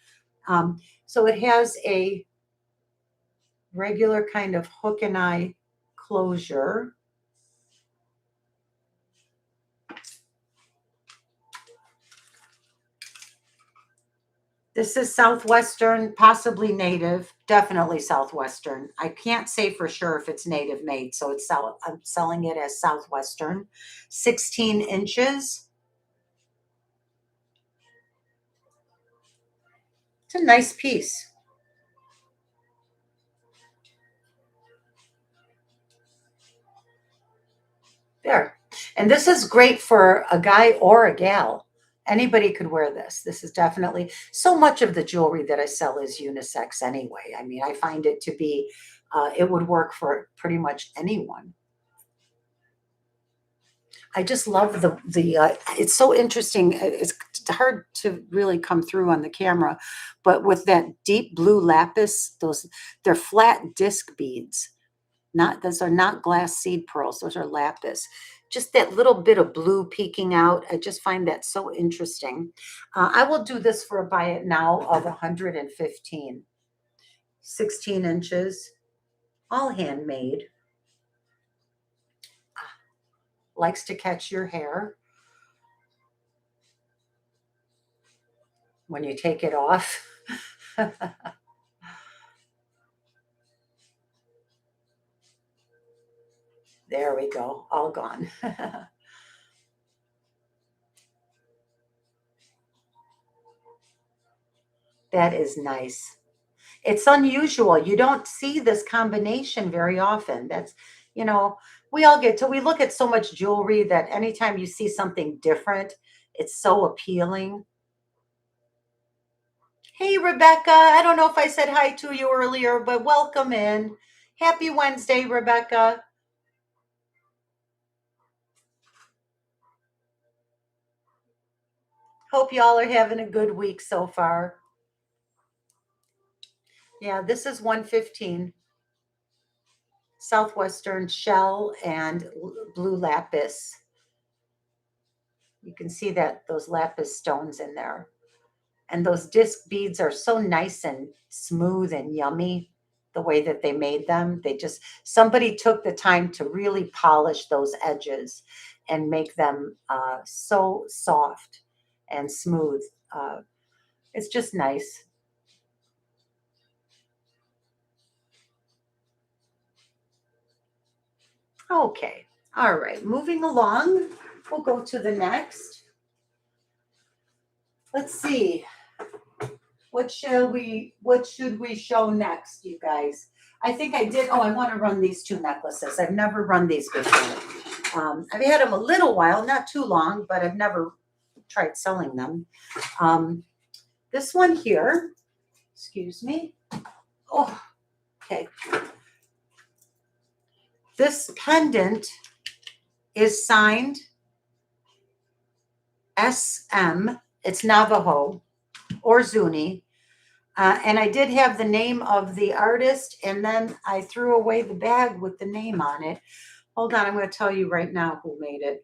So it has a regular kind of hook and eye closure. This is Southwestern, possibly native, definitely Southwestern. I can't say for sure if it's native made, so I'm selling it as Southwestern. 16 inches. It's a nice piece. There. And this is great for a guy or a gal. Anybody could wear this. This is definitely, so much of the jewelry that I sell is unisex anyway. I mean, I find it to be, it would work for pretty much anyone. I just love it's so interesting. It's hard to really come through on the camera, but with that deep blue lapis, they're flat disc beads. Those are not glass seed pearls. Those are lapis. Just that little bit of blue peeking out. I just find that so interesting. I will do this for a buy it now of 115. 16 inches, all handmade. Likes to catch your hair when you take it off. There we go, all gone. That is nice. It's unusual. You don't see this combination very often. You know, we look at so much jewelry that anytime you see something different, it's so appealing. Hey, Rebecca. I don't know if I said hi to you earlier, but welcome in. Happy Wednesday, Rebecca. Hope y'all are having a good week so far. Yeah, this is 115. Southwestern shell and blue lapis. You can see those lapis stones in there. And those disc beads are so nice and smooth and yummy the way that they made them. Somebody took the time to really polish those edges and make them so soft and smooth. It's just nice. Okay. All right. Moving along. We'll go to the next. Let's see. What should we show next, you guys? I think I did. Oh, I want to run these two necklaces. I've never run these before. I've had them a little while, not too long, but I've never tried selling them. This one here, excuse me. Oh, okay. This pendant is signed SM. It's Navajo or Zuni. And I did have the name of the artist, and then I threw away the bag with the name on it. Hold on, I'm going to tell you right now who made it.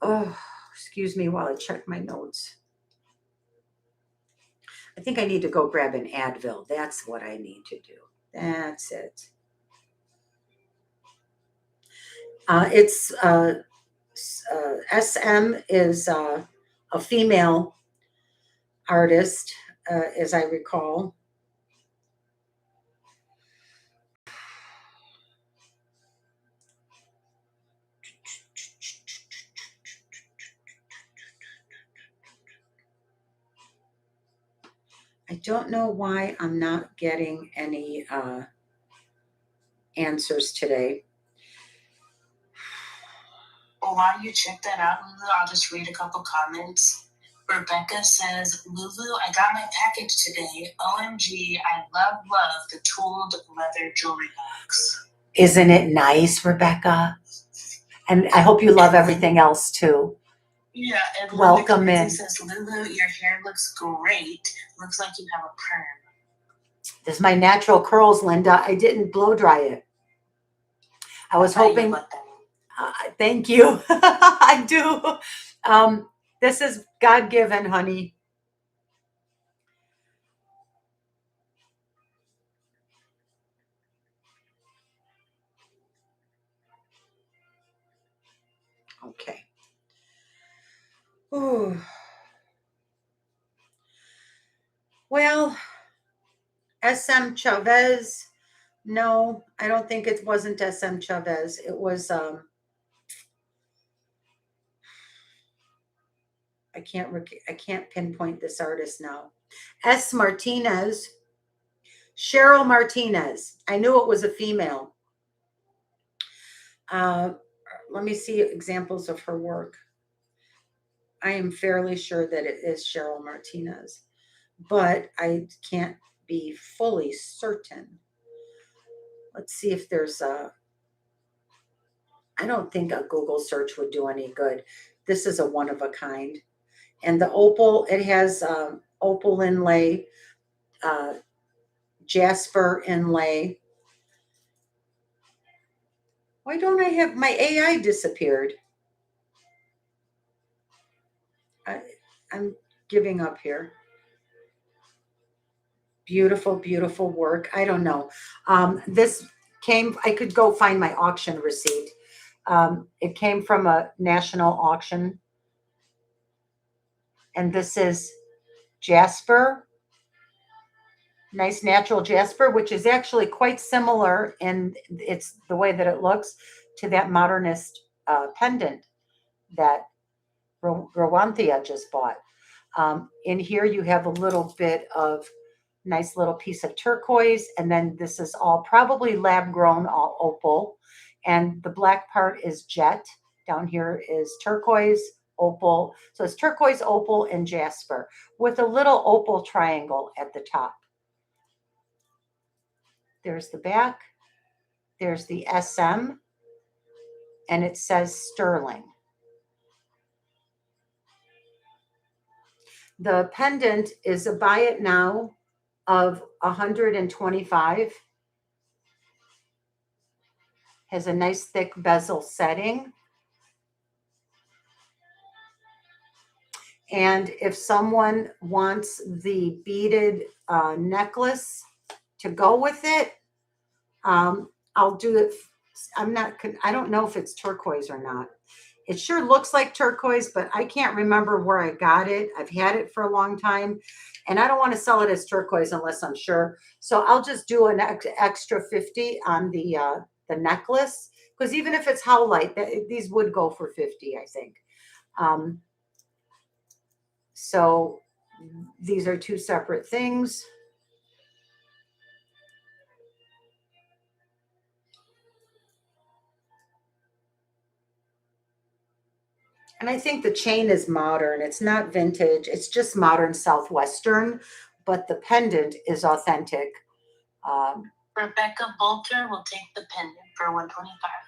Oh, excuse me while I check my notes. I think I need to go grab an Advil. That's what I need to do. That's it. SM is a female artist, as I recall. I don't know why I'm not getting any answers today. Well, while you check that out, Lulu, I'll just read a couple comments. Rebecca says, Lulu, I got my package today. OMG, I love the tooled leather jewelry box. Isn't it nice, Rebecca? And I hope you love everything else too. Yeah, and welcome in. Says, Lulu, your hair looks great. Looks like you have a perm. This is my natural curls, Linda. I didn't blow dry it. I was hoping. Thank you. I do. This is God-given, honey. Okay. Ooh. Well, SM Chavez. No, I don't think it wasn't SM Chavez. It was I can't pinpoint this artist now. S. Martinez. Cheryl Martinez. I knew it was a female. Let me see examples of her work. I am fairly sure that it is Cheryl Martinez, but I can't be fully certain. Let's see if there's a, I don't think a Google search would do any good. This is a one of a kind. And the opal, it has opal inlay, jasper inlay. Why don't I have, my AI disappeared? I'm giving up here. Beautiful, beautiful work. I don't know. This came, I could go find my auction receipt. It came from a national auction. And this is jasper, nice natural jasper, which is actually quite similar in it's the way that it looks to that modernist pendant that Rowanthia just bought. In here you have a little bit of nice little piece of turquoise, and then this is all probably lab grown, all opal, and the black part is jet. Down here is turquoise, opal. So it's turquoise, opal, and jasper with a little opal triangle at the top. There's the back. There's the SM, and it says sterling. The pendant is a buy it now of 125. Has a nice thick bezel setting. And if someone wants the beaded necklace to go with it, I'll do it. I don't know if it's turquoise or not. It sure looks like turquoise, but I can't remember where I got it. I've had it for a long time, and I don't want to sell it as turquoise unless I'm sure. So I'll just do an extra 50 on the necklace, because even if it's howlite, these would go for 50, I think. So these are two separate things. And I think the chain is modern. It's not vintage. It's just modern Southwestern, but the pendant is authentic. Rebecca Bolter will take the pendant for $125.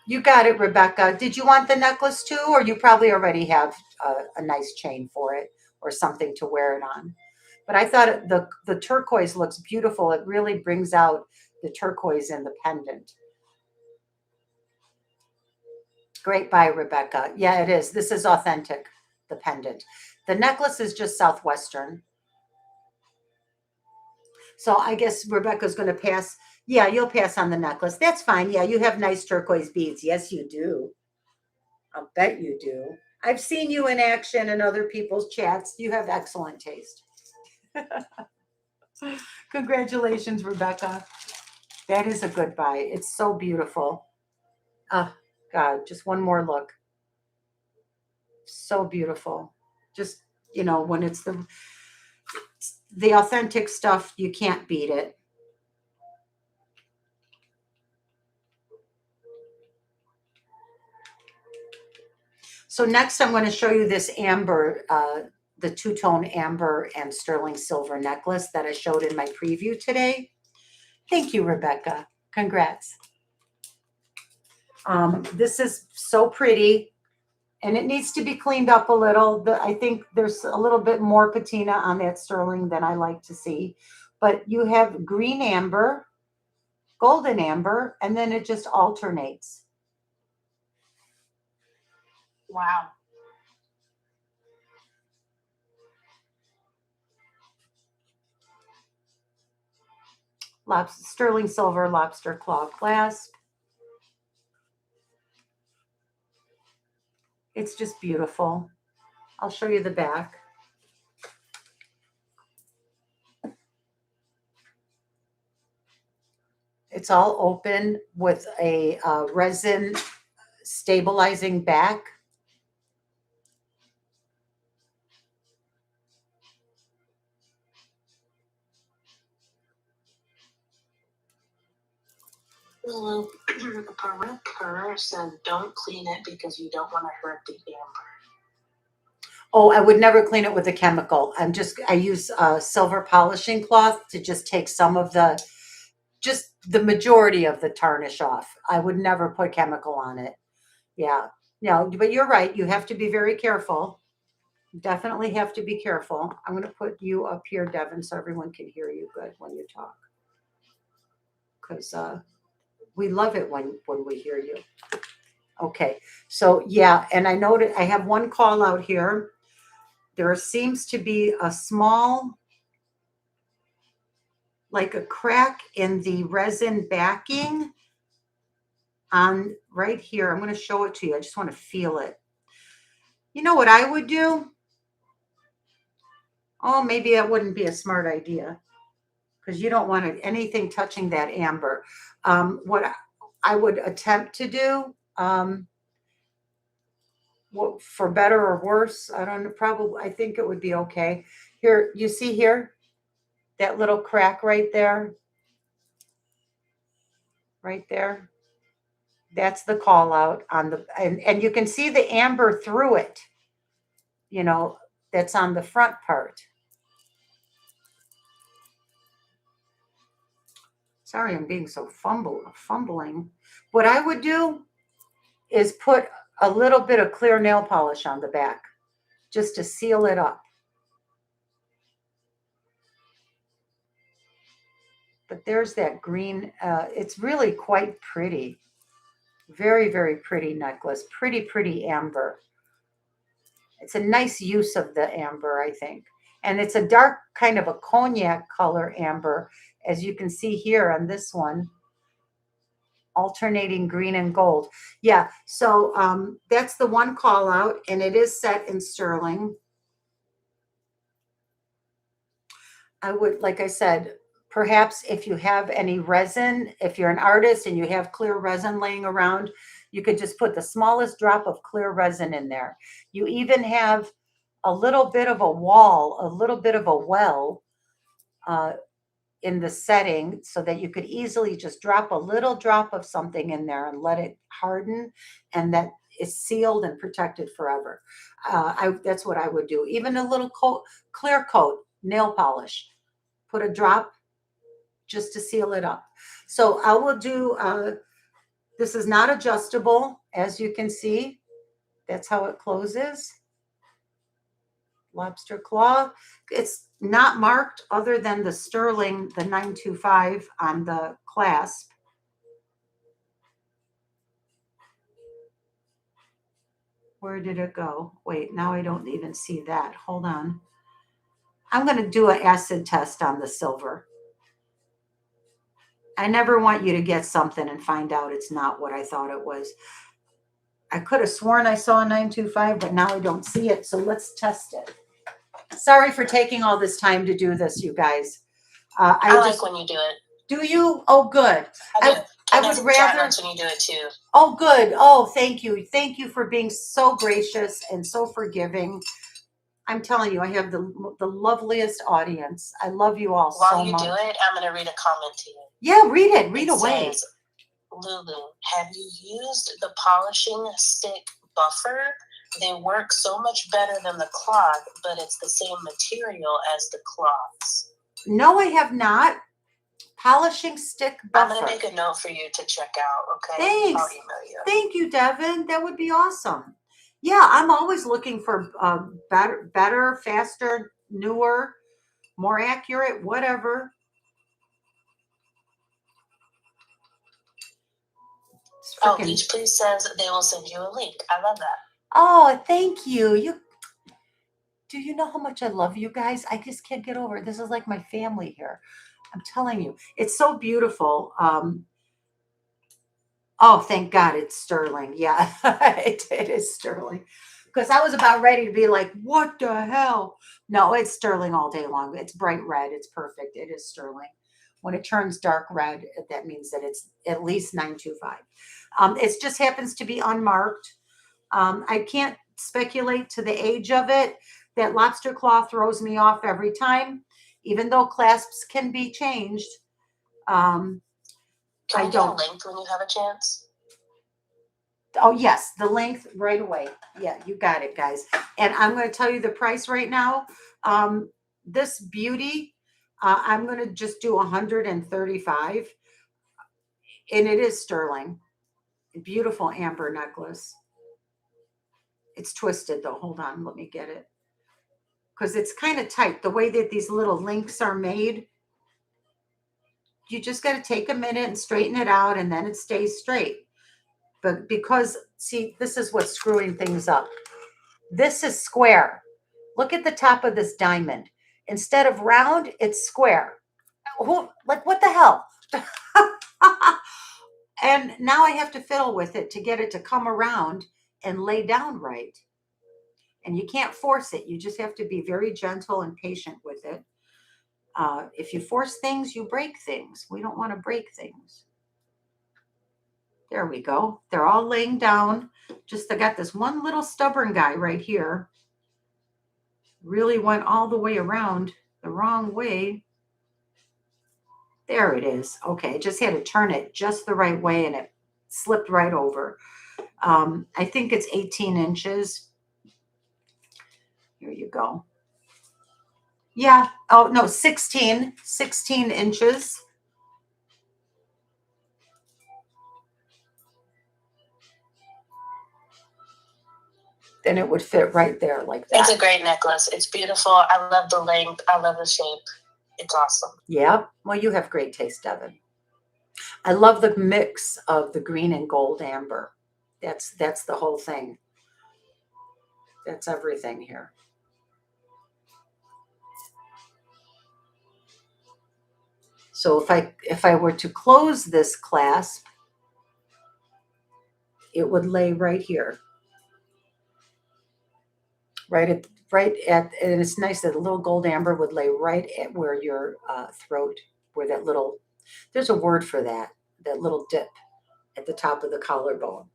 You got it, Rebecca. Did you want the necklace too, or you probably already have a nice chain for it or something to wear it on? But I thought the turquoise looks beautiful. It really brings out the turquoise in the pendant. Great buy, Rebecca. Yeah, it is. This is authentic, the pendant. The necklace is just Southwestern. So I guess Rebecca's going to pass. Yeah, you'll pass on the necklace. That's fine. Yeah, you have nice turquoise beads. Yes, you do. I'll bet you do. I've seen you in action in other people's chats. You have excellent taste. Congratulations, Rebecca. That is a good buy. It's so beautiful. Oh, God, just one more look. So beautiful. Just, when it's the authentic stuff, you can't beat it. So next I'm going to show you this amber, the two-tone amber and sterling silver necklace that I showed in my preview today. Thank you, Rebecca. Congrats. This is so pretty. And it needs to be cleaned up a little. I think there's a little bit more patina on that sterling than I like to see. But you have green amber, golden amber, and then it just alternates. Wow. Sterling silver lobster claw clasp. It's just beautiful. I'll show you the back. It's all open with a resin stabilizing back. Per said don't clean it because you don't want to hurt the amber. Oh, I would never clean it with a chemical. I use silver polishing cloth to just take some of just the majority of the tarnish off. I would never put chemical on it. Yeah. No, but you're right. You have to be very careful. Definitely have to be careful. I'm going to put you up here, Devin, so everyone can hear you good when you talk. Because we love it when we hear you. Okay. So, yeah. And I noted I have one call out here. There seems to be a small, like a crack in the resin backing on right here. I'm going to show it to you. I just want to feel it. You know what I would do? Oh, maybe that wouldn't be a smart idea because you don't want anything touching that amber. What I would attempt to do, for better or worse, I don't know, probably, I think it would be okay. Here, you see here, that little crack right there? Right there. That's the call out on and you can see the amber through it, that's on the front part. Sorry, I'm being so fumbling. What I would do is put a little bit of clear nail polish on the back just to seal it up. But there's that green. It's really quite pretty. Very, very pretty necklace. Pretty amber. It's a nice use of the amber, I think. And it's a dark kind of a cognac color amber, as you can see here on this one. Alternating green and gold. Yeah, so that's the one call out, and it is set in sterling. I would, like I said, perhaps if you have any resin, if you're an artist and you have clear resin laying around, you could just put the smallest drop of clear resin in there. You even have a little bit of a wall, a little bit of a well in the setting so that you could easily just drop a little drop of something in there and let it harden, and that is sealed and protected forever. That's what I would do. Even a little clear coat nail polish, put a drop just to seal it up. So I will do, this is not adjustable, as you can see. That's how it closes. Lobster claw. It's not marked other than the sterling, the 925 on the clasp. Where did it go? Wait, now I don't even see that. Hold on. I'm going to do an acid test on the silver. I never want you to get something and find out it's not what I thought it was. I could have sworn I saw a 925, but now I don't see it. So let's test it. Sorry for taking all this time to do this, you guys. I like when you do it. Do you? Oh, good. I would rather when you do it too. Oh, good. Oh, thank you. Thank you for being so gracious and so forgiving. I'm telling you, I have the loveliest audience. I love you all so much. While you do it, I'm going to read a comment to you. Yeah, read it. Read away. Says, Lulu, have you used the polishing stick buffer? They work so much better than the cloth, but it's the same material as the cloths. No, I have not. Polishing stick buffer. I'm going to make a note for you to check out, okay? Thanks. I'll email you. Thank you, Devin. That would be awesome. Yeah, I'm always looking for better, faster, newer, more accurate, whatever. It's Oh, freaking. Beach Please says they will send you a link. I love that. Oh, thank you. Do you know how much I love you guys? I just can't get over it. This is like my family here. I'm telling you, it's so beautiful. Oh, thank God it's sterling. Yeah, it is sterling. Because I was about ready to be like, what the hell? No, it's sterling all day long. It's bright red. It's perfect. It is sterling. When it turns dark red, that means that it's at least 925. It just happens to be unmarked. I can't speculate to the age of it. That lobster claw throws me off every time, even though clasps can be changed. Um, Can I we get a don't. length when you have a chance? Oh, yes, the length right away. Yeah, you got it, guys. And I'm going to tell you the price right now. This beauty, I'm going to just do 135, and it is sterling. Beautiful amber necklace. It's twisted though. Hold on, let me get it. Because it's kind of tight. The way that these little links are made, you just got to take a minute and straighten it out, and then it stays straight. But because, see, this is what's screwing things up. This is square. Look at the top of this diamond. Instead of round, it's square. Like, what the hell? And now I have to fiddle with it to get it to come around and lay down right. And you can't force it. You just have to be very gentle and patient with it. If you force things, you break things. We don't want to break things. There we go. They're all laying down. Just I got this one little stubborn guy right here. Really went all the way around the wrong way. There it is. Okay, just had to turn it just the right way and it slipped right over. I think it's 18 inches. Here you go. Yeah. Oh, no, 16 inches. Then it would fit right there like that. It's a great necklace. It's beautiful. I love the length. I love the shape. It's awesome. Yep. Well, you have great taste, Devin. I love the mix of the green and gold amber. That's the whole thing. That's everything here. So if I were to close this clasp, it would lay right here. Right at, and it's nice that a little gold amber would lay right at where your throat, where that little, there's a word for that little dip at the top of the collarbone.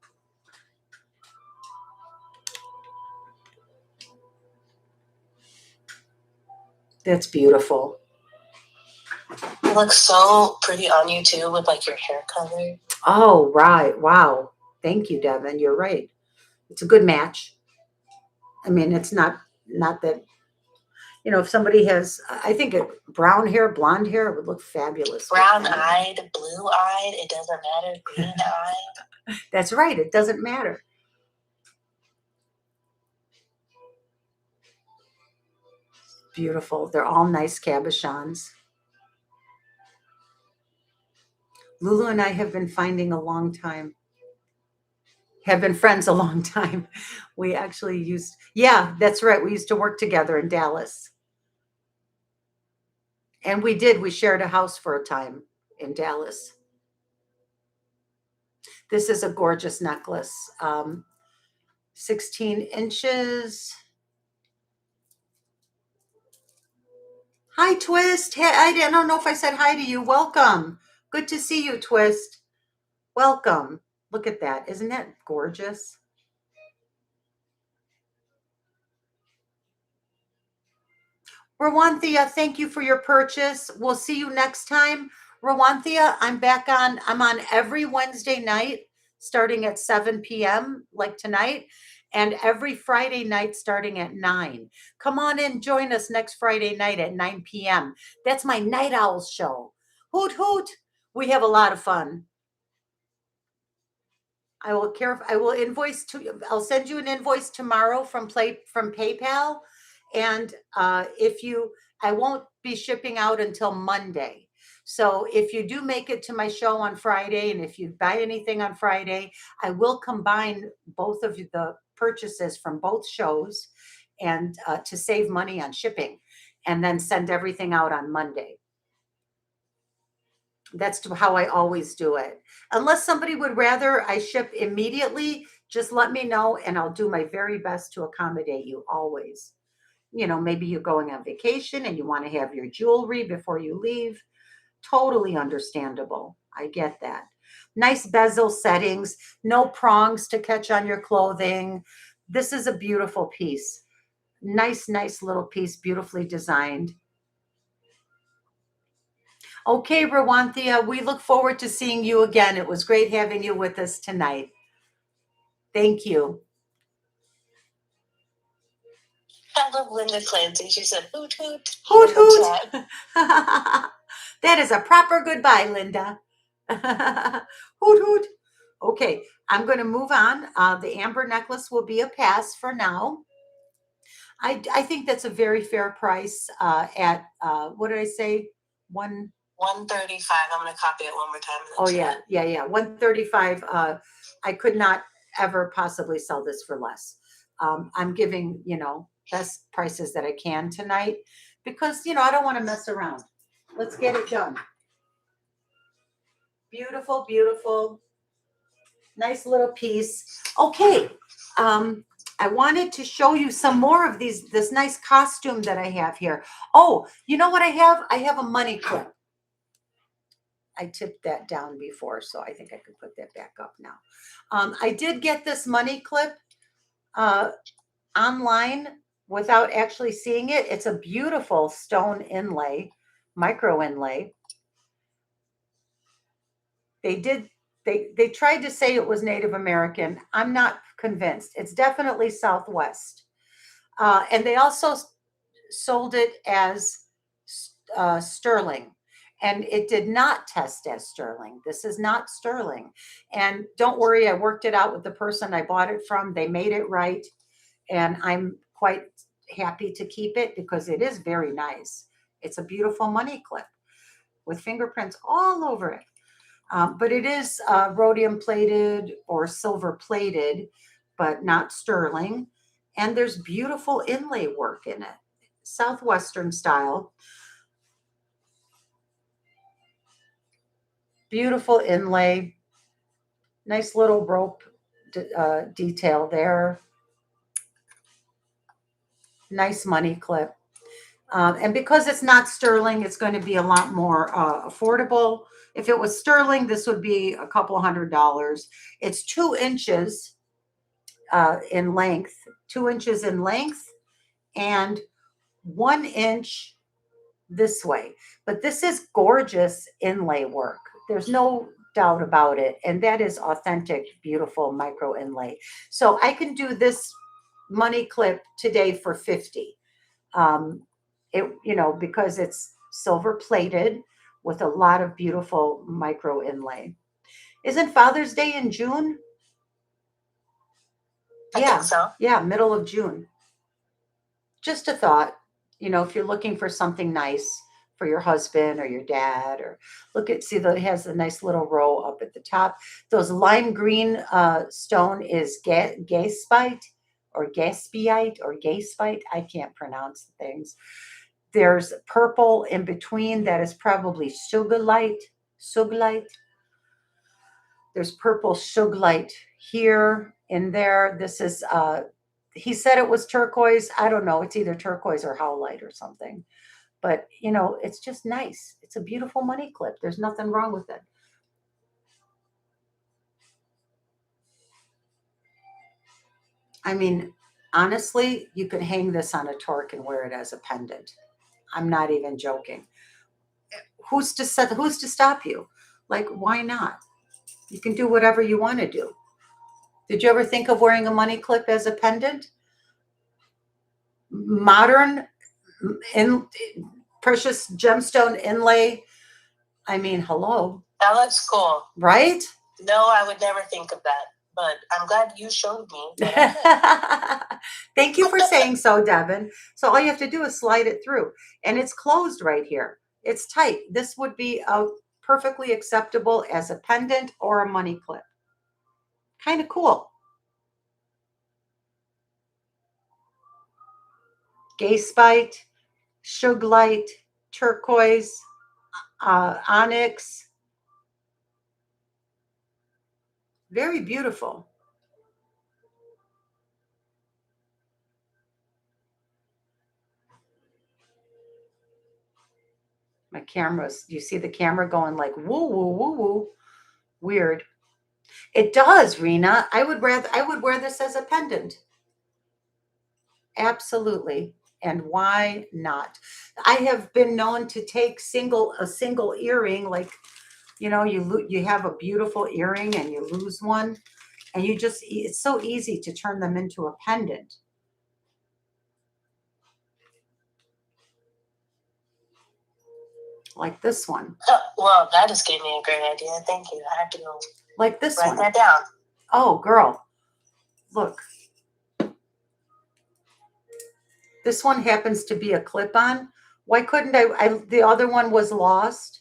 That's beautiful. It looks so pretty on you too, with like your hair color. Oh, right. Wow. Thank you, Devin. You're right. It's a good match. I mean, it's not that, if somebody has, I think brown hair, blonde hair, it would look fabulous. Brown-eyed, blue-eyed, it doesn't matter. Green-eyed. That's right. It doesn't matter. Beautiful. They're all nice cabochons. Lulu and I have been finding a long time. Have been friends a long time. We actually yeah, that's right. We used to work together in Dallas. And we shared a house for a time in Dallas. This is a gorgeous necklace. 16 inches. Hi, Twist. Hey, I don't know if I said hi to you. Welcome. Good to see you, Twist. Welcome. Look at that. Isn't that gorgeous? Rawanthia, thank you for your purchase. We'll see you next time. Rawanthia, I'm on every Wednesday night starting at 7 p.m. like tonight, and every Friday night starting at 9. Come on in, join us next Friday night at 9 p.m. That's my Night Owls show. Hoot, hoot. We have a lot of fun. I will invoice to, I'll send you an invoice tomorrow from PayPal. And I won't be shipping out until Monday. So if you do make it to my show on Friday, and if you buy anything on Friday, I will combine both of the purchases from both shows and to save money on shipping, and then send everything out on Monday. That's how I always do it. Unless somebody would rather I ship immediately, just let me know and I'll do my very best to accommodate you always. Maybe you're going on vacation and you want to have your jewelry before you leave. Totally understandable. I get that. Nice bezel settings, no prongs to catch on your clothing. This is a beautiful piece. Nice little piece, beautifully designed. Okay, Rawanthia, we look forward to seeing you again. It was great having you with us tonight. Thank you. I love Linda Clancy. She said, hoot, hoot. Hoot, hoot. That is a proper goodbye, Linda. Hoot, hoot. Okay, I'm going to move on. The amber necklace will be a pass for now. I think that's a very fair price at, what did I say? 135. I'm going to copy it one more time. Oh, yeah. 135. I could not ever possibly sell this for less. I'm giving, best prices that I can tonight because, I don't want to mess around. Let's get it done. Beautiful, beautiful. Nice little piece. Okay. I wanted to show you some more of this nice costume that I have here. Oh, you know what I have? I have a money clip. I tipped that down before, so I think I could put that back up now. I did get this money clip online without actually seeing it. It's a beautiful stone inlay, micro inlay. They tried to say it was Native American. I'm not convinced. It's definitely Southwest. And they also sold it as sterling. And it did not test as sterling. This is not sterling. And don't worry, I worked it out with the person I bought it from. They made it right. And I'm quite happy to keep it because it is very nice. It's a beautiful money clip with fingerprints all over it. But it is rhodium plated or silver plated, but not sterling. And there's beautiful inlay work in it, Southwestern style. Beautiful inlay, nice little rope detail there. Nice money clip. And because it's not sterling, it's going to be a lot more affordable. If it was sterling, this would be a couple $100. It's 2 inches in length, 2 inches in length, and 1 inch this way. But this is gorgeous inlay work. There's no doubt about it. And that is authentic, beautiful micro inlay. So I can do this money clip today for $50. Because it's silver plated with a lot of beautiful micro inlay. Isn't Father's Day in June? I think so. Yeah, middle of June. Just a thought, if you're looking for something nice for your husband or your dad, or it has a nice little row up at the top. Those lime green stone is gaspite or gaspiite or gaspite. I can't pronounce things. There's purple in between that is probably suglite. There's purple suglite here, in there. This is, he said it was turquoise. I don't know. It's either turquoise or howlite or something. But, it's just nice. It's a beautiful money clip. There's nothing wrong with it. I mean, honestly, you could hang this on a torque and wear it as a pendant. I'm not even joking. Who's to stop you? Like, why not? You can do whatever you want to do. Did you ever think of wearing a money clip as a pendant? Modern precious gemstone inlay. I mean, hello. That looks cool. Right? No, I would never think of that. but I'm glad you showed me that. Thank you for saying so, Devin. So all you have to do is slide it through, and it's closed right here. It's tight. This would be perfectly acceptable as a pendant or a money clip. Kind of cool. Gaspite, suglite, turquoise, onyx. Very beautiful. My cameras, you see the camera going like woo woo woo woo. Weird. It does, Rena. I would wear this as a pendant. Absolutely. And why not? I have been known to take a single earring, like, you know, you have a beautiful earring and you lose one, and it's so easy to turn them into a pendant. Like this one. Well, that just gave me a great idea. Thank you. I have to go like this write one. that down. Oh, girl. Look. This one happens to be a clip-on. Why couldn't the other one was lost.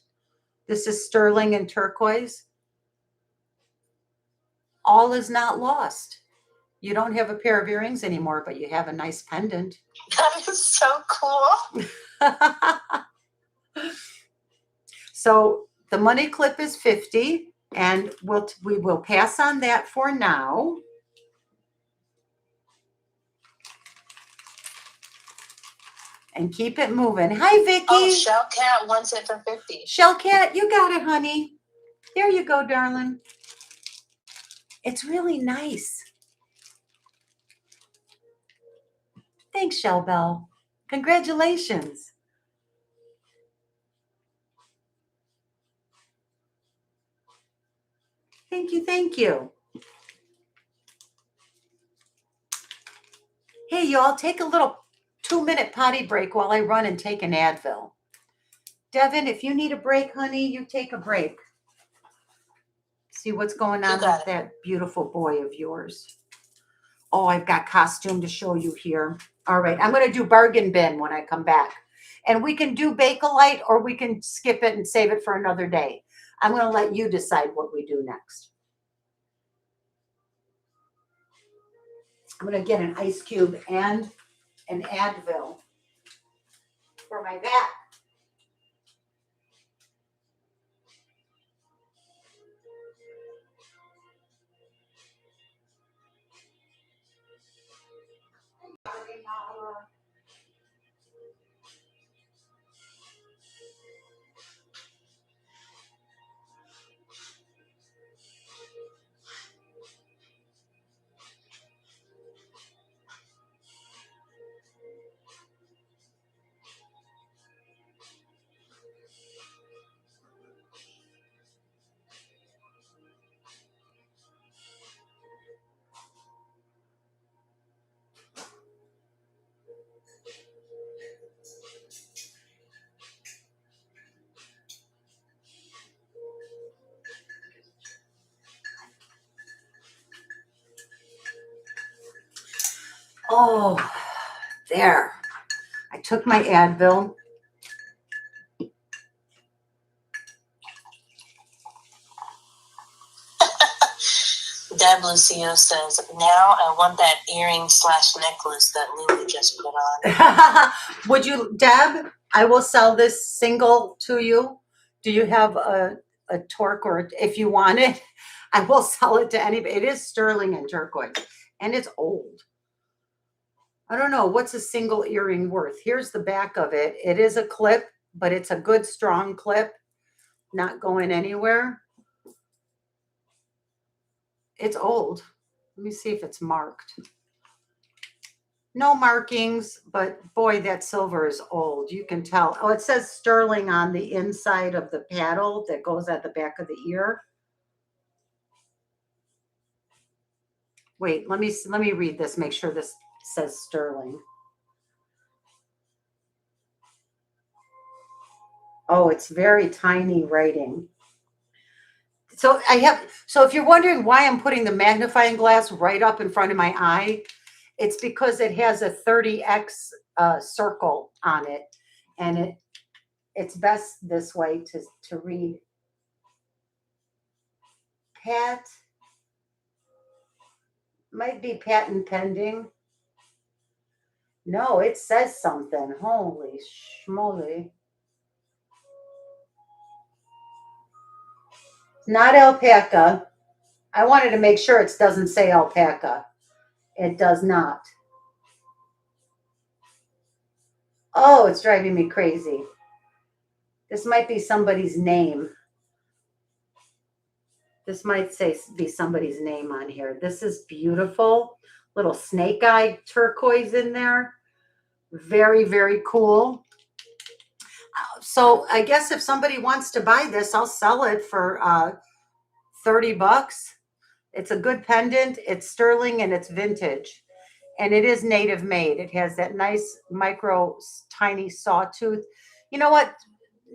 This is sterling and turquoise. All is not lost. You don't have a pair of earrings anymore, but you have a nice pendant. That is so cool. So the money clip is $50, and we will pass on that for now. And keep it moving. Hi, Vicky. Oh, Shellcat wants it for $50. Shellcat, you got it, honey. There you go, darling. It's really nice. Thanks, Shellbell. Congratulations. Thank you, thank you. Hey, y'all, take a little 2-minute potty break while I run and take an Advil. Devin, if you need a break, honey, you take a break. See what's going on with that beautiful boy of yours. Oh, I've got costume to show you here. All right, I'm going to do bargain bin when I come back. And we can do Bakelite, or we can skip it and save it for another day. I'm going to let you decide what we do next. I'm going to get an ice cube and an Advil for my back. Oh, there. I took my Advil. Deb Lucio says, now I want that earring / necklace that Lily just put on. Would you, Deb, I will sell this single to you. Do you have a torque, or if you want it, I will sell it to anybody. It is sterling and turquoise, and it's old. I don't know. What's a single earring worth? Here's the back of it. It is a clip, but it's a good, strong clip, not going anywhere. It's old. Let me see if it's marked. No markings, but boy, that silver is old. You can tell. Oh, it says sterling on the inside of the paddle that goes at the back of the ear. Wait, let me read this, make sure this says sterling. Oh, it's very tiny writing. So if you're wondering why I'm putting the magnifying glass right up in front of my eye, it's because it has a 30x circle on it, and it's best this way to read. Pat might be patent pending. No, it says something. Holy schmoly. Not alpaca. I wanted to make sure it doesn't say alpaca. It does not. Oh, it's driving me crazy. This might be somebody's name. This might be somebody's name on here. This is beautiful. Little snake eye turquoise in there. Very, very cool. So I guess if somebody wants to buy this, I'll sell it for $30. It's a good pendant. It's sterling and it's vintage. And it is native made. It has that nice micro tiny sawtooth. You know what?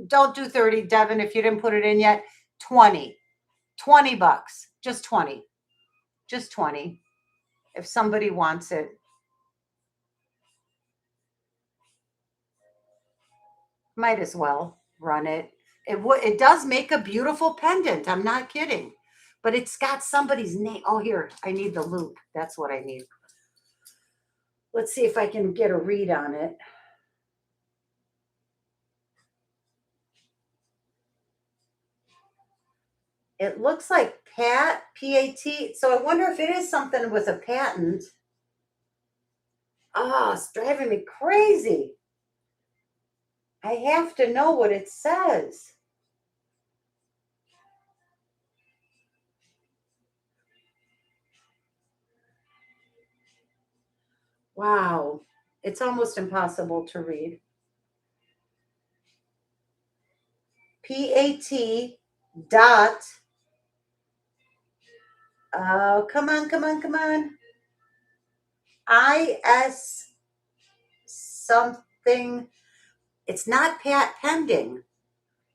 Don't do 30, Devin, if you didn't put it in yet. 20. $20. Just 20. Just 20. If somebody wants it. Might as well run it. It does make a beautiful pendant. I'm not kidding. But it's got somebody's name. Oh, here. I need the loop. That's what I need. Let's see if I can get a read on it. It looks like P-A-T. So I wonder if it is something with a patent. Ah, it's driving me crazy. I have to know what it says. Wow. It's almost impossible to read. P-A-T dot. Oh, come on, come on, come on. I-S something. It's not Pat Pending,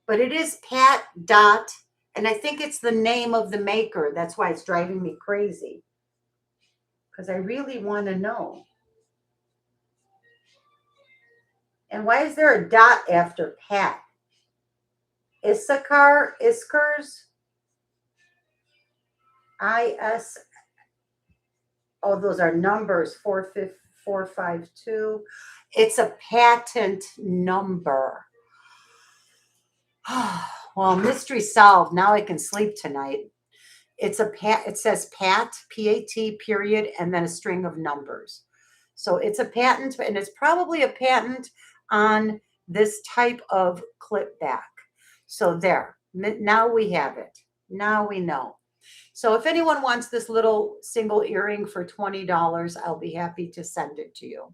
but it is Pat dot. And I think it's the name of the maker. That's why it's driving me crazy. Because I really want to know. And why is there a dot after Pat? Iskars? I-S. Oh, those are numbers, 452. It's a patent number. Well, mystery solved. Now I can sleep tonight. It says Pat, P-A-T, period, and then a string of numbers. So it's a patent, and it's probably a patent on this type of clip back. So there, now we have it. Now we know. So if anyone wants this little single earring for $20, I'll be happy to send it to you.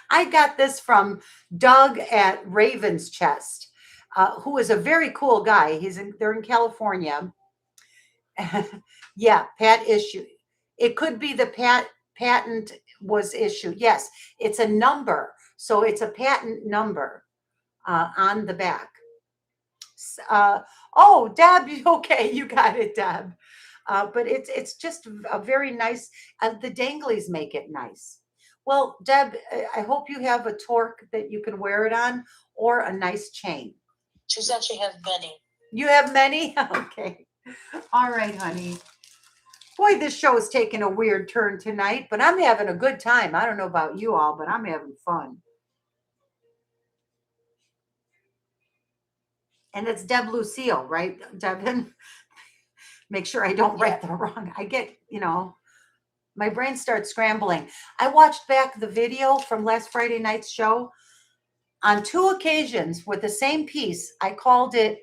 I got this from Doug at Raven's Chest, who is a very cool guy. They're in California. Yeah, Pat issue. It could be the patent was issued. Yes, it's a number. So it's a patent number on the back. Oh, Deb, okay, you got it, Deb. But it's just a very nice. The danglies make it nice. Well, Deb, I hope you have a torque that you can wear it on, or a nice chain. She said she has many. You have many? Okay. All right, honey. Boy, this show is taking a weird turn tonight, but I'm having a good time. I don't know about you all, but I'm having fun. And it's Deb Lucille, right, Devin? Make sure I don't write the wrong. I get, my brain starts scrambling. I watched back the video from last Friday night's show. On 2 occasions with the same piece, I called it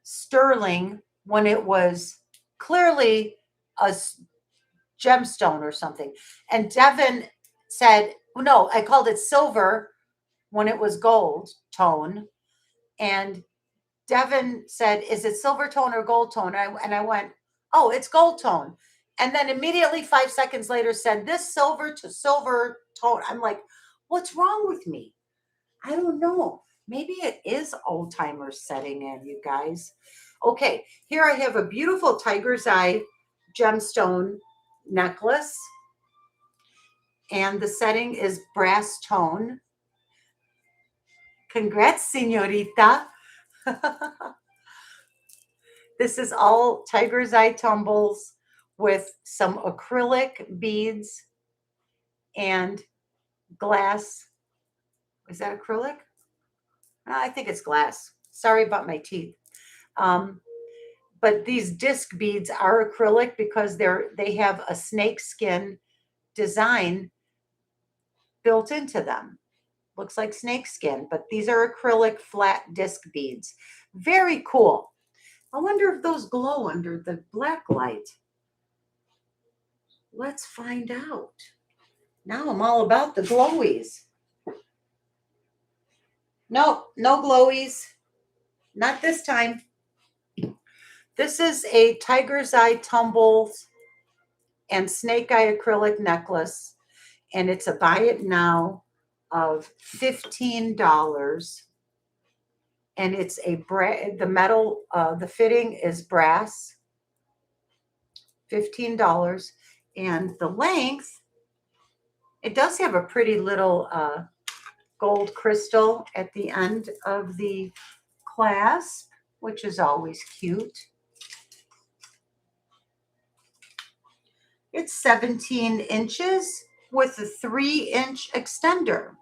sterling when it was clearly a gemstone or something. And Devin said, no, I called it silver when it was gold tone. And Devin said, is it silver tone or gold tone? And I went, oh, it's gold tone. And then immediately 5 seconds later said, this silver to silver tone. I'm like, what's wrong with me? I don't know. Maybe it is old timers setting in, you guys. Okay, here I have a beautiful tiger's eye gemstone necklace. And the setting is brass tone. Congrats, señorita. This is all tiger's eye tumbles with some acrylic beads and glass. Is that acrylic? I think it's glass. Sorry about my teeth. But these disc beads are acrylic because they have a snake skin design built into them. Looks like snake skin, but these are acrylic flat disc beads. Very cool. I wonder if those glow under the black light. Let's find out. Now I'm all about the glowies. No, no glowies. Not this time. This is a tiger's eye tumbles and snake eye acrylic necklace, and it's a buy it now of $15. And it's the metal, the fitting is brass, $15. And the length, it does have a pretty little gold crystal at the end of the clasp, which is always cute. It's 17 inches with a 3-inch extender.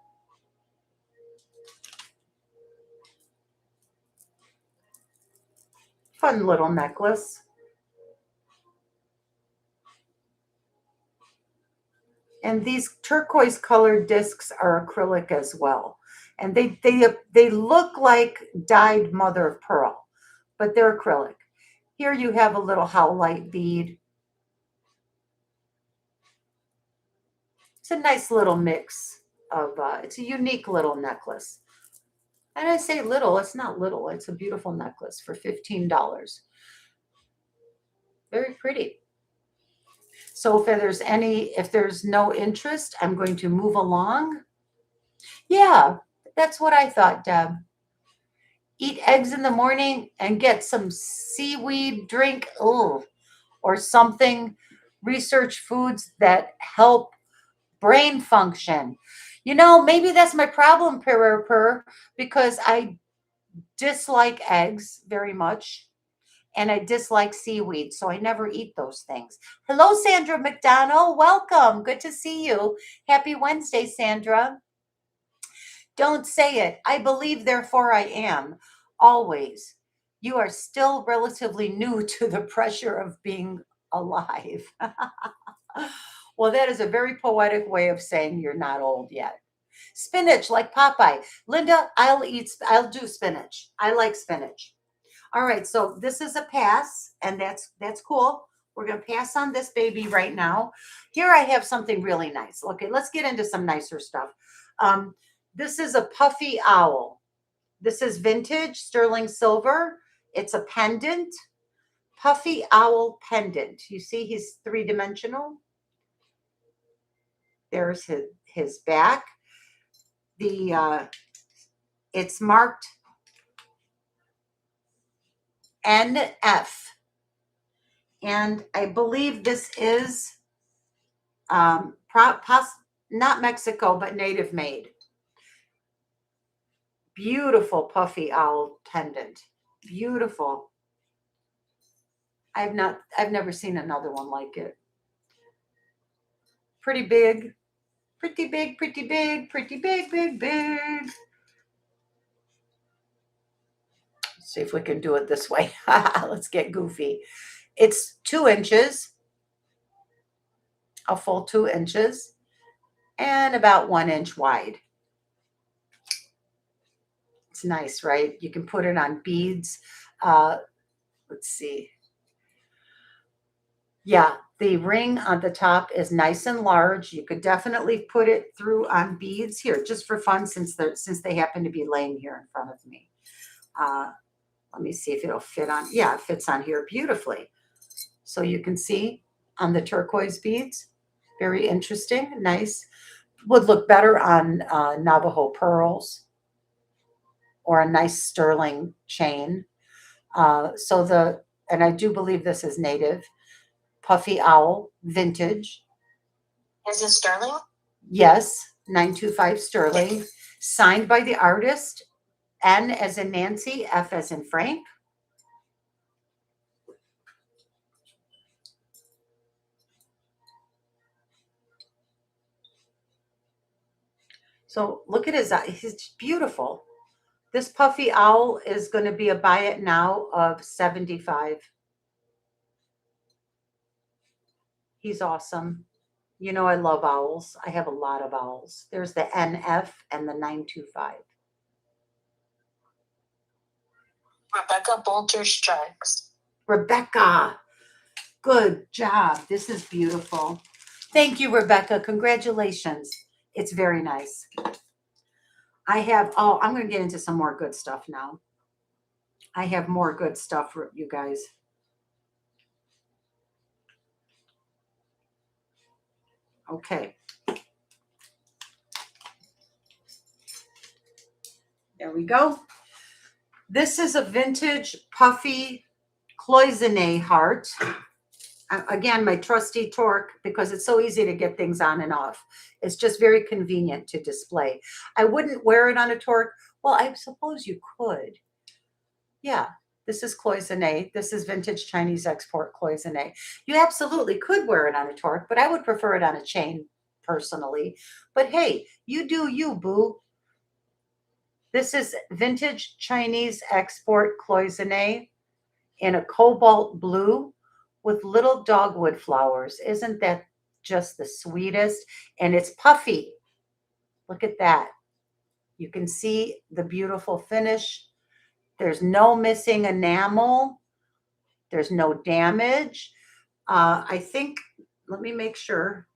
Fun little necklace. And these turquoise colored discs are acrylic as well. And they look like dyed mother of pearl, but they're acrylic. Here you have a little howlite bead. It's a nice little mix of, it's a unique little necklace. And I say little, it's not little. It's a beautiful necklace for $15. Very pretty. So if there's no interest, I'm going to move along. Yeah, that's what I thought, Deb. Eat eggs in the morning and get some seaweed drink, or something. Research foods that help brain function. You know, maybe that's my problem, because I dislike eggs very much. And I dislike seaweed, so I never eat those things. Hello, Sandra McDonald. Welcome. Good to see you. Happy Wednesday, Sandra. Don't say it. I believe, therefore I am. Always. You are still relatively new to the pressure of being alive. Well, that is a very poetic way of saying you're not old yet. Spinach, like Popeye. Linda, I'll do spinach. I like spinach. All right, so this is a pass, and that's cool. We're going to pass on this baby right now. Here I have something really nice. Okay, let's get into some nicer stuff. This is a puffy owl. This is vintage sterling silver. It's a pendant, puffy owl pendant. You see he's three-dimensional. There's his back. It's marked NF. And I believe this is not Mexico, but native made. Beautiful puffy owl pendant. Beautiful. I've never seen another one like it. Pretty big. Pretty big, pretty big, pretty big, big, big. Let's see if we can do it this way. Let's get goofy. It's 2 inches, a full 2 inches, and about 1 inch wide. It's nice, right? You can put it on beads. Let's see. Yeah, the ring on the top is nice and large. You could definitely put it through on beads here, just for fun, since they happen to be laying here in front of me. Let me see if it'll fit on. Yeah, it fits on here beautifully. So you can see on the turquoise beads. Very interesting, nice. Would look better on Navajo pearls or a nice sterling chain. And I do believe this is native, puffy owl, vintage. Is it sterling? Yes, 925 sterling, signed by the artist, N as in Nancy, F as in Frank. So look at his eye. He's beautiful. This puffy owl is going to be a buy it now of 75. He's awesome. You know I love owls. I have a lot of owls. There's the NF and the 925. Rebecca Bolter Strikes. Rebecca, good job. This is beautiful. Thank you, Rebecca. Congratulations. It's very nice. I'm going to get into some more good stuff now. I have more good stuff for you guys. Okay. There we go. This is a vintage puffy cloisonne heart. Again, my trusty torque, because it's so easy to get things on and off. It's just very convenient to display. I wouldn't wear it on a torque. Well, I suppose you could. Yeah, this is cloisonne. This is vintage Chinese export cloisonne. You absolutely could wear it on a torque, but I would prefer it on a chain personally. But hey, you do you, boo. This is vintage Chinese export cloisonne in a cobalt blue with little dogwood flowers. Isn't that just the sweetest? And it's puffy. Look at that. You can see the beautiful finish. There's no missing enamel. There's no damage. I think, let me make sure.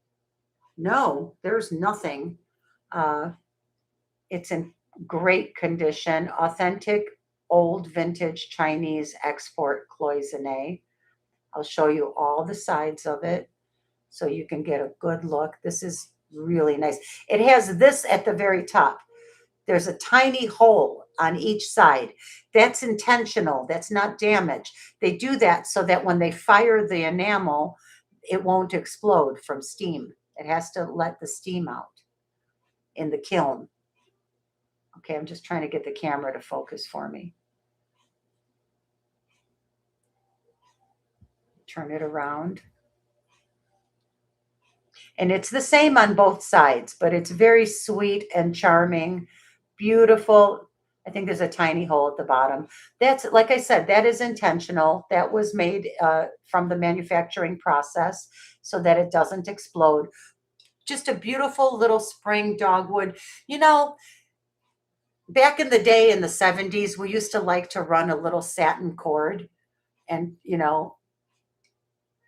No, there's nothing. It's in great condition. Authentic, old vintage Chinese export cloisonne. I'll show you all the sides of it so you can get a good look. This is really nice. It has this at the very top. There's a tiny hole on each side. That's intentional. That's not damage. They do that so that when they fire the enamel, it won't explode from steam. It has to let the steam out in the kiln. Okay, I'm just trying to get the camera to focus for me. Turn it around. And it's the same on both sides, but it's very sweet and charming, beautiful. I think there's a tiny hole at the bottom. That's, like I said, that is intentional. That was made from the manufacturing process so that it doesn't explode. Just a beautiful little spring dogwood. You know, back in the day in the 70s, we used to like to run a little satin cord and, you know,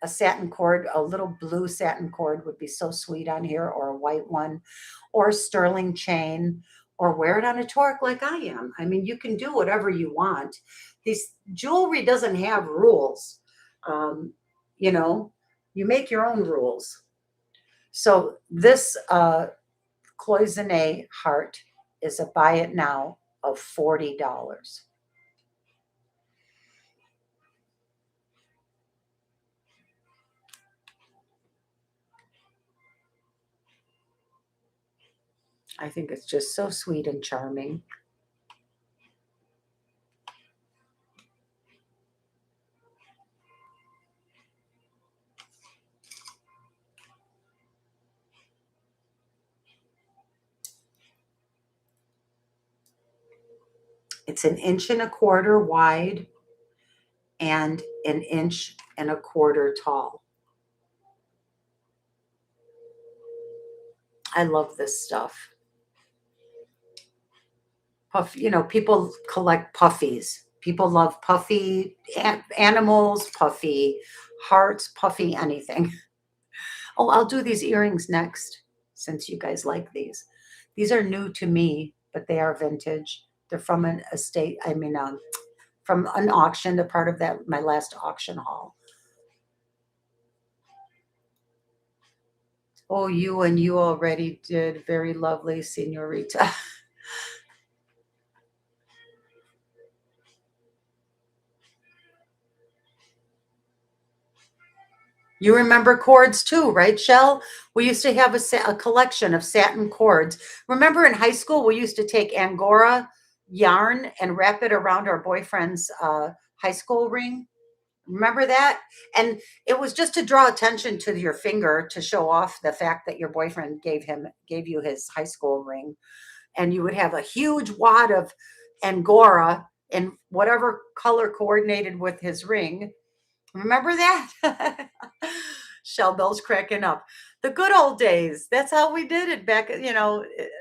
a satin cord, a little blue satin cord would be so sweet on here, or a white one, or a sterling chain, or wear it on a torque like I am. I mean, you can do whatever you want. This jewelry doesn't have rules. You know, you make your own rules. So this cloisonne heart is a buy it now of $40. I think it's just so sweet and charming. It's 1.25 inches wide and 1.25 inches tall. I love this stuff. Puff, you know, people collect puffies. People love puffy animals, puffy hearts, puffy anything. Oh, I'll do these earrings next since you guys like these. These are new to me, but they are vintage. They're from an estate, from an auction. They're part of that, my last auction haul. Oh, you already did. Very lovely, Senorita. You remember cords too, right, Shell? We used to have a collection of satin cords. Remember in high school, we used to take Angora yarn and wrap it around our boyfriend's high school ring. Remember that? And it was just to draw attention to your finger to show off the fact that your boyfriend gave you his high school ring. And you would have a huge wad of Angora in whatever color coordinated with his ring. Remember that? Shell Bell's cracking up. The good old days. That's how we did it back,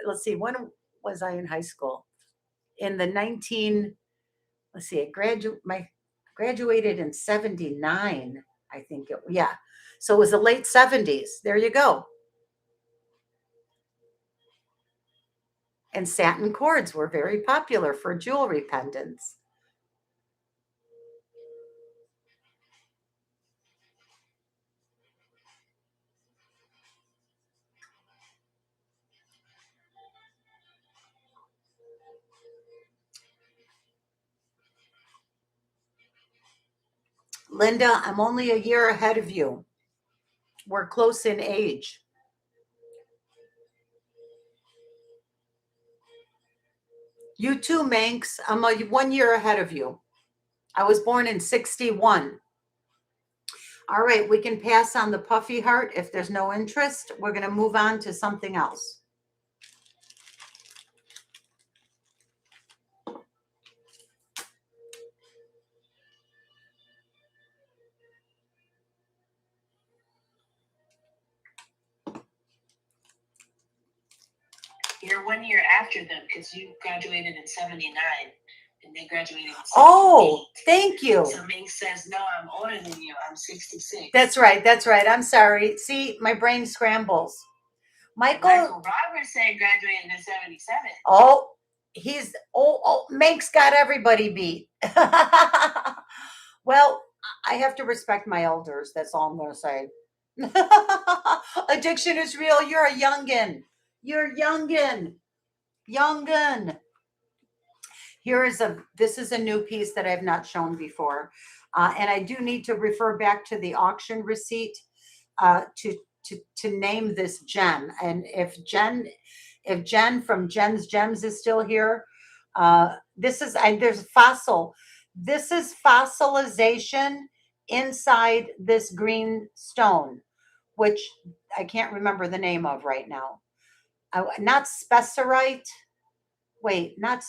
let's see, when was I in high school? In the 19, let's see, graduated in 79, I think yeah. So it was the late 70s. There you go. And satin cords were very popular for jewelry pendants. Linda, I'm only a year ahead of you. We're close in age. You too, Manx. I'm 1 year ahead of you. I was born in 61. All right, we can pass on the puffy heart if there's no interest. We're going to move on to something else. You're 1 year after them because you graduated in 79 and they graduated in 78. Oh, thank you. So Ming says, no, I'm older than you. I'm 66. That's right. That's right. I'm sorry. See, my brain scrambles. Michael Roberts said graduated in 77. Oh, Mank's got everybody beat. Well, I have to respect my elders. That's all I'm going to say. Addiction is real. You're a youngin. You're youngin. Youngin. This is a new piece that I've not shown before. And I do need to refer back to the auction receipt to name this gem. And if Jen from Jen's Gems is still here, there's fossil. This is fossilization inside this green stone, which I can't remember the name of right now. Not Spessarite. Wait, not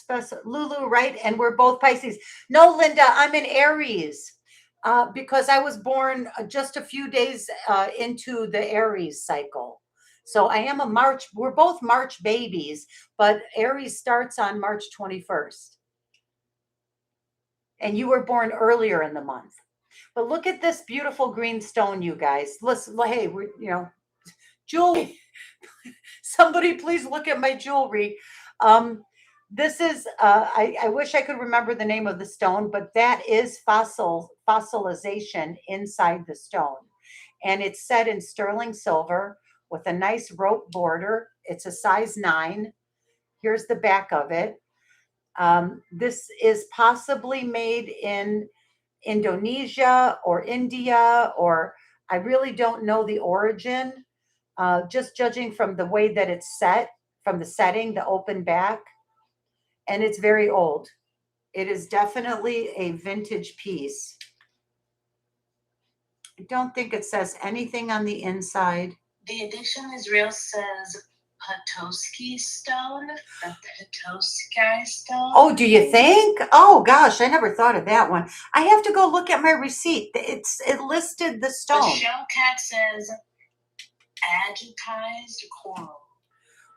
Lulu, right? And we're both Pisces. No, Linda, I'm in Aries because I was born just a few days into the Aries cycle. So I am a March. We're both March babies, but Aries starts on March 21st. And you were born earlier in the month. But look at this beautiful green stone, you guys. Listen, hey, jewelry. Somebody please look at my jewelry. This is, I wish I could remember the name of the stone, but that is fossilization inside the stone. And it's set in sterling silver with a nice rope border. It's a size 9. Here's the back of it. This is possibly made in Indonesia or India, or I really don't know the origin. Just judging from the way that it's set, from the setting, the open back. And it's very old. It is definitely a vintage piece. I don't think it says anything on the inside. The Addiction is Real says Petoskey stone, the Petoskey stone. Oh, do you think? Oh gosh, I never thought of that one. I have to go look at my receipt. It listed the stone. The Shellcat says agitized coral.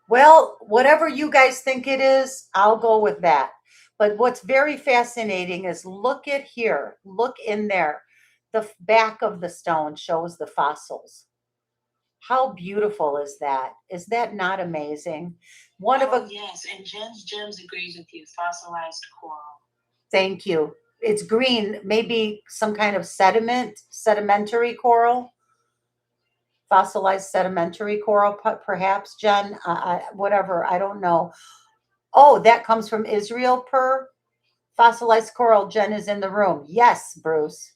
Well, whatever you guys think it is, I'll go with that. But what's very fascinating is look at here. Look in there. The back of the stone shows the fossils. How beautiful is that? Is that not amazing? Yes, and Jen's Gems agrees with you. Fossilized coral. Thank you. It's green, maybe some kind of sedimentary coral. Fossilized sedimentary coral, perhaps, Jen. Whatever, I don't know. Oh, that comes from Israel per fossilized coral. Jen is in the room. Yes, Bruce.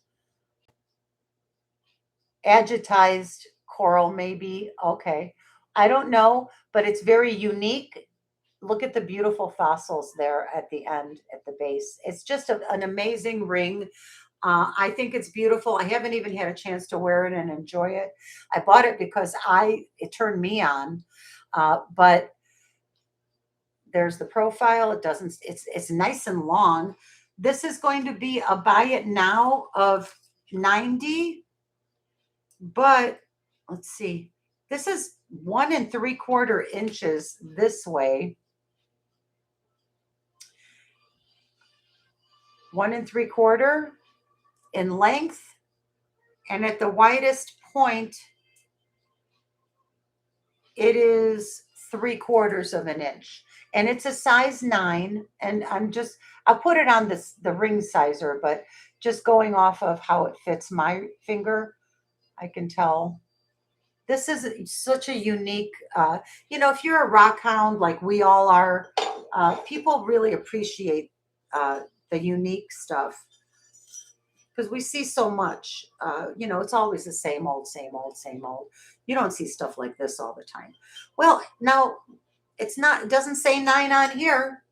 agitized coral, maybe. Okay. I don't know, but it's very unique. Look at the beautiful fossils there at the end, at the base. It's just an amazing ring. I think it's beautiful. I haven't even had a chance to wear it and enjoy it. I bought it because it turned me on. But there's the profile. It doesn't, it's nice and long. This is going to be a buy it now of 90, but let's see. This is 1 3/4 inches this way. 1 3/4 in length. And at the widest point, it is 3/4 of an inch. And it's a size 9. And I'll put it on the ring sizer, but just going off of how it fits my finger, I can tell. This is such a unique, if you're a rock hound like we all are, people really appreciate the unique stuff because we see so much. It's always the same old, same old, same old. You don't see stuff like this all the time. Well, now it doesn't say 9 on here.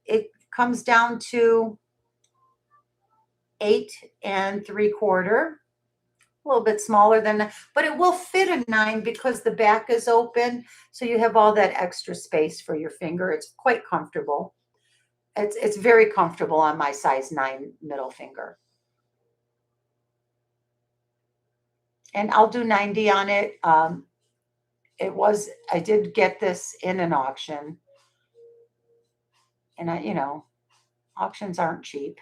It comes down to 8 3/4. A little bit smaller than that, but it will fit a 9 because the back is open. So you have all that extra space for your finger. It's quite comfortable. It's very comfortable on my size 9 middle finger. And I'll do 90 on it. I did get this in an auction. And auctions aren't cheap.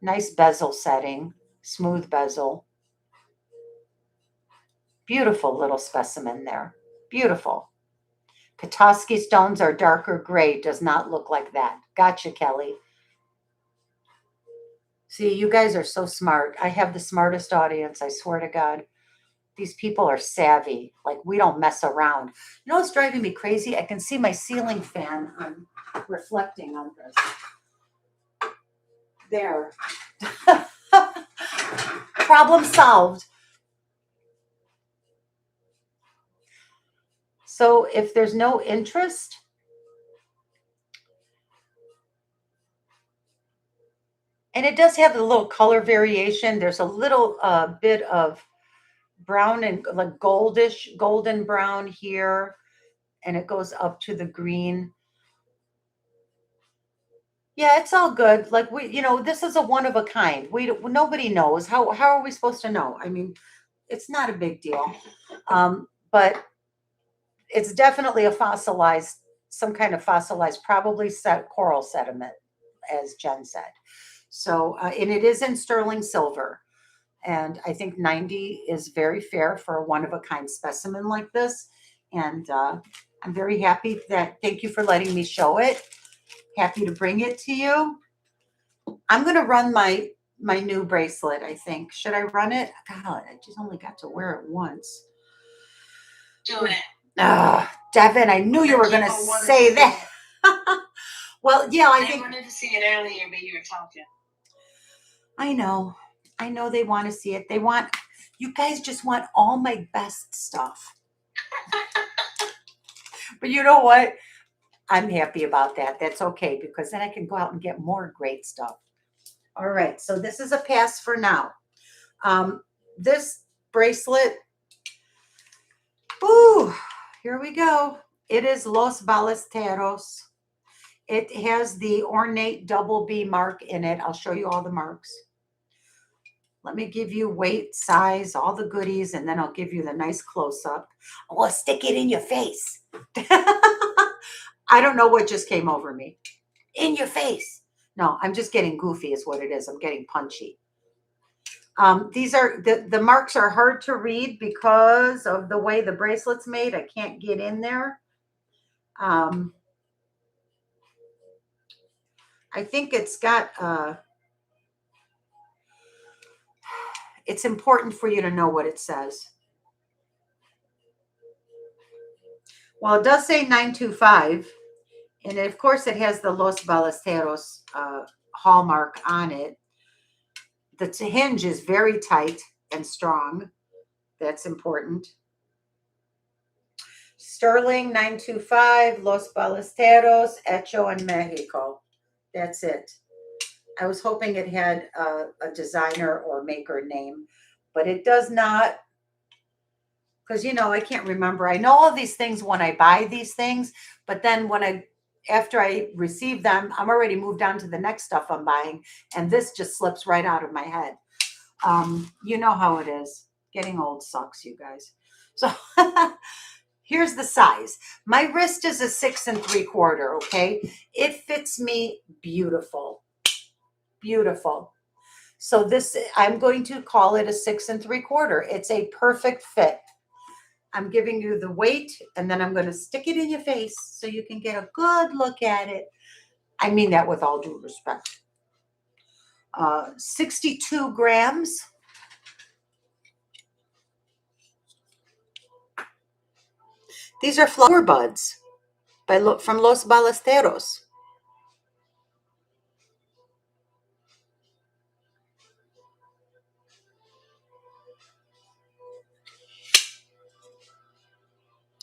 Nice bezel setting, smooth bezel. Beautiful little specimen there. Beautiful. Petoskey stones are darker gray. Does not look like that. Gotcha, Kelly. See, you guys are so smart. I have the smartest audience, I swear to God. These people are savvy. Like, we don't mess around. You know what's driving me crazy? I can see my ceiling fan reflecting on this. There. Problem solved. So if there's no interest, and it does have a little color variation. There's a little bit of brown and like golden brown here, and it goes up to the green. Yeah, it's all good. Like this is a one of a kind. Nobody knows. How are we supposed to know? I mean, it's not a big deal. But it's definitely some kind of fossilized, probably coral sediment, as Jen said. So, and it is in sterling silver. And I think 90 is very fair for a one-of-a-kind specimen like this. And I'm very happy thank you for letting me show it. Happy to bring it to you. I'm going to run my new bracelet, I think. Should I run it? God, I just only got to wear it once. Do it. Devin, I knew you were going to say that. Well, yeah, I wanted to see it earlier, but you were talking. I know they want to see it. You guys just want all my best stuff. But you know what? I'm happy about that. That's okay, because then I can go out and get more great stuff. All right, so this is a pass for now. This bracelet, here we go. It is Los Ballesteros. It has the ornate double B mark in it. I'll show you all the marks. Let me give you weight, size, all the goodies, and then I'll give you the nice close-up. I'll stick it in your face. I don't know what just came over me. In your face. No, I'm just getting goofy is what it is. I'm getting punchy. These are, the marks are hard to read because of the way the bracelet's made. I can't get in there. I think it's got, it's important for you to know what it says. Well, it does say 925. And of course, it has the Los Ballesteros hallmark on it. The hinge is very tight. and strong. That's important. Sterling 925, Los Ballesteros, Hecho en Mexico. That's it. I was hoping it had a designer or maker name, but it does not. Because, I can't remember. I know all these things when I buy these things, but then after I receive them, I'm already moved on to the next stuff I'm buying, and this just slips right out of my head. You know how it is. Getting old sucks, you guys. So here's the size. My wrist is a 6 3/4. Okay, it fits me beautiful, beautiful. So I'm going to call it a 6 3/4. It's a perfect fit. I'm giving you the weight, and then I'm going to stick it in your face so you can get a good look at it. I mean that with all due respect. 62 grams. These are flower buds from Los Ballesteros.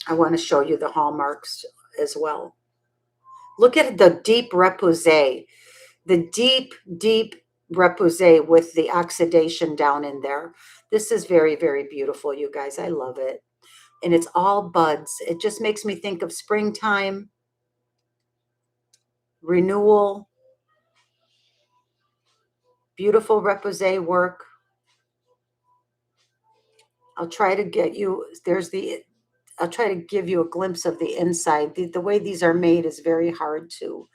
I want to show you the hallmarks as well. Look at the deep repousse. The deep, deep repousse with the oxidation down in there. This is very, very beautiful, you guys. I love it. And it's all buds. It just makes me think of springtime, renewal, beautiful repousse work. I'll try to get you, I'll try to give you a glimpse of the inside. The way these are made is very hard to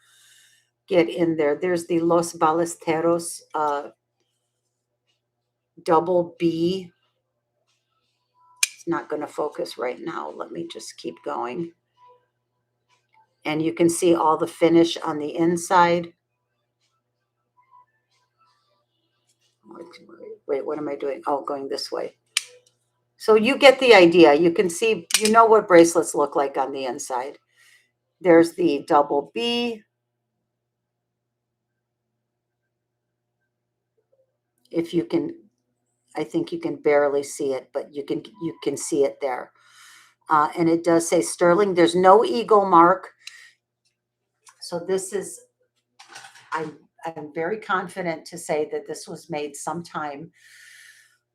get in there. There's the Los Ballesteros double B. It's not going to focus right now. Let me just keep going. And you can see all the finish on the inside. Wait, what am I doing? Oh, going this way. So you get the idea. You can see, what bracelets look like on the inside. There's the double B. If you can, I think you can barely see it, but you can see it there. And it does say sterling. There's no eagle mark. So this is, I'm very confident to say that this was made sometime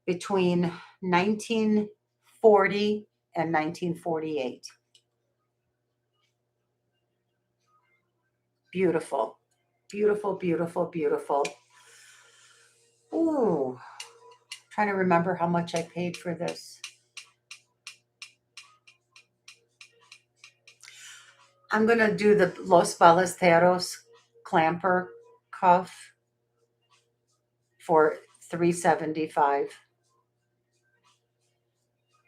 between 1940 and 1948. Beautiful, beautiful, beautiful, beautiful. Ooh, trying to remember how much I paid for this. I'm going to do the Los Ballesteros clamper cuff for $375.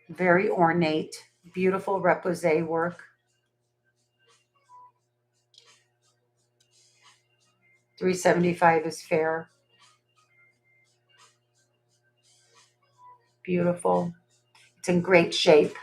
Very ornate, beautiful repousse work. $375 is fair. Beautiful. It's in great shape.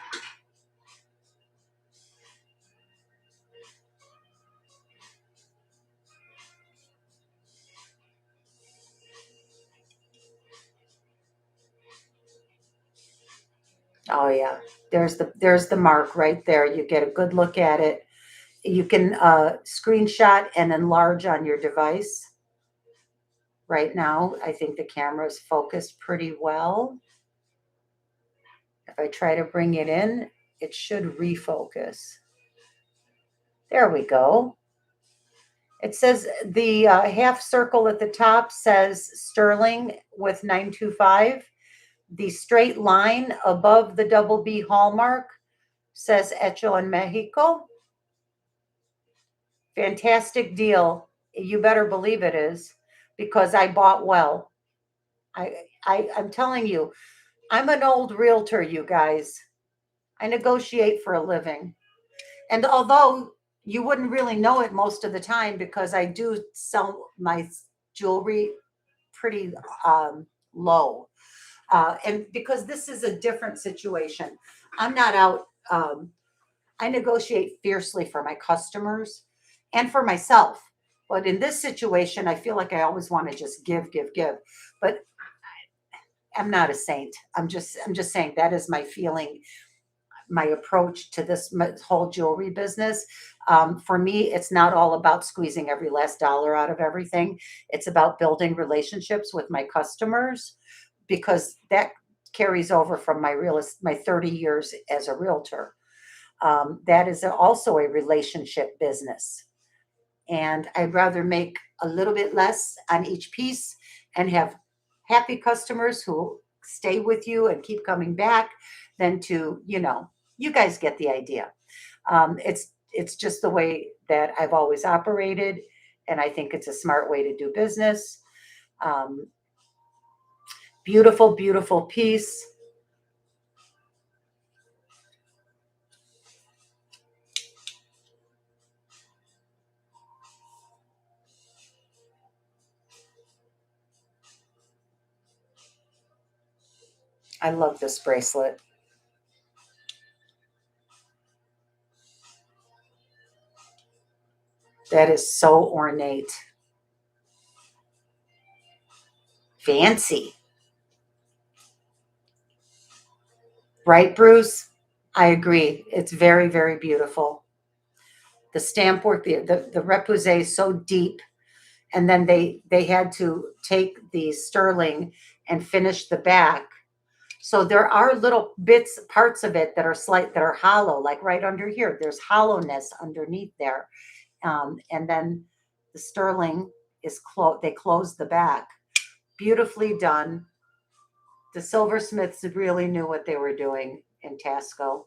Oh yeah, there's the mark right there. You get a good look at it. You can screenshot and enlarge on your device. Right now, I think the camera is focused pretty well. If I try to bring it in, it should refocus. There we go. It says the half circle at the top says sterling with 925. The straight line above the double B hallmark says Hecho en Mexico. Fantastic deal. You better believe it is, because I bought well. I'm telling you, I'm an old realtor, you guys. I negotiate for a living. And although you wouldn't really know it most of the time, because I do sell my jewelry pretty low. And because this is a different situation, I'm not out. I negotiate fiercely for my customers and for myself. But in this situation, I feel like I always want to just give. But I'm not a saint. I'm just saying that is my feeling, my approach to this whole jewelry business. For me, it's not all about squeezing every last dollar out of everything. It's about building relationships with my customers, because that carries over from my 30 years as a realtor. That is also a relationship business. And I'd rather make a little bit less on each piece and have happy customers who stay with you and keep coming back than to, you guys get the idea. It's just the way that I've always operated, and I think it's a smart way to do business. Um, Beautiful, beautiful piece. I love this bracelet. That is so ornate. Fancy. Right, Bruce? I agree. It's very, very beautiful. The stamp work, the repousse is so deep. And then they had to take the sterling and finish the back. So there are little bits, parts of it that are that are hollow, like right under here. There's hollowness underneath there. And then the sterling is they closed the back. Beautifully done. The silversmiths really knew what they were doing in Taxco.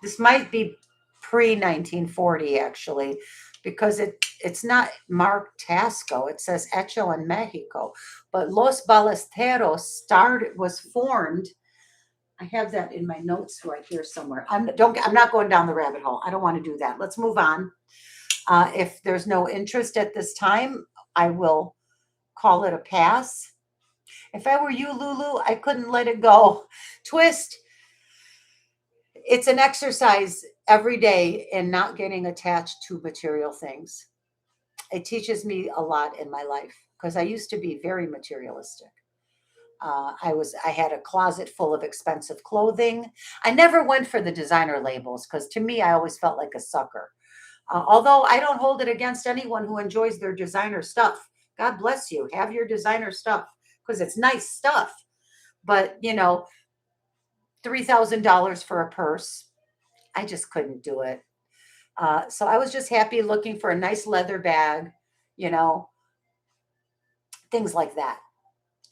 This might be pre 1940 actually, because it's not marked Taxco. It says Hecho en Mexico, but Los Ballesteros was formed. I have that in my notes right here somewhere. I'm not going down the rabbit hole. I don't want to do that. Let's move on. If there's no interest at this time, I will call it a pass. If I were you, Lulu, I couldn't let it go. Twist. It's an exercise every day in not getting attached to material things. It teaches me a lot in my life, because I used to be very materialistic. I had a closet full of expensive clothing. I never went for the designer labels, because to me, I always felt like a sucker. Although I don't hold it against anyone who enjoys their designer stuff. God bless you. Have your designer stuff, because it's nice stuff. But, $3,000 for a purse, I just couldn't do it. So I was just happy looking for a nice leather bag, you know, things like that.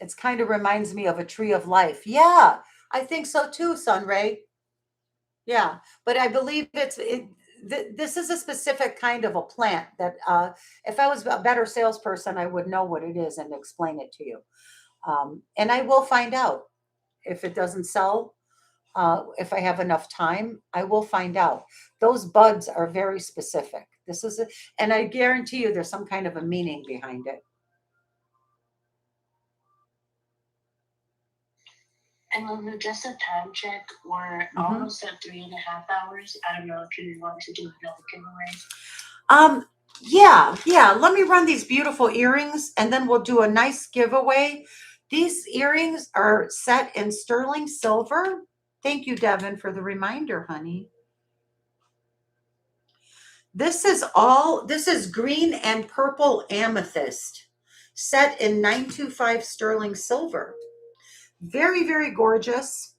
It's kind of reminds me of a tree of life. Yeah, I think so too, Sunray. Yeah, but I believe this is a specific kind of a plant that if I was a better salesperson, I would know what it is and explain it to you. And I will find out if it doesn't sell. If I have enough time, I will find out. Those buds are very specific. And I guarantee you there's some kind of a meaning behind it. And then just a time check, we're almost at 3.5 hours. I don't know if you want to do another giveaway. Yeah. Let me run these beautiful earrings and then we'll do a nice giveaway. These earrings are set in sterling silver. Thank you, Devin, for the reminder, honey. This is green and purple amethyst set in 925 sterling silver. Very, very gorgeous.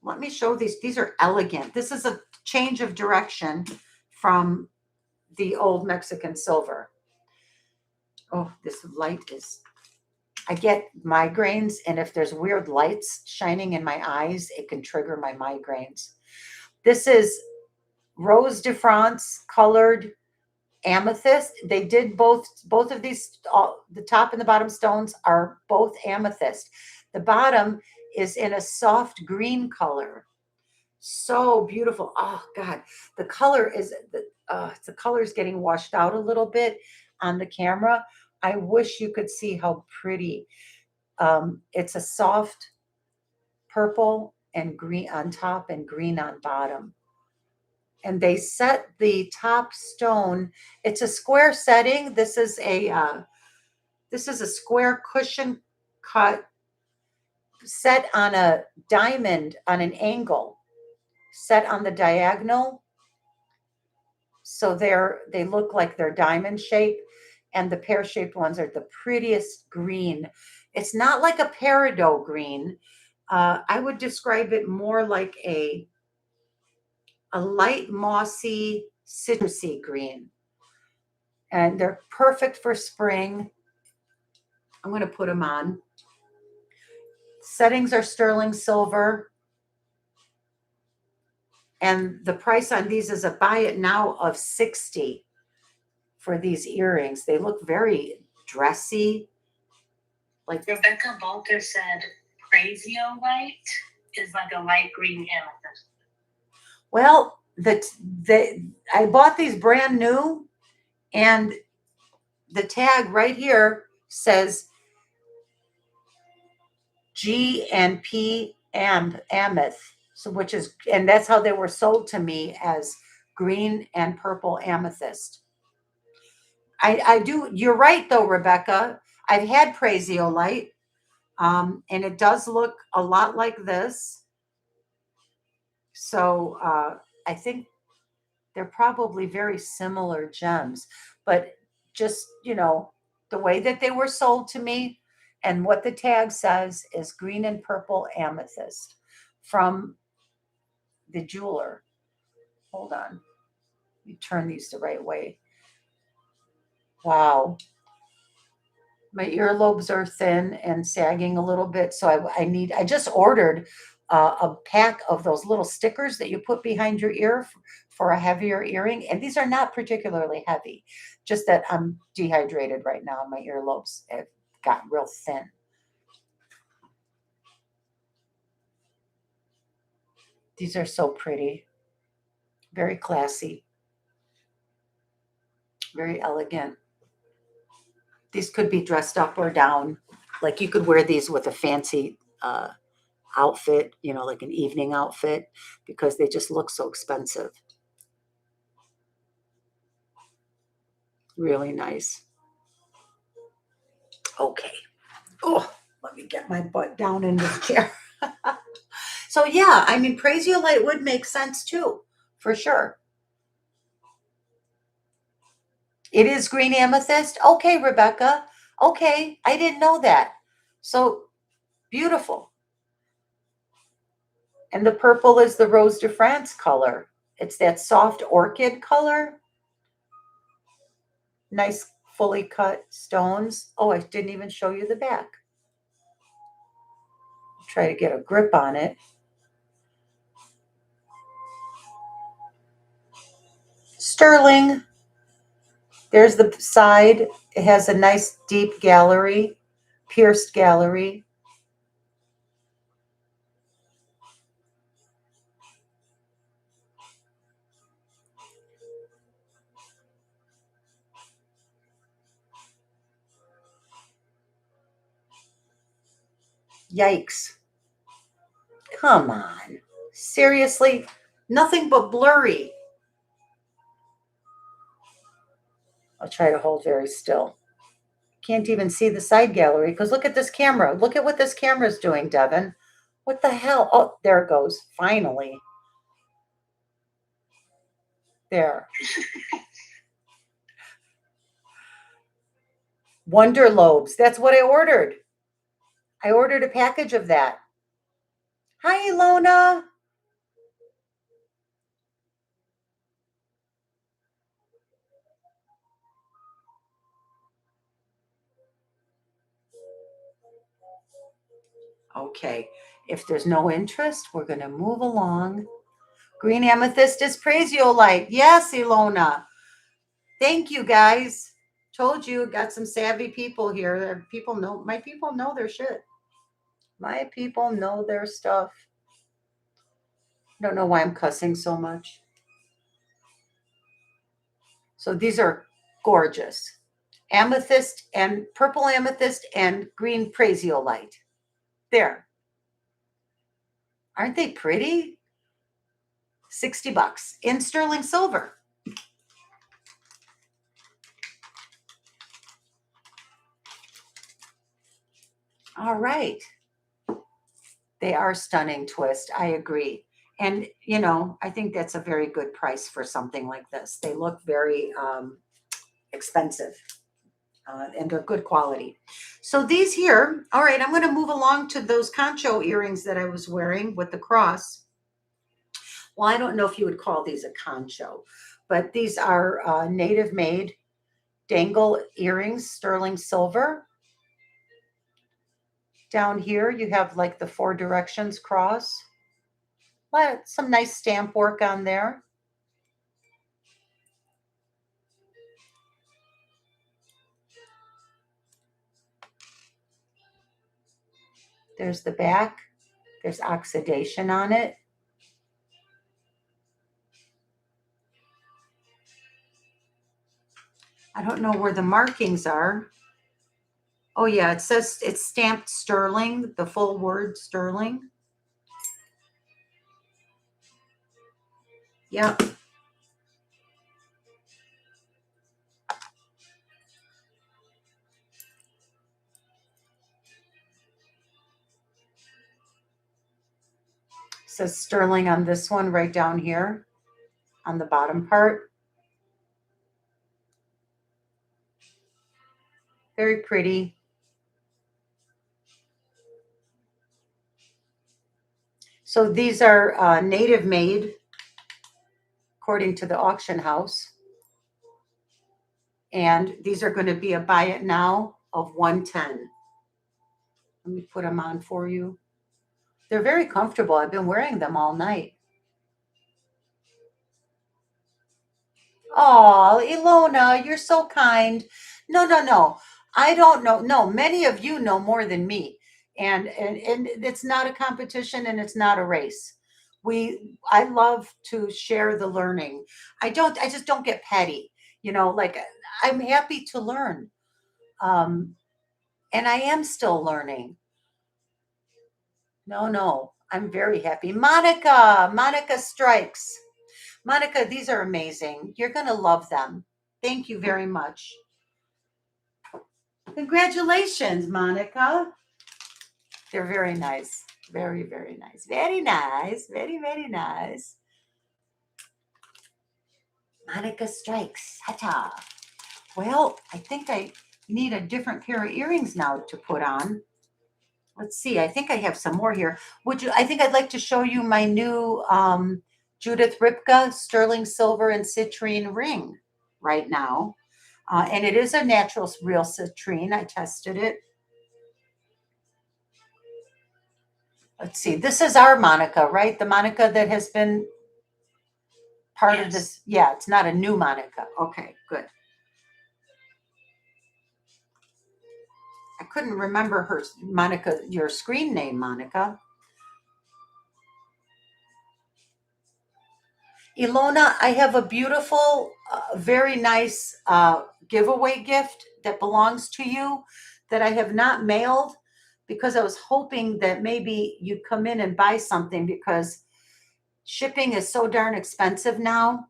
Let me show these. These are elegant. This is a change of direction from the old Mexican silver. Oh, this light is, I get migraines, and if there's weird lights shining in my eyes, it can trigger my migraines. This is Rose de France colored amethyst. They did both of these, the top and the bottom stones are both amethyst. The bottom is in a soft green color. So beautiful. Oh God, the color is the color is getting washed out a little bit on the camera. I wish you could see how pretty. It's a soft purple and green on top and green on bottom. and they set the top stone. It's a square setting. This is a square cushion cut set on a diamond on an angle, set on the diagonal. So they look like they're diamond shaped, and the pear-shaped ones are the prettiest green. It's not like a peridot green. I would describe it more like a light mossy citrusy green. And they're perfect for spring. I'm going to put them on. Settings are sterling silver. And the price on these is a buy it now of $60 for these earrings. They look very dressy. Like Rebecca Bolter said, Prazio is like a light green amethyst. Well, I bought these brand new, and the tag right here says G and P Amethyst, so and that's how they were sold to me, as green and purple amethyst. I do. You're right though, Rebecca. I've had Praziolite, and it does look a lot like this. So I think they're probably very similar gems, but just, the way that they were sold to me and what the tag says is green and purple amethyst from the jeweler. Hold on. Let me turn these the right way. Wow. My earlobes are thin and sagging a little bit. So I just ordered a pack of those little stickers that you put behind your ear for a heavier earring. And these are not particularly heavy, just that I'm dehydrated right now. And my earlobes have gotten real thin. These are so pretty. Very classy. Very elegant. These could be dressed up or down. Like you could wear these with a fancy outfit, like an evening outfit, because they just look so expensive. Really nice. Okay. Oh, let me get my butt down in this chair. So yeah, I mean, Praziolite would make sense too, for sure. It is green amethyst. Okay, Rebecca. Okay, I didn't know that. So beautiful. And the purple is the Rose de France color. It's that soft orchid color. Nice fully cut stones. Oh, I didn't even show you the back. Try to get a grip on it. Sterling. There's the side. It has a nice deep gallery, pierced gallery. Yikes. Come on. Seriously? Nothing but blurry. I'll try to hold very still. Can't even see the side gallery because look at this camera. Look at what this camera is doing, Devin. What the hell? Oh, there it goes. Finally. There. Wonder lobes. That's what I ordered. I ordered a package of that. Hi, Ilona. Okay. If there's no interest, we're going to move along. Green amethyst is Praziolite. Yes, Ilona. Thank you, guys. Told you, got some savvy people here. My people know their shit. My people know their stuff. Don't know why I'm cussing so much. So these are gorgeous. Amethyst and purple amethyst and green Praziolite. There. Aren't they pretty? $60 in sterling silver. All right. They are stunning, Twist. I agree. And, you know, I think that's a very good price for something like this. They look very expensive and they're good quality. So these here, all right, I'm going to move along to those concho earrings that I was wearing with the cross. Well, I don't know if you would call these a concho, but these are native made dangle earrings, sterling silver. Down here, you have like the 4 directions cross. Some nice stamp work on there. There's the back. There's oxidation on it. I don't know where the markings are. Oh yeah, it says it's stamped sterling, the full word sterling. Yep. It says sterling on this one right down here on the bottom part. Very pretty. So these are native made, according to the auction house. And these are going to be a buy it now of 110. Let me put them on for you. They're very comfortable. I've been wearing them all night. Oh, Ilona, you're so kind. No. I don't know. No, many of you know more than me. And it's not a competition and it's not a race. I love to share the learning. I just don't get petty. You know, like I'm happy to learn. And I am still learning. No, I'm very happy. Monica strikes. Monica, these are amazing. You're going to love them. Thank you very much. Congratulations, Monica. They're very nice. Very, very nice. Very nice. Very, very nice. Monica strikes. Ta-ta. Well, I think I need a different pair of earrings now to put on. Let's see. I think I have some more here. I think I'd like to show you my new Judith Ripka sterling silver and citrine ring right now. And it is a natural real citrine. I tested it. Let's see. This is our Monica, right? The Monica that has been part of this. Yeah, it's not a new Monica. Okay, good. I couldn't remember her, Monica, your screen name, Monica. Ilona, I have a beautiful, very nice giveaway gift that belongs to you that I have not mailed because I was hoping that maybe you'd come in and buy something because shipping is so darn expensive now.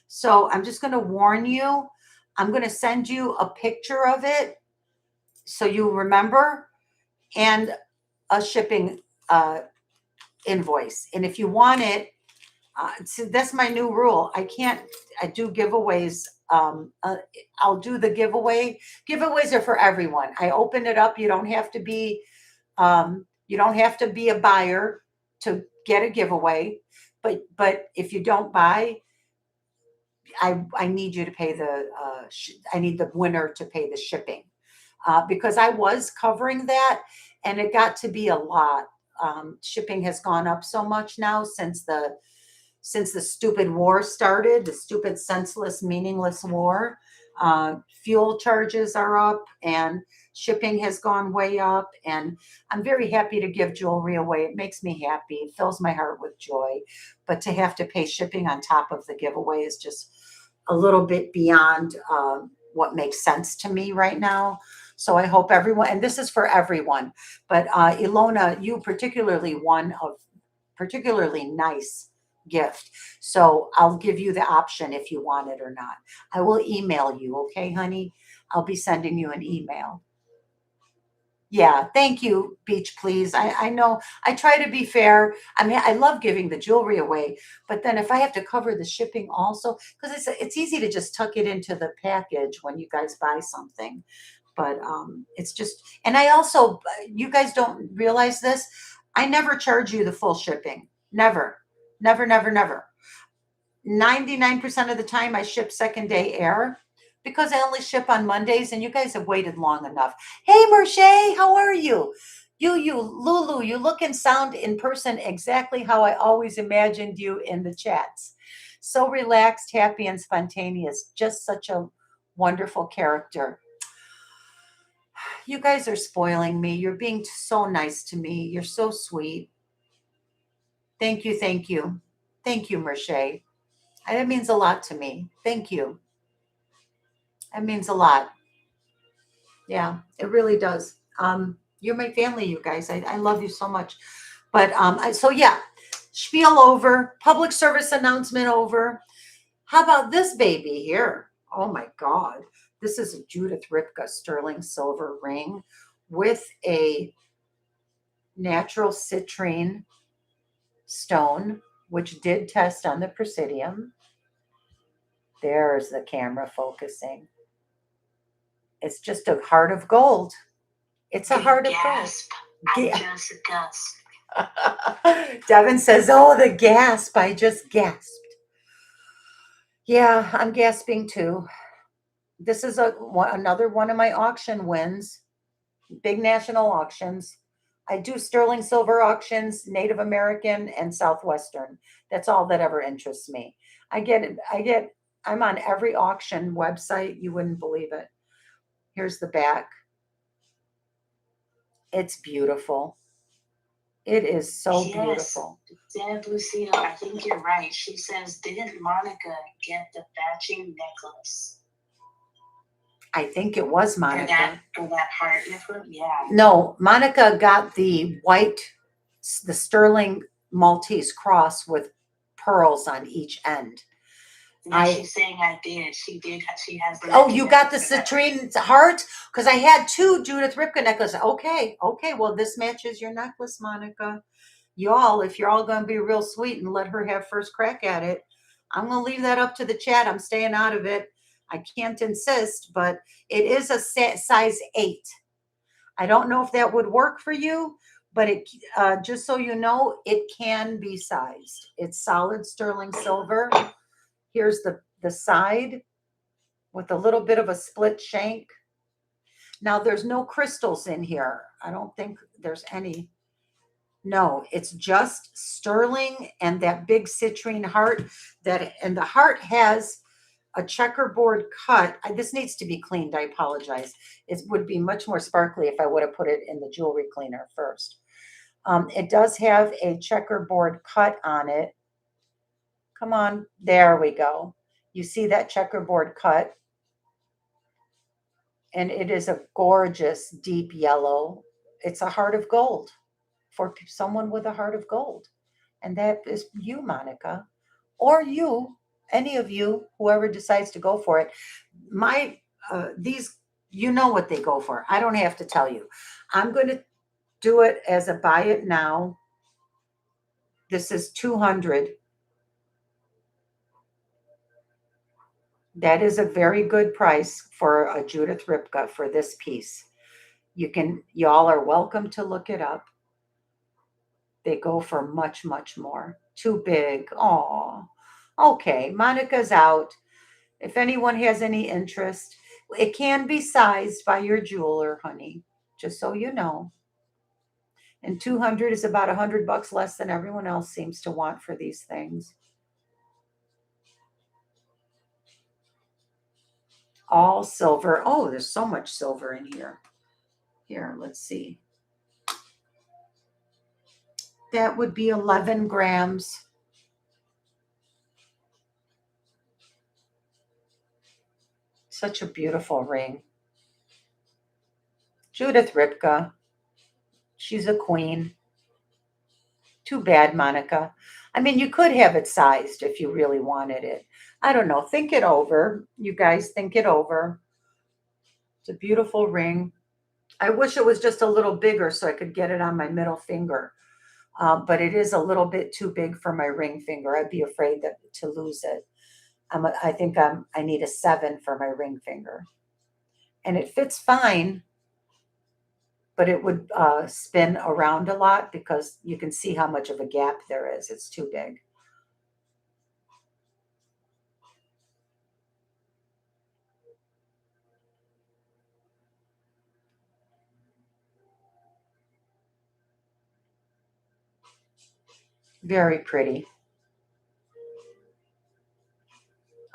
So I'm just going to warn you. I'm going to send you a picture of it so you remember and a shipping invoice. And if you want it, so that's my new rule. I do giveaways. I'll do the giveaway. Giveaways are for everyone. I open it up. You don't have to be a buyer to get a giveaway. But if you don't buy, I need you to pay I need the winner to pay the shipping because I was covering that and it got to be a lot. Shipping has gone up so much now since the stupid war started, the stupid, senseless, meaningless war. Fuel charges are up and shipping has gone way up. And I'm very happy to give jewelry away. It makes me happy. It fills my heart with joy. But to have to pay shipping on top of the giveaway is just a little bit beyond what makes sense to me right now. So I hope everyone, and this is for everyone, but Ilona, you particularly one of particularly nice gift. So I'll give you the option if you want it or not. I will email you, okay, honey? I'll be sending you an email. Yeah, thank you, Beach Please. I know I try to be fair. I mean, I love giving the jewelry away, but then if I have to cover the shipping also, because it's easy to just tuck it into the package when you guys buy something. But it's just, and I also, you guys don't realize this. I never charge you the full shipping. Never, never, never, never. 99% of the time I ship second day air because I only ship on Mondays and you guys have waited long enough. Hey, Merche, how are you? Lulu, you look and sound in person exactly how I always imagined you in the chats. So relaxed, happy, and spontaneous. Just such a wonderful character. You guys are spoiling me. You're being so nice to me. You're so sweet. Thank you, thank you. Thank you, Merche. That means a lot to me. Thank you. That means a lot. Yeah, it really does. You're my family, you guys. I love you so much. But so yeah, spiel over, public service announcement over. How about this baby here? Oh my God. This is a Judith Ripka sterling silver ring with a natural citrine stone, which did test on the Presidium. There's the camera focusing. It's just a heart of gold. It's a heart of gold. I just gasped. Devin says, oh, the gasp. I just gasped. Yeah, I'm gasping too. This is another one of my auction wins. Big national auctions. I do sterling silver auctions, Native American and Southwestern. That's all that ever interests me. I'm on every auction website. You wouldn't believe it. Here's the back. It's beautiful. It is so beautiful. Deb Lucille, I think you're right. She says, didn't Monica get the matching necklace? I think it was Monica. For that heart necklace? Yeah. No, Monica got the the sterling Maltese cross with pearls on each end. No, she's saying I did. She did. She has the. Oh, you got the citrine heart? Because I had two Judith Ripka necklaces. Okay. Well, this matches your necklace, Monica. Y'all, if you're all going to be real sweet and let her have first crack at it, I'm going to leave that up to the chat. I'm staying out of it. I can't insist, but it is a size 8. I don't know if that would work for you, but it just so you know, it can be sized. It's solid sterling silver. Here's the side with a little bit of a split shank. Now, there's no crystals in here. I don't think there's any. No, it's just sterling and that big citrine heart. And the heart has a checkerboard cut. This needs to be cleaned. I apologize. It would be much more sparkly if I would have put it in the jewelry cleaner first. It does have a checkerboard cut on it. Come on, there we go. You see that checkerboard cut? And it is a gorgeous deep yellow. It's a heart of gold for someone with a heart of gold. And that is you, Monica, or you, any of you, whoever decides to go for it. These, you know what they go for. I don't have to tell you. I'm going to do it as a buy it now. This is $200. That is a very good price for a Judith Ripka for this piece. Y'all are welcome to look it up. They go for much, much more. Too big. Oh, okay. Monica's out. If anyone has any interest, it can be sized by your jeweler, honey, just so you know. And 200 is about $100 less than everyone else seems to want for these things. All silver. Oh, there's so much silver in here. Here, let's see. That would be 11 grams. Such a beautiful ring. Judith Ripka. She's a queen. Too bad, Monica. I mean, you could have it sized if you really wanted it. I don't know. Think it over. You guys think it over. It's a beautiful ring. I wish it was just a little bigger so I could get it on my middle finger. But it is a little bit too big for my ring finger. I'd be afraid to lose it. I think I need a 7 for my ring finger. And it fits fine, but it would spin around a lot because you can see how much of a gap there is. It's too big. Very pretty.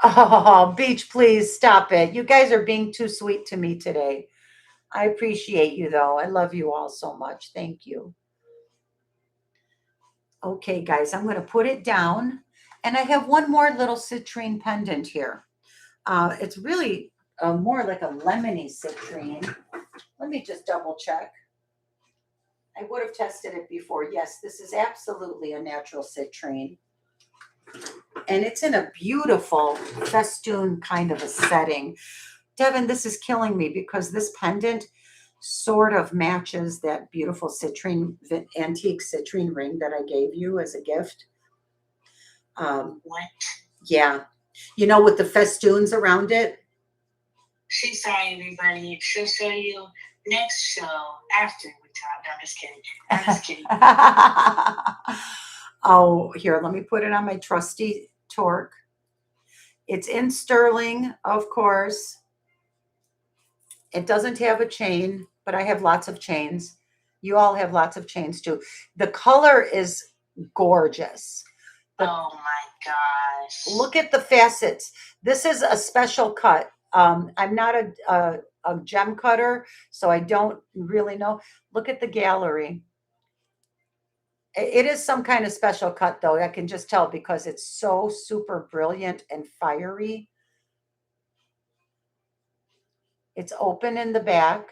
Oh, Beach, please stop it. You guys are being too sweet to me today. I appreciate you, though. I love you all so much. Thank you. Okay, guys, I'm going to put it down. And I have one more little citrine pendant here. It's really more like a lemony citrine. Let me just double check. I would have tested it before. Yes, this is absolutely a natural citrine. And it's in a beautiful festoon kind of a setting. Devin, this is killing me because this pendant sort of matches that beautiful citrine, antique citrine ring that I gave you as a gift. What? Yeah. You know, with the festoons around it. She's sorry, everybody. She'll show you next show after we talk. No, I'm just kidding. I'm just kidding. Oh, here, let me put it on my trusty torque. It's in sterling, of course. It doesn't have a chain, but I have lots of chains. You all have lots of chains too. The color is gorgeous. Oh my gosh. Look at the facets. This is a special cut. I'm not a gem cutter, so I don't really know. Look at the gallery. It is some kind of special cut, though. I can just tell because it's so super brilliant and fiery. It's open in the back.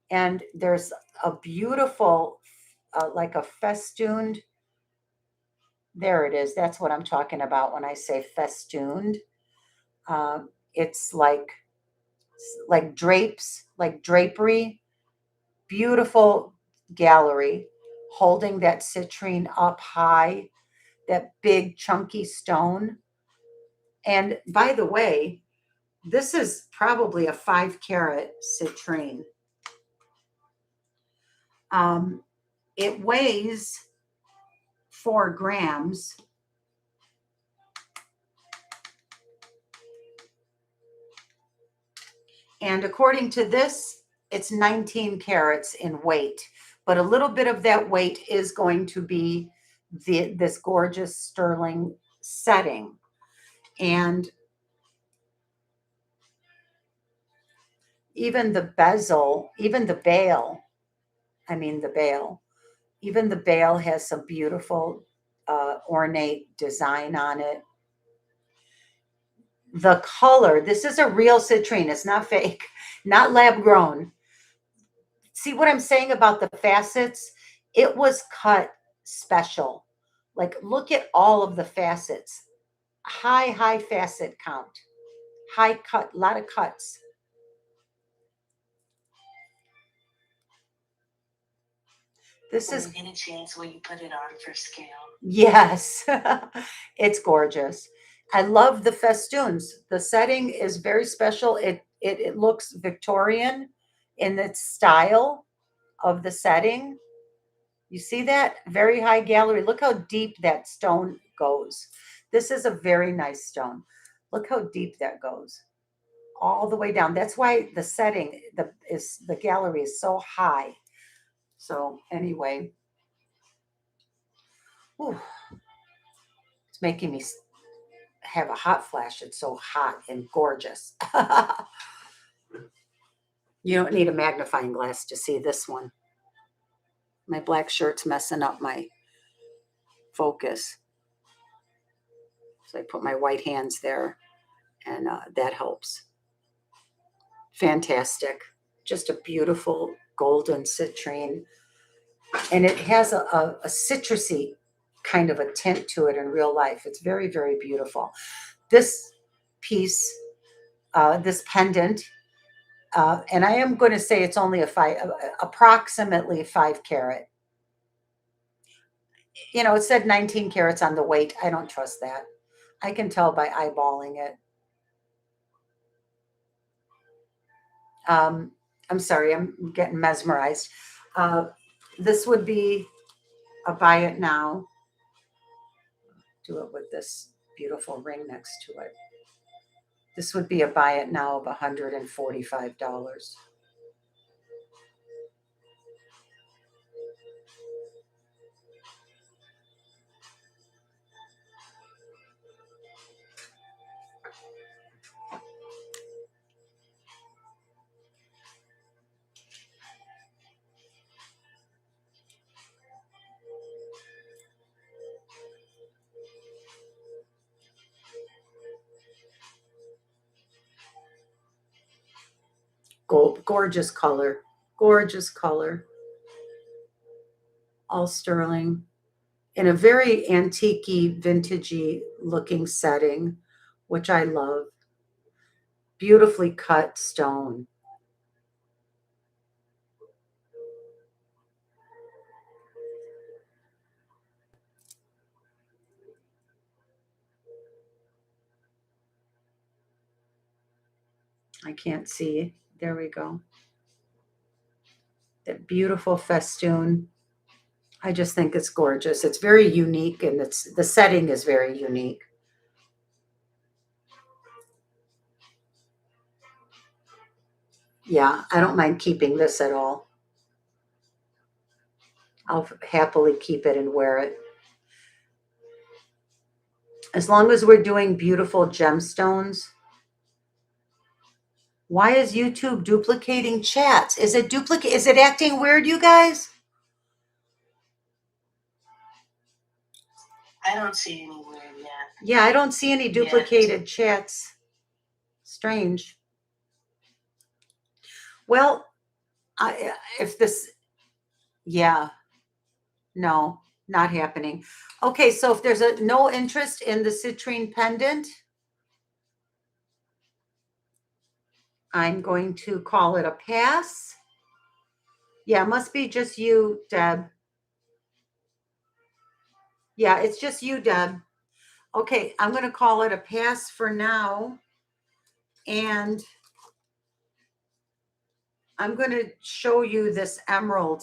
And there's a beautiful, like a festooned. There it is. That's what I'm talking about when I say festooned. It's like drapes, like drapery. Beautiful gallery holding that citrine up high, that big chunky stone. And by the way, this is probably a 5-carat citrine. It weighs 4 grams. And according to this, it's 19 carats in weight. But a little bit of that weight is going to be this gorgeous sterling setting. And even the bezel, even the bail, even the bail has some beautiful ornate design on it. The color, this is a real citrine. It's not fake, not lab grown. See what I'm saying about the facets? It was cut special. Like, look at all of the facets. High facet count. High cut, a lot of cuts. This is, get a chance when you put it on for scale. Yes, it's gorgeous. I love the festoons. The setting is very special. It looks Victorian in its style of the setting. You see that? Very high gallery. Look how deep that stone goes. This is a very nice stone. Look how deep that goes. All the way down. That's why the setting, the gallery is so high. So anyway, whew, it's making me have a hot flash. It's so hot and gorgeous. You don't need a magnifying glass to see this one. My black shirt's messing up my focus. So I put my white hands there, and that helps. Fantastic. Just a beautiful golden citrine. And it has a citrusy kind of a tint to it in real life. It's very, very beautiful. This piece, this pendant, and I am going to say it's only approximately 5 carat. You know, it said 19 carats on the weight. I don't trust that. I can tell by eyeballing it. I'm sorry, I'm getting mesmerized. This would be a buy it now. Do it with this beautiful ring next to it. This would be a buy it now of $145. Gold, gorgeous color, gorgeous color. All sterling in a very antique-y, vintagey looking setting, which I love. Beautifully cut stone. I can't see. There we go. That beautiful festoon. I just think it's gorgeous. It's very unique, and the setting is very unique. Yeah, I don't mind keeping this at all. I'll happily keep it and wear it. As long as we're doing beautiful gemstones. Why is YouTube duplicating chats? Is it acting weird, you guys? I don't see any weird yet. Yeah, I don't see any duplicated chats. Strange. Well, yeah, no, not happening. Okay, so if there's no interest in the citrine pendant, I'm going to call it a pass. Yeah, it must be just you, Deb. Yeah, it's just you, Deb. Okay, I'm going to call it a pass for now. And I'm going to show you this emerald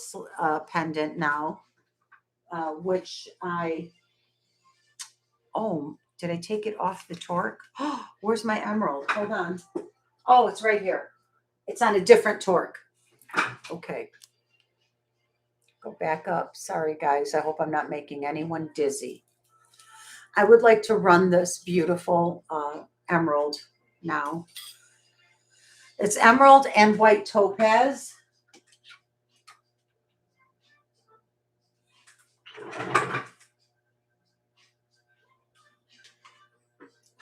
pendant now, which did I take it off the torque? Oh, where's my emerald? Hold on. Oh, it's right here. It's on a different torque. Okay. Go back up. Sorry, guys. I hope I'm not making anyone dizzy. I would like to run this beautiful emerald now. It's emerald and white topaz.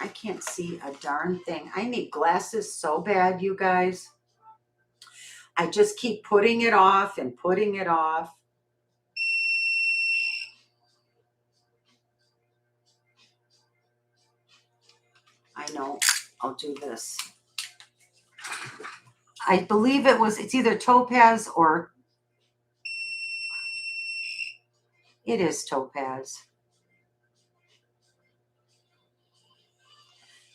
I can't see a darn thing. I need glasses so bad, you guys. I just keep putting it off and putting it off. I know. I'll do this. I believe it's either topaz or it is topaz.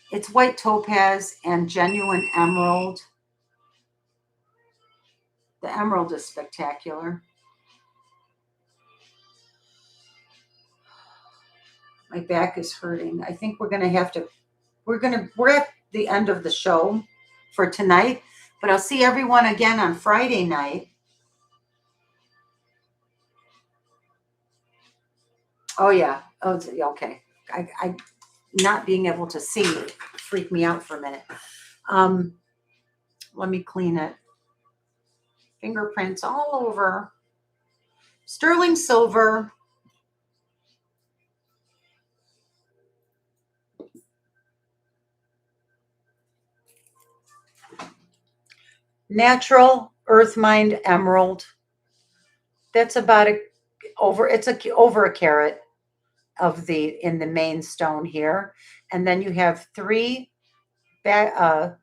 It's white topaz and genuine emerald. The emerald is spectacular. My back is hurting. I think we're at the end of the show for tonight, but I'll see everyone again on Friday night. Oh yeah. Oh, okay. I not being able to see freaked me out for a minute. Let me clean it. Fingerprints all over. Sterling silver. Natural earth mined emerald. That's about over a carat in the main stone here. And then you have three ba- uh,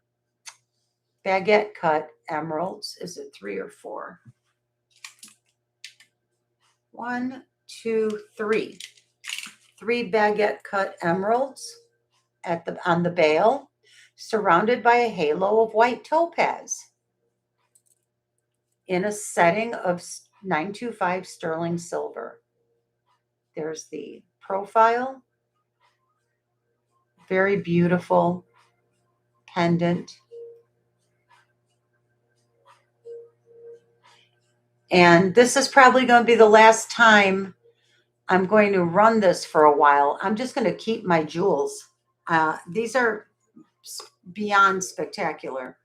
baguette cut emeralds. Is it three or four? One, two, three. Three baguette cut emeralds on the bail, surrounded by a halo of white topaz in a setting of 925 sterling silver. There's the profile. Very beautiful pendant. And this is probably going to be the last time I'm going to run this for a while. I'm just going to keep my jewels. These are beyond spectacular.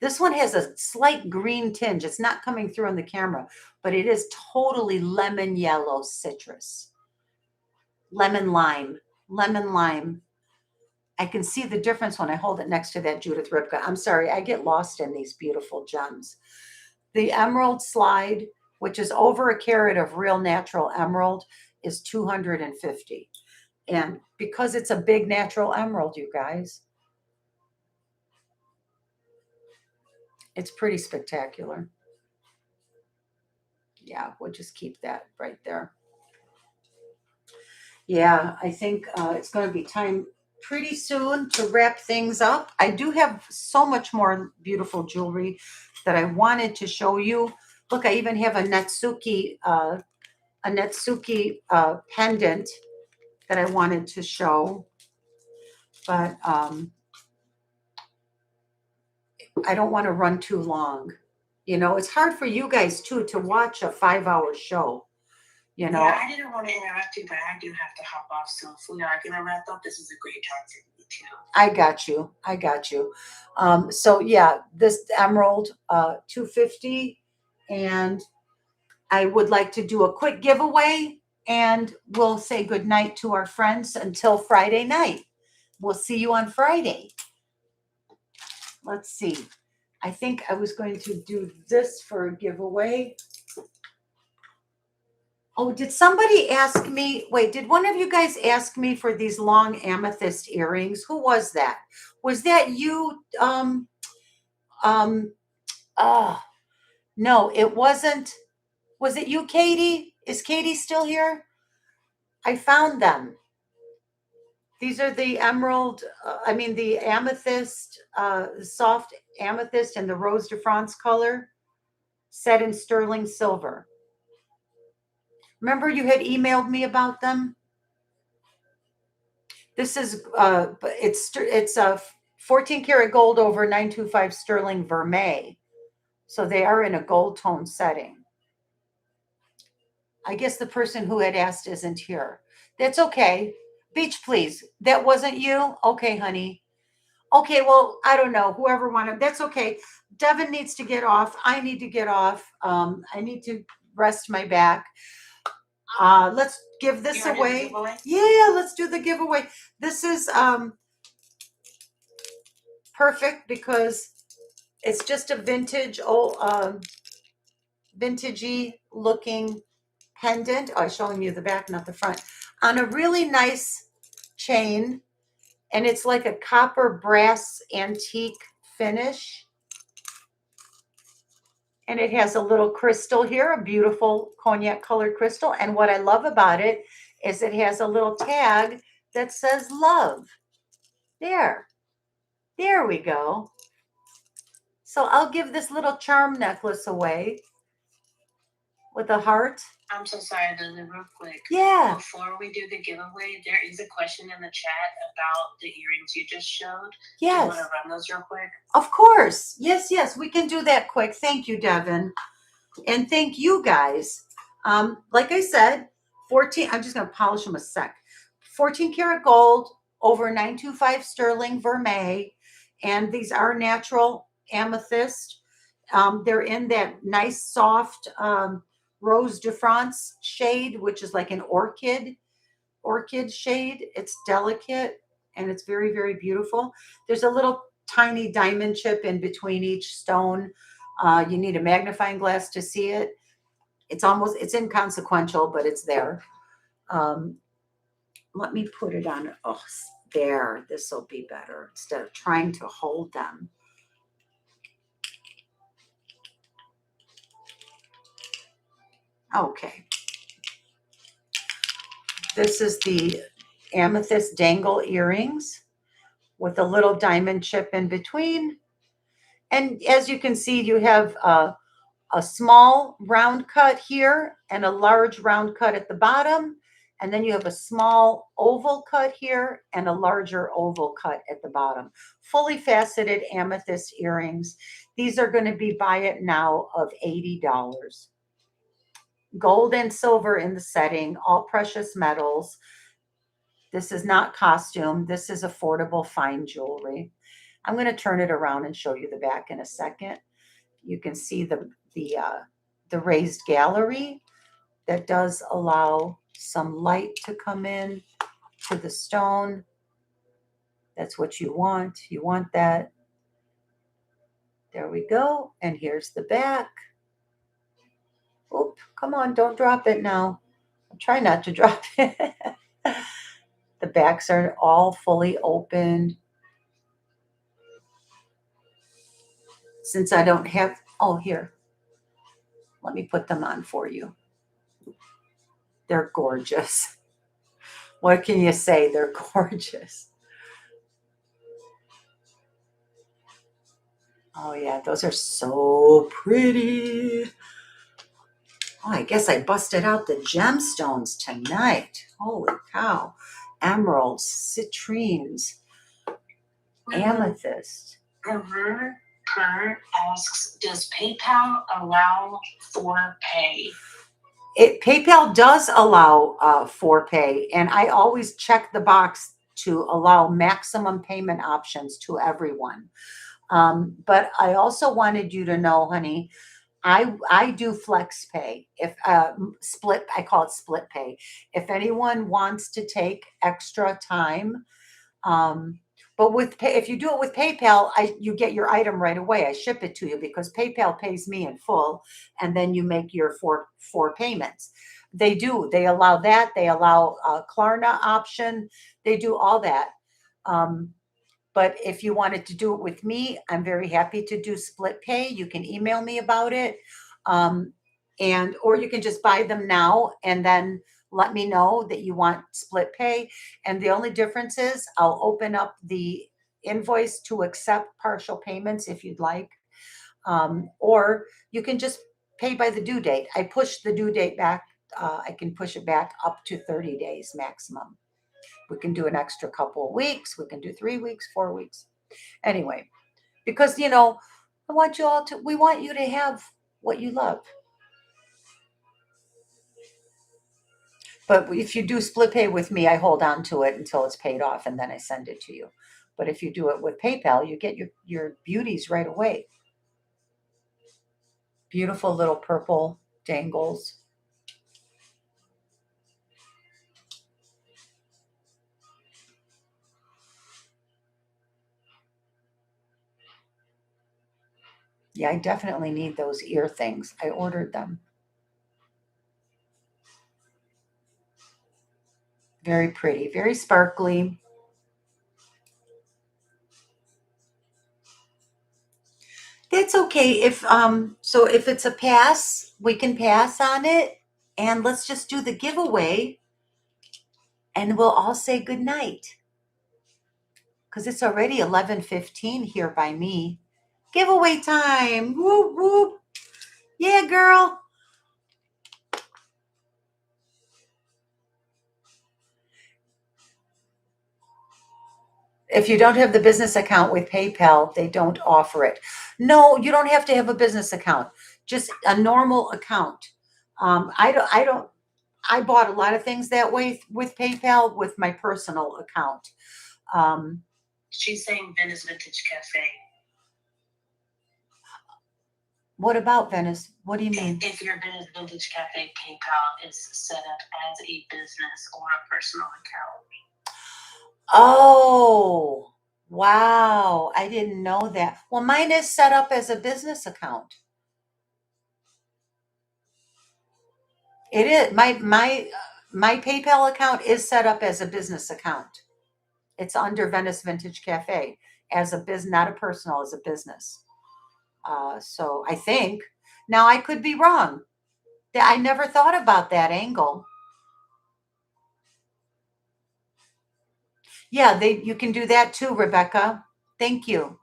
This one has a slight green tinge. It's not coming through on the camera, but it is totally lemon yellow citrus. Lemon lime. Lemon lime. I can see the difference when I hold it next to that Judith Ripka. I'm sorry, I get lost in these beautiful gems. The emerald slide, which is over a carat of real natural emerald, is 250. And because it's a big natural emerald, you guys, it's pretty spectacular. Yeah, we'll just keep that right there. Yeah, I think it's going to be time pretty soon to wrap things up. I do have so much more beautiful jewelry that I wanted to show you. Look, I even have a Netsuki pendant that I wanted to show, but I don't want to run too long. It's hard for you guys too to watch a 5-hour show. Yeah, I didn't want to interrupt you, but I do have to hop off. So if we are going to wrap up, this is a great time for me too. I got you. So yeah, this emerald, 250, and I would like to do a quick giveaway, and we'll say goodnight to our friends until Friday night. We'll see you on Friday. Let's see. I think I was going to do this for a giveaway. Oh, did somebody ask me? Wait, did one of you guys ask me for these long amethyst earrings? Who was that? Was that you? No, it wasn't. Was it you, Katie? Is Katie still here? I found them. These are the the amethyst, soft amethyst and the Rose de France color set in sterling silver. Remember you had emailed me about them? This is it's a 14 karat gold over 925 sterling vermeil. So they are in a gold tone setting. I guess the person who had asked isn't here. That's okay. Beach, please. That wasn't you? Okay, honey. Okay, well, I don't know. Whoever wanted, that's okay. Devin needs to get off. I need to get off. I need to rest my back. Let's give this away. Yeah, let's do the giveaway. This is perfect because it's just a vintagey looking pendant. Oh, I'm showing you the back, not the front, on a really nice chain, and it's like a copper brass antique finish. And it has a little crystal here, a beautiful cognac colored crystal. And what I love about it is it has a little tag that says love. There we go. So I'll give this little charm necklace away with a heart. I'm so sorry, Lily, real quick. Yeah. Before we do the giveaway, there is a question in the chat about the earrings you just showed. Yes. Do you want to run those real quick? Of course. Yes, we can do that quick. Thank you, Devin. And thank you guys. Like I said, 14, I'm just going to polish them a sec. 14 karat gold over 925 sterling vermeil. And these are natural amethyst. They're in that nice soft Rose de France shade, which is like an orchid shade. It's delicate and it's very, very beautiful. There's a little tiny diamond chip in between each stone. You need a magnifying glass to see it. it's inconsequential, but it's there. Let me put it on. Oh, there. This will be better instead of trying to hold them. Okay. This is the amethyst dangle earrings with a little diamond chip in between. And as you can see, you have a small round cut here and a large round cut at the bottom. And then you have a small oval cut here and a larger oval cut at the bottom. Fully faceted amethyst earrings. These are going to be buy it now of $80. Gold and silver in the setting, all precious metals. This is not costume. This is affordable fine jewelry. I'm going to turn it around and show you the back in a second. You can see the raised gallery that does allow some light to come in to the stone. That's what you want. You want that. There we go. And here's the back. Oop, come on, don't drop it now. I'll try not to drop it. The backs are all fully opened. Since I don't have, oh, here. Let me put them on for you. They're gorgeous. What can you say? They're gorgeous. Oh yeah, those are so pretty. Oh, I guess I busted out the gemstones tonight. Holy cow. Emeralds, citrines, amethyst. Kurt asks, does PayPal allow for pay? PayPal does allow for pay, and I always check the box to allow maximum payment options to everyone. But I also wanted you to know, honey, I do flex pay. If split, I call it split pay. If anyone wants to take extra time, but if you do it with PayPal, you get your item right away. I ship it to you because PayPal pays me in full, and then you make your four payments. They do. They allow that. They allow a Klarna option. They do all that. But if you wanted to do it with me, I'm very happy to do split pay. You can email me about it. Or you can just buy them now and then let me know that you want split pay. And the only difference is I'll open up the invoice to accept partial payments if you'd like. Or you can just pay by the due date. I push the due date back. I can push it back up to 30 days maximum. We can do an extra couple of weeks. We can do 3 weeks, 4 weeks. Anyway, because, we want you to have what you love. But if you do split pay with me, I hold on to it until it's paid off and then I send it to you. But if you do it with PayPal, you get your beauties right away. Beautiful little purple dangles. Yeah, I definitely need those ear things. I ordered them. Very pretty, very sparkly. That's okay. If it's a pass, we can pass on it and let's just do the giveaway and we'll all say good night. Cuz it's already 11:15 here by me. Giveaway time. Whoop whoop. Yeah, girl. If you don't have the business account with PayPal, they don't offer it. No, you don't have to have a business account. Just a normal account. I bought a lot of things that way with PayPal with my personal account. She's saying Venice Vintage Cafe. What about Venice? What do you mean? If your Venice Vintage Cafe PayPal is set up as a business or a personal account. Oh, wow. I didn't know that. Well, mine is set up as a business account. It is my PayPal account is set up as a business account. It's under Venice Vintage Cafe as a business, not a personal, as a business. So I think now I could be wrong. I never thought about that angle. Yeah, you can do that too, Rebecca. Thank you.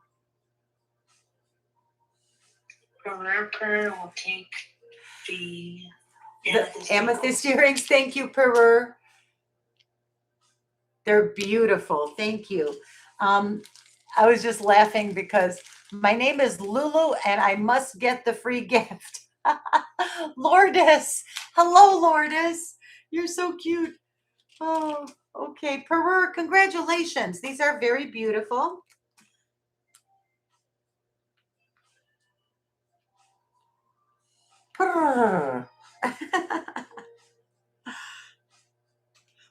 Peru will take the The amethyst earrings. Thank you, Peru. They're beautiful. Thank you. I was just laughing because my name is Lulu and I must get the free gift. Lourdes. Hello, Lourdes. You're so cute. Oh, okay. Peru, congratulations. These are very beautiful. Purr.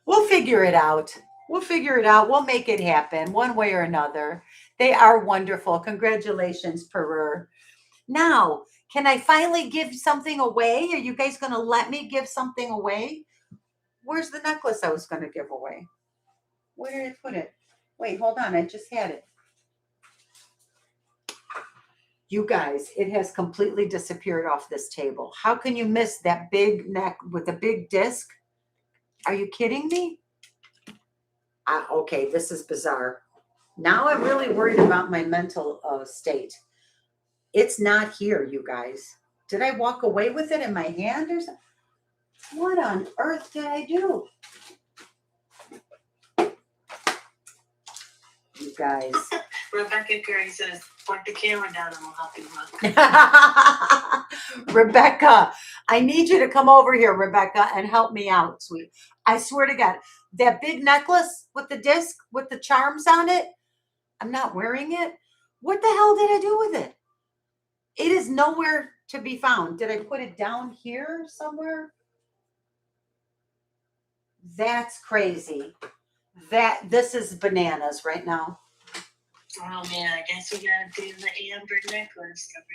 We'll figure it out. We'll figure it out. We'll make it happen one way or another. They are wonderful. Congratulations, Peru. Now, can I finally give something away? Are you guys going to let me give something away? Where's the necklace I was going to give away? Where did I put it? Wait, hold on. I just had it. You guys, it has completely disappeared off this table. How can you miss that big neck with a big disc? Are you kidding me? Okay, this is bizarre. Now I'm really worried about my mental state. It's not here, you guys. Did I walk away with it in my hand or something? What on earth did I do? You guys. Rebecca Curry says, "Put the camera down and we'll help you look." Rebecca, I need you to come over here, Rebecca, and help me out, sweet. I swear to God, that big necklace with the disc, with the charms on it, I'm not wearing it. What the hell did I do with it? It is nowhere to be found. Did I put it down here somewhere? That's crazy. This is bananas right now. Oh man, I guess we gotta do the amber necklace. Just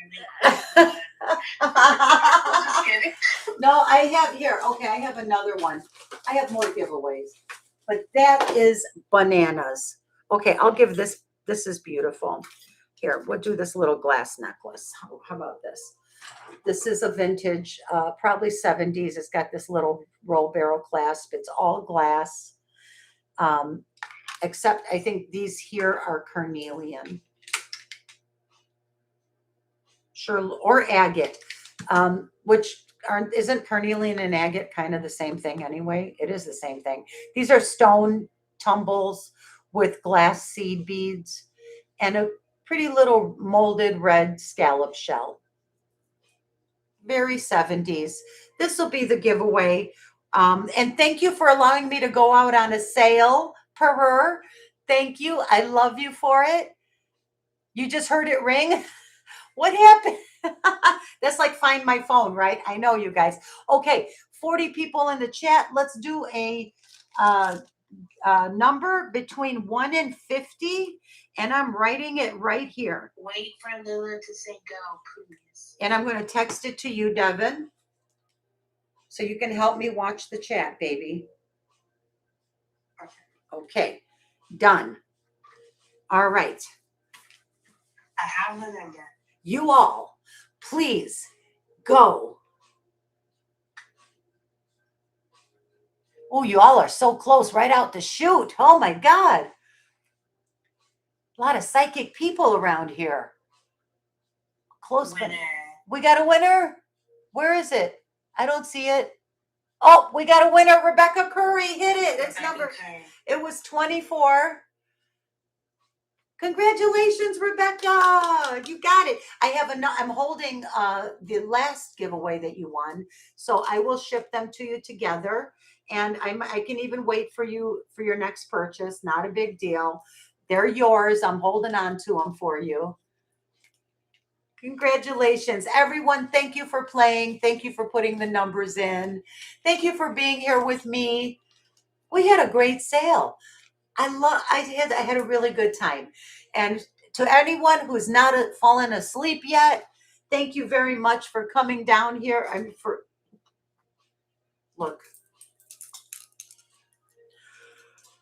kidding. No, I have here. Okay, I have another one. I have more giveaways, but that is bananas. Okay, I'll give this. This is beautiful. Here, we'll do this little glass necklace. How about this? This is a vintage, probably 70s. It's got this little roll barrel clasp. It's all glass. Except I think these here are Carnelian. Sure, or agate, which isn't Carnelian and agate kind of the same thing anyway? It is the same thing. These are stone tumbles with glass seed beads and a pretty little molded red scallop shell. Very 70s. This will be the giveaway. And thank you for allowing me to go out on a sale, Peru. Thank you. I love you for it. You just heard it ring. What happened? That's like find my phone, right? I know, you guys. Okay, 40 people in the chat. Let's do a number between 1 and 50. And I'm writing it right here. Wait for Lila to say go, please. And I'm going to text it to you, Devin. So you can help me watch the chat, baby. Okay, done. All right. I have the number. You all, please go. Oh, you all are so close, right out the chute. Oh my God. A lot of psychic people around here. Close. Winner. We got a winner? Where is it? I don't see it. Oh, we got a winner. Rebecca Curry hit it. It's number. It was 24. Congratulations, Rebecca. You got it. I'm holding the last giveaway that you won. So I will ship them to you together. And I can even wait for you for your next purchase. Not a big deal. They're yours. I'm holding on to them for you. Congratulations, everyone. Thank you for playing. Thank you for putting the numbers in. Thank you for being here with me. We had a great sale. I had a really good time. And to anyone who's not fallen asleep yet, thank you very much for coming down here. Look.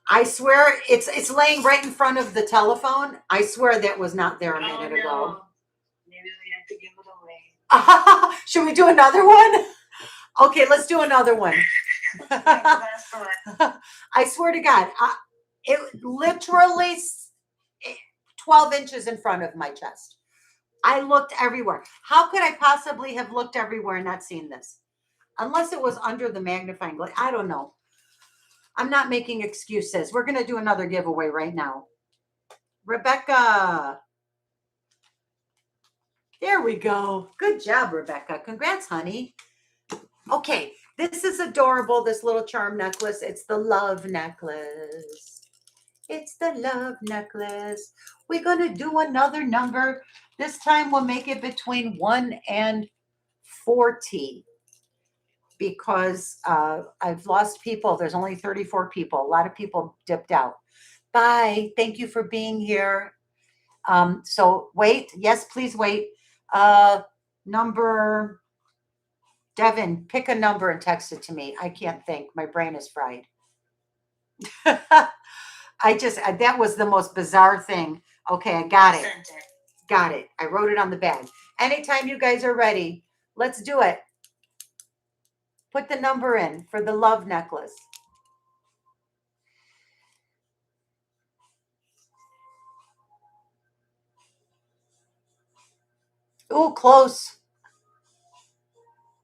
I swear it's laying right in front of the telephone. I swear that was not there a minute ago. Maybe we have to give it away. Should we do another one? Okay, let's do another one. I swear to God, it literally 12 inches in front of my chest. I looked everywhere. How could I possibly have looked everywhere and not seen this? Unless it was under the magnifying glass. I don't know. I'm not making excuses. We're going to do another giveaway right now. Rebecca. There we go. Good job, Rebecca. Congrats, honey. Okay, this is adorable, this little charm necklace. It's the love necklace. It's the love necklace. We're going to do another number. This time we'll make it between 1 and 40 because I've lost people. There's only 34 people. A lot of people dipped out. Bye. Thank you for being here. So wait. Yes, please wait. Number, Devin, pick a number and text it to me. I can't think. My brain is fried. That was the most bizarre thing. Okay, I got it. Got it. I wrote it on the bag. Anytime you guys are ready, let's do it. Put the number in for the love necklace. Ooh, close.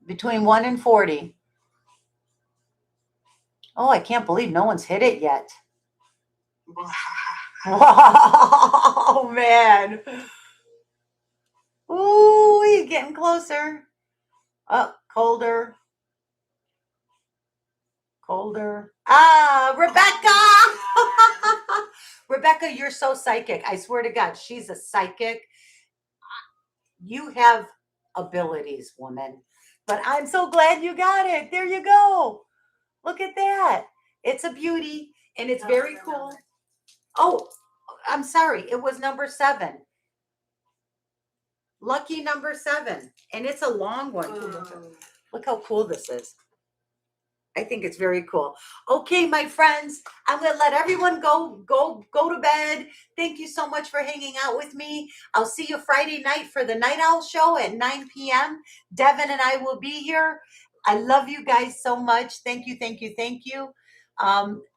Between 1 and 40. Oh, I can't believe no one's hit it yet. Oh, man. Ooh, he's getting closer. Oh, colder. Colder. Ah, Rebecca. Rebecca, you're so psychic. I swear to God, she's a psychic. You have abilities, woman. But I'm so glad you got it. There you go. Look at that. It's a beauty, and it's very cool. Oh, I'm sorry. It was number 7. Lucky number 7. And it's a long one. Look how cool this is. I think it's very cool. Okay, my friends, I'm going to let everyone go to bed. Thank you so much for hanging out with me. I'll see you Friday night for the Night Owl Show at 9 p.m. Devin and I will be here. I love you guys so much. Thank you, thank you, thank you.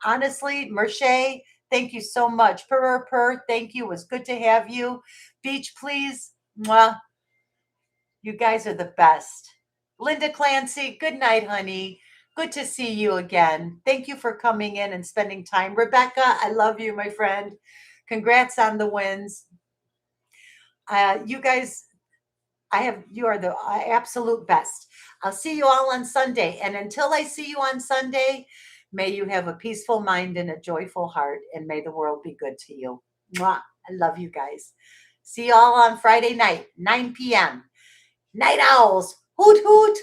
Honestly, Merche, thank you so much. Purr, thank you. It was good to have you. Beach, please. Mwah. You guys are the best. Linda Clancy, good night, honey. Good to see you again. Thank you for coming in and spending time. Rebecca, I love you, my friend. Congrats on the wins. You guys, you are the absolute best. I'll see you all on Sunday. And until I see you on Sunday, may you have a peaceful mind and a joyful heart, and may the world be good to you. Mwah. I love you guys. See you all on Friday night, 9 p.m. Night Owls. Hoot, hoot.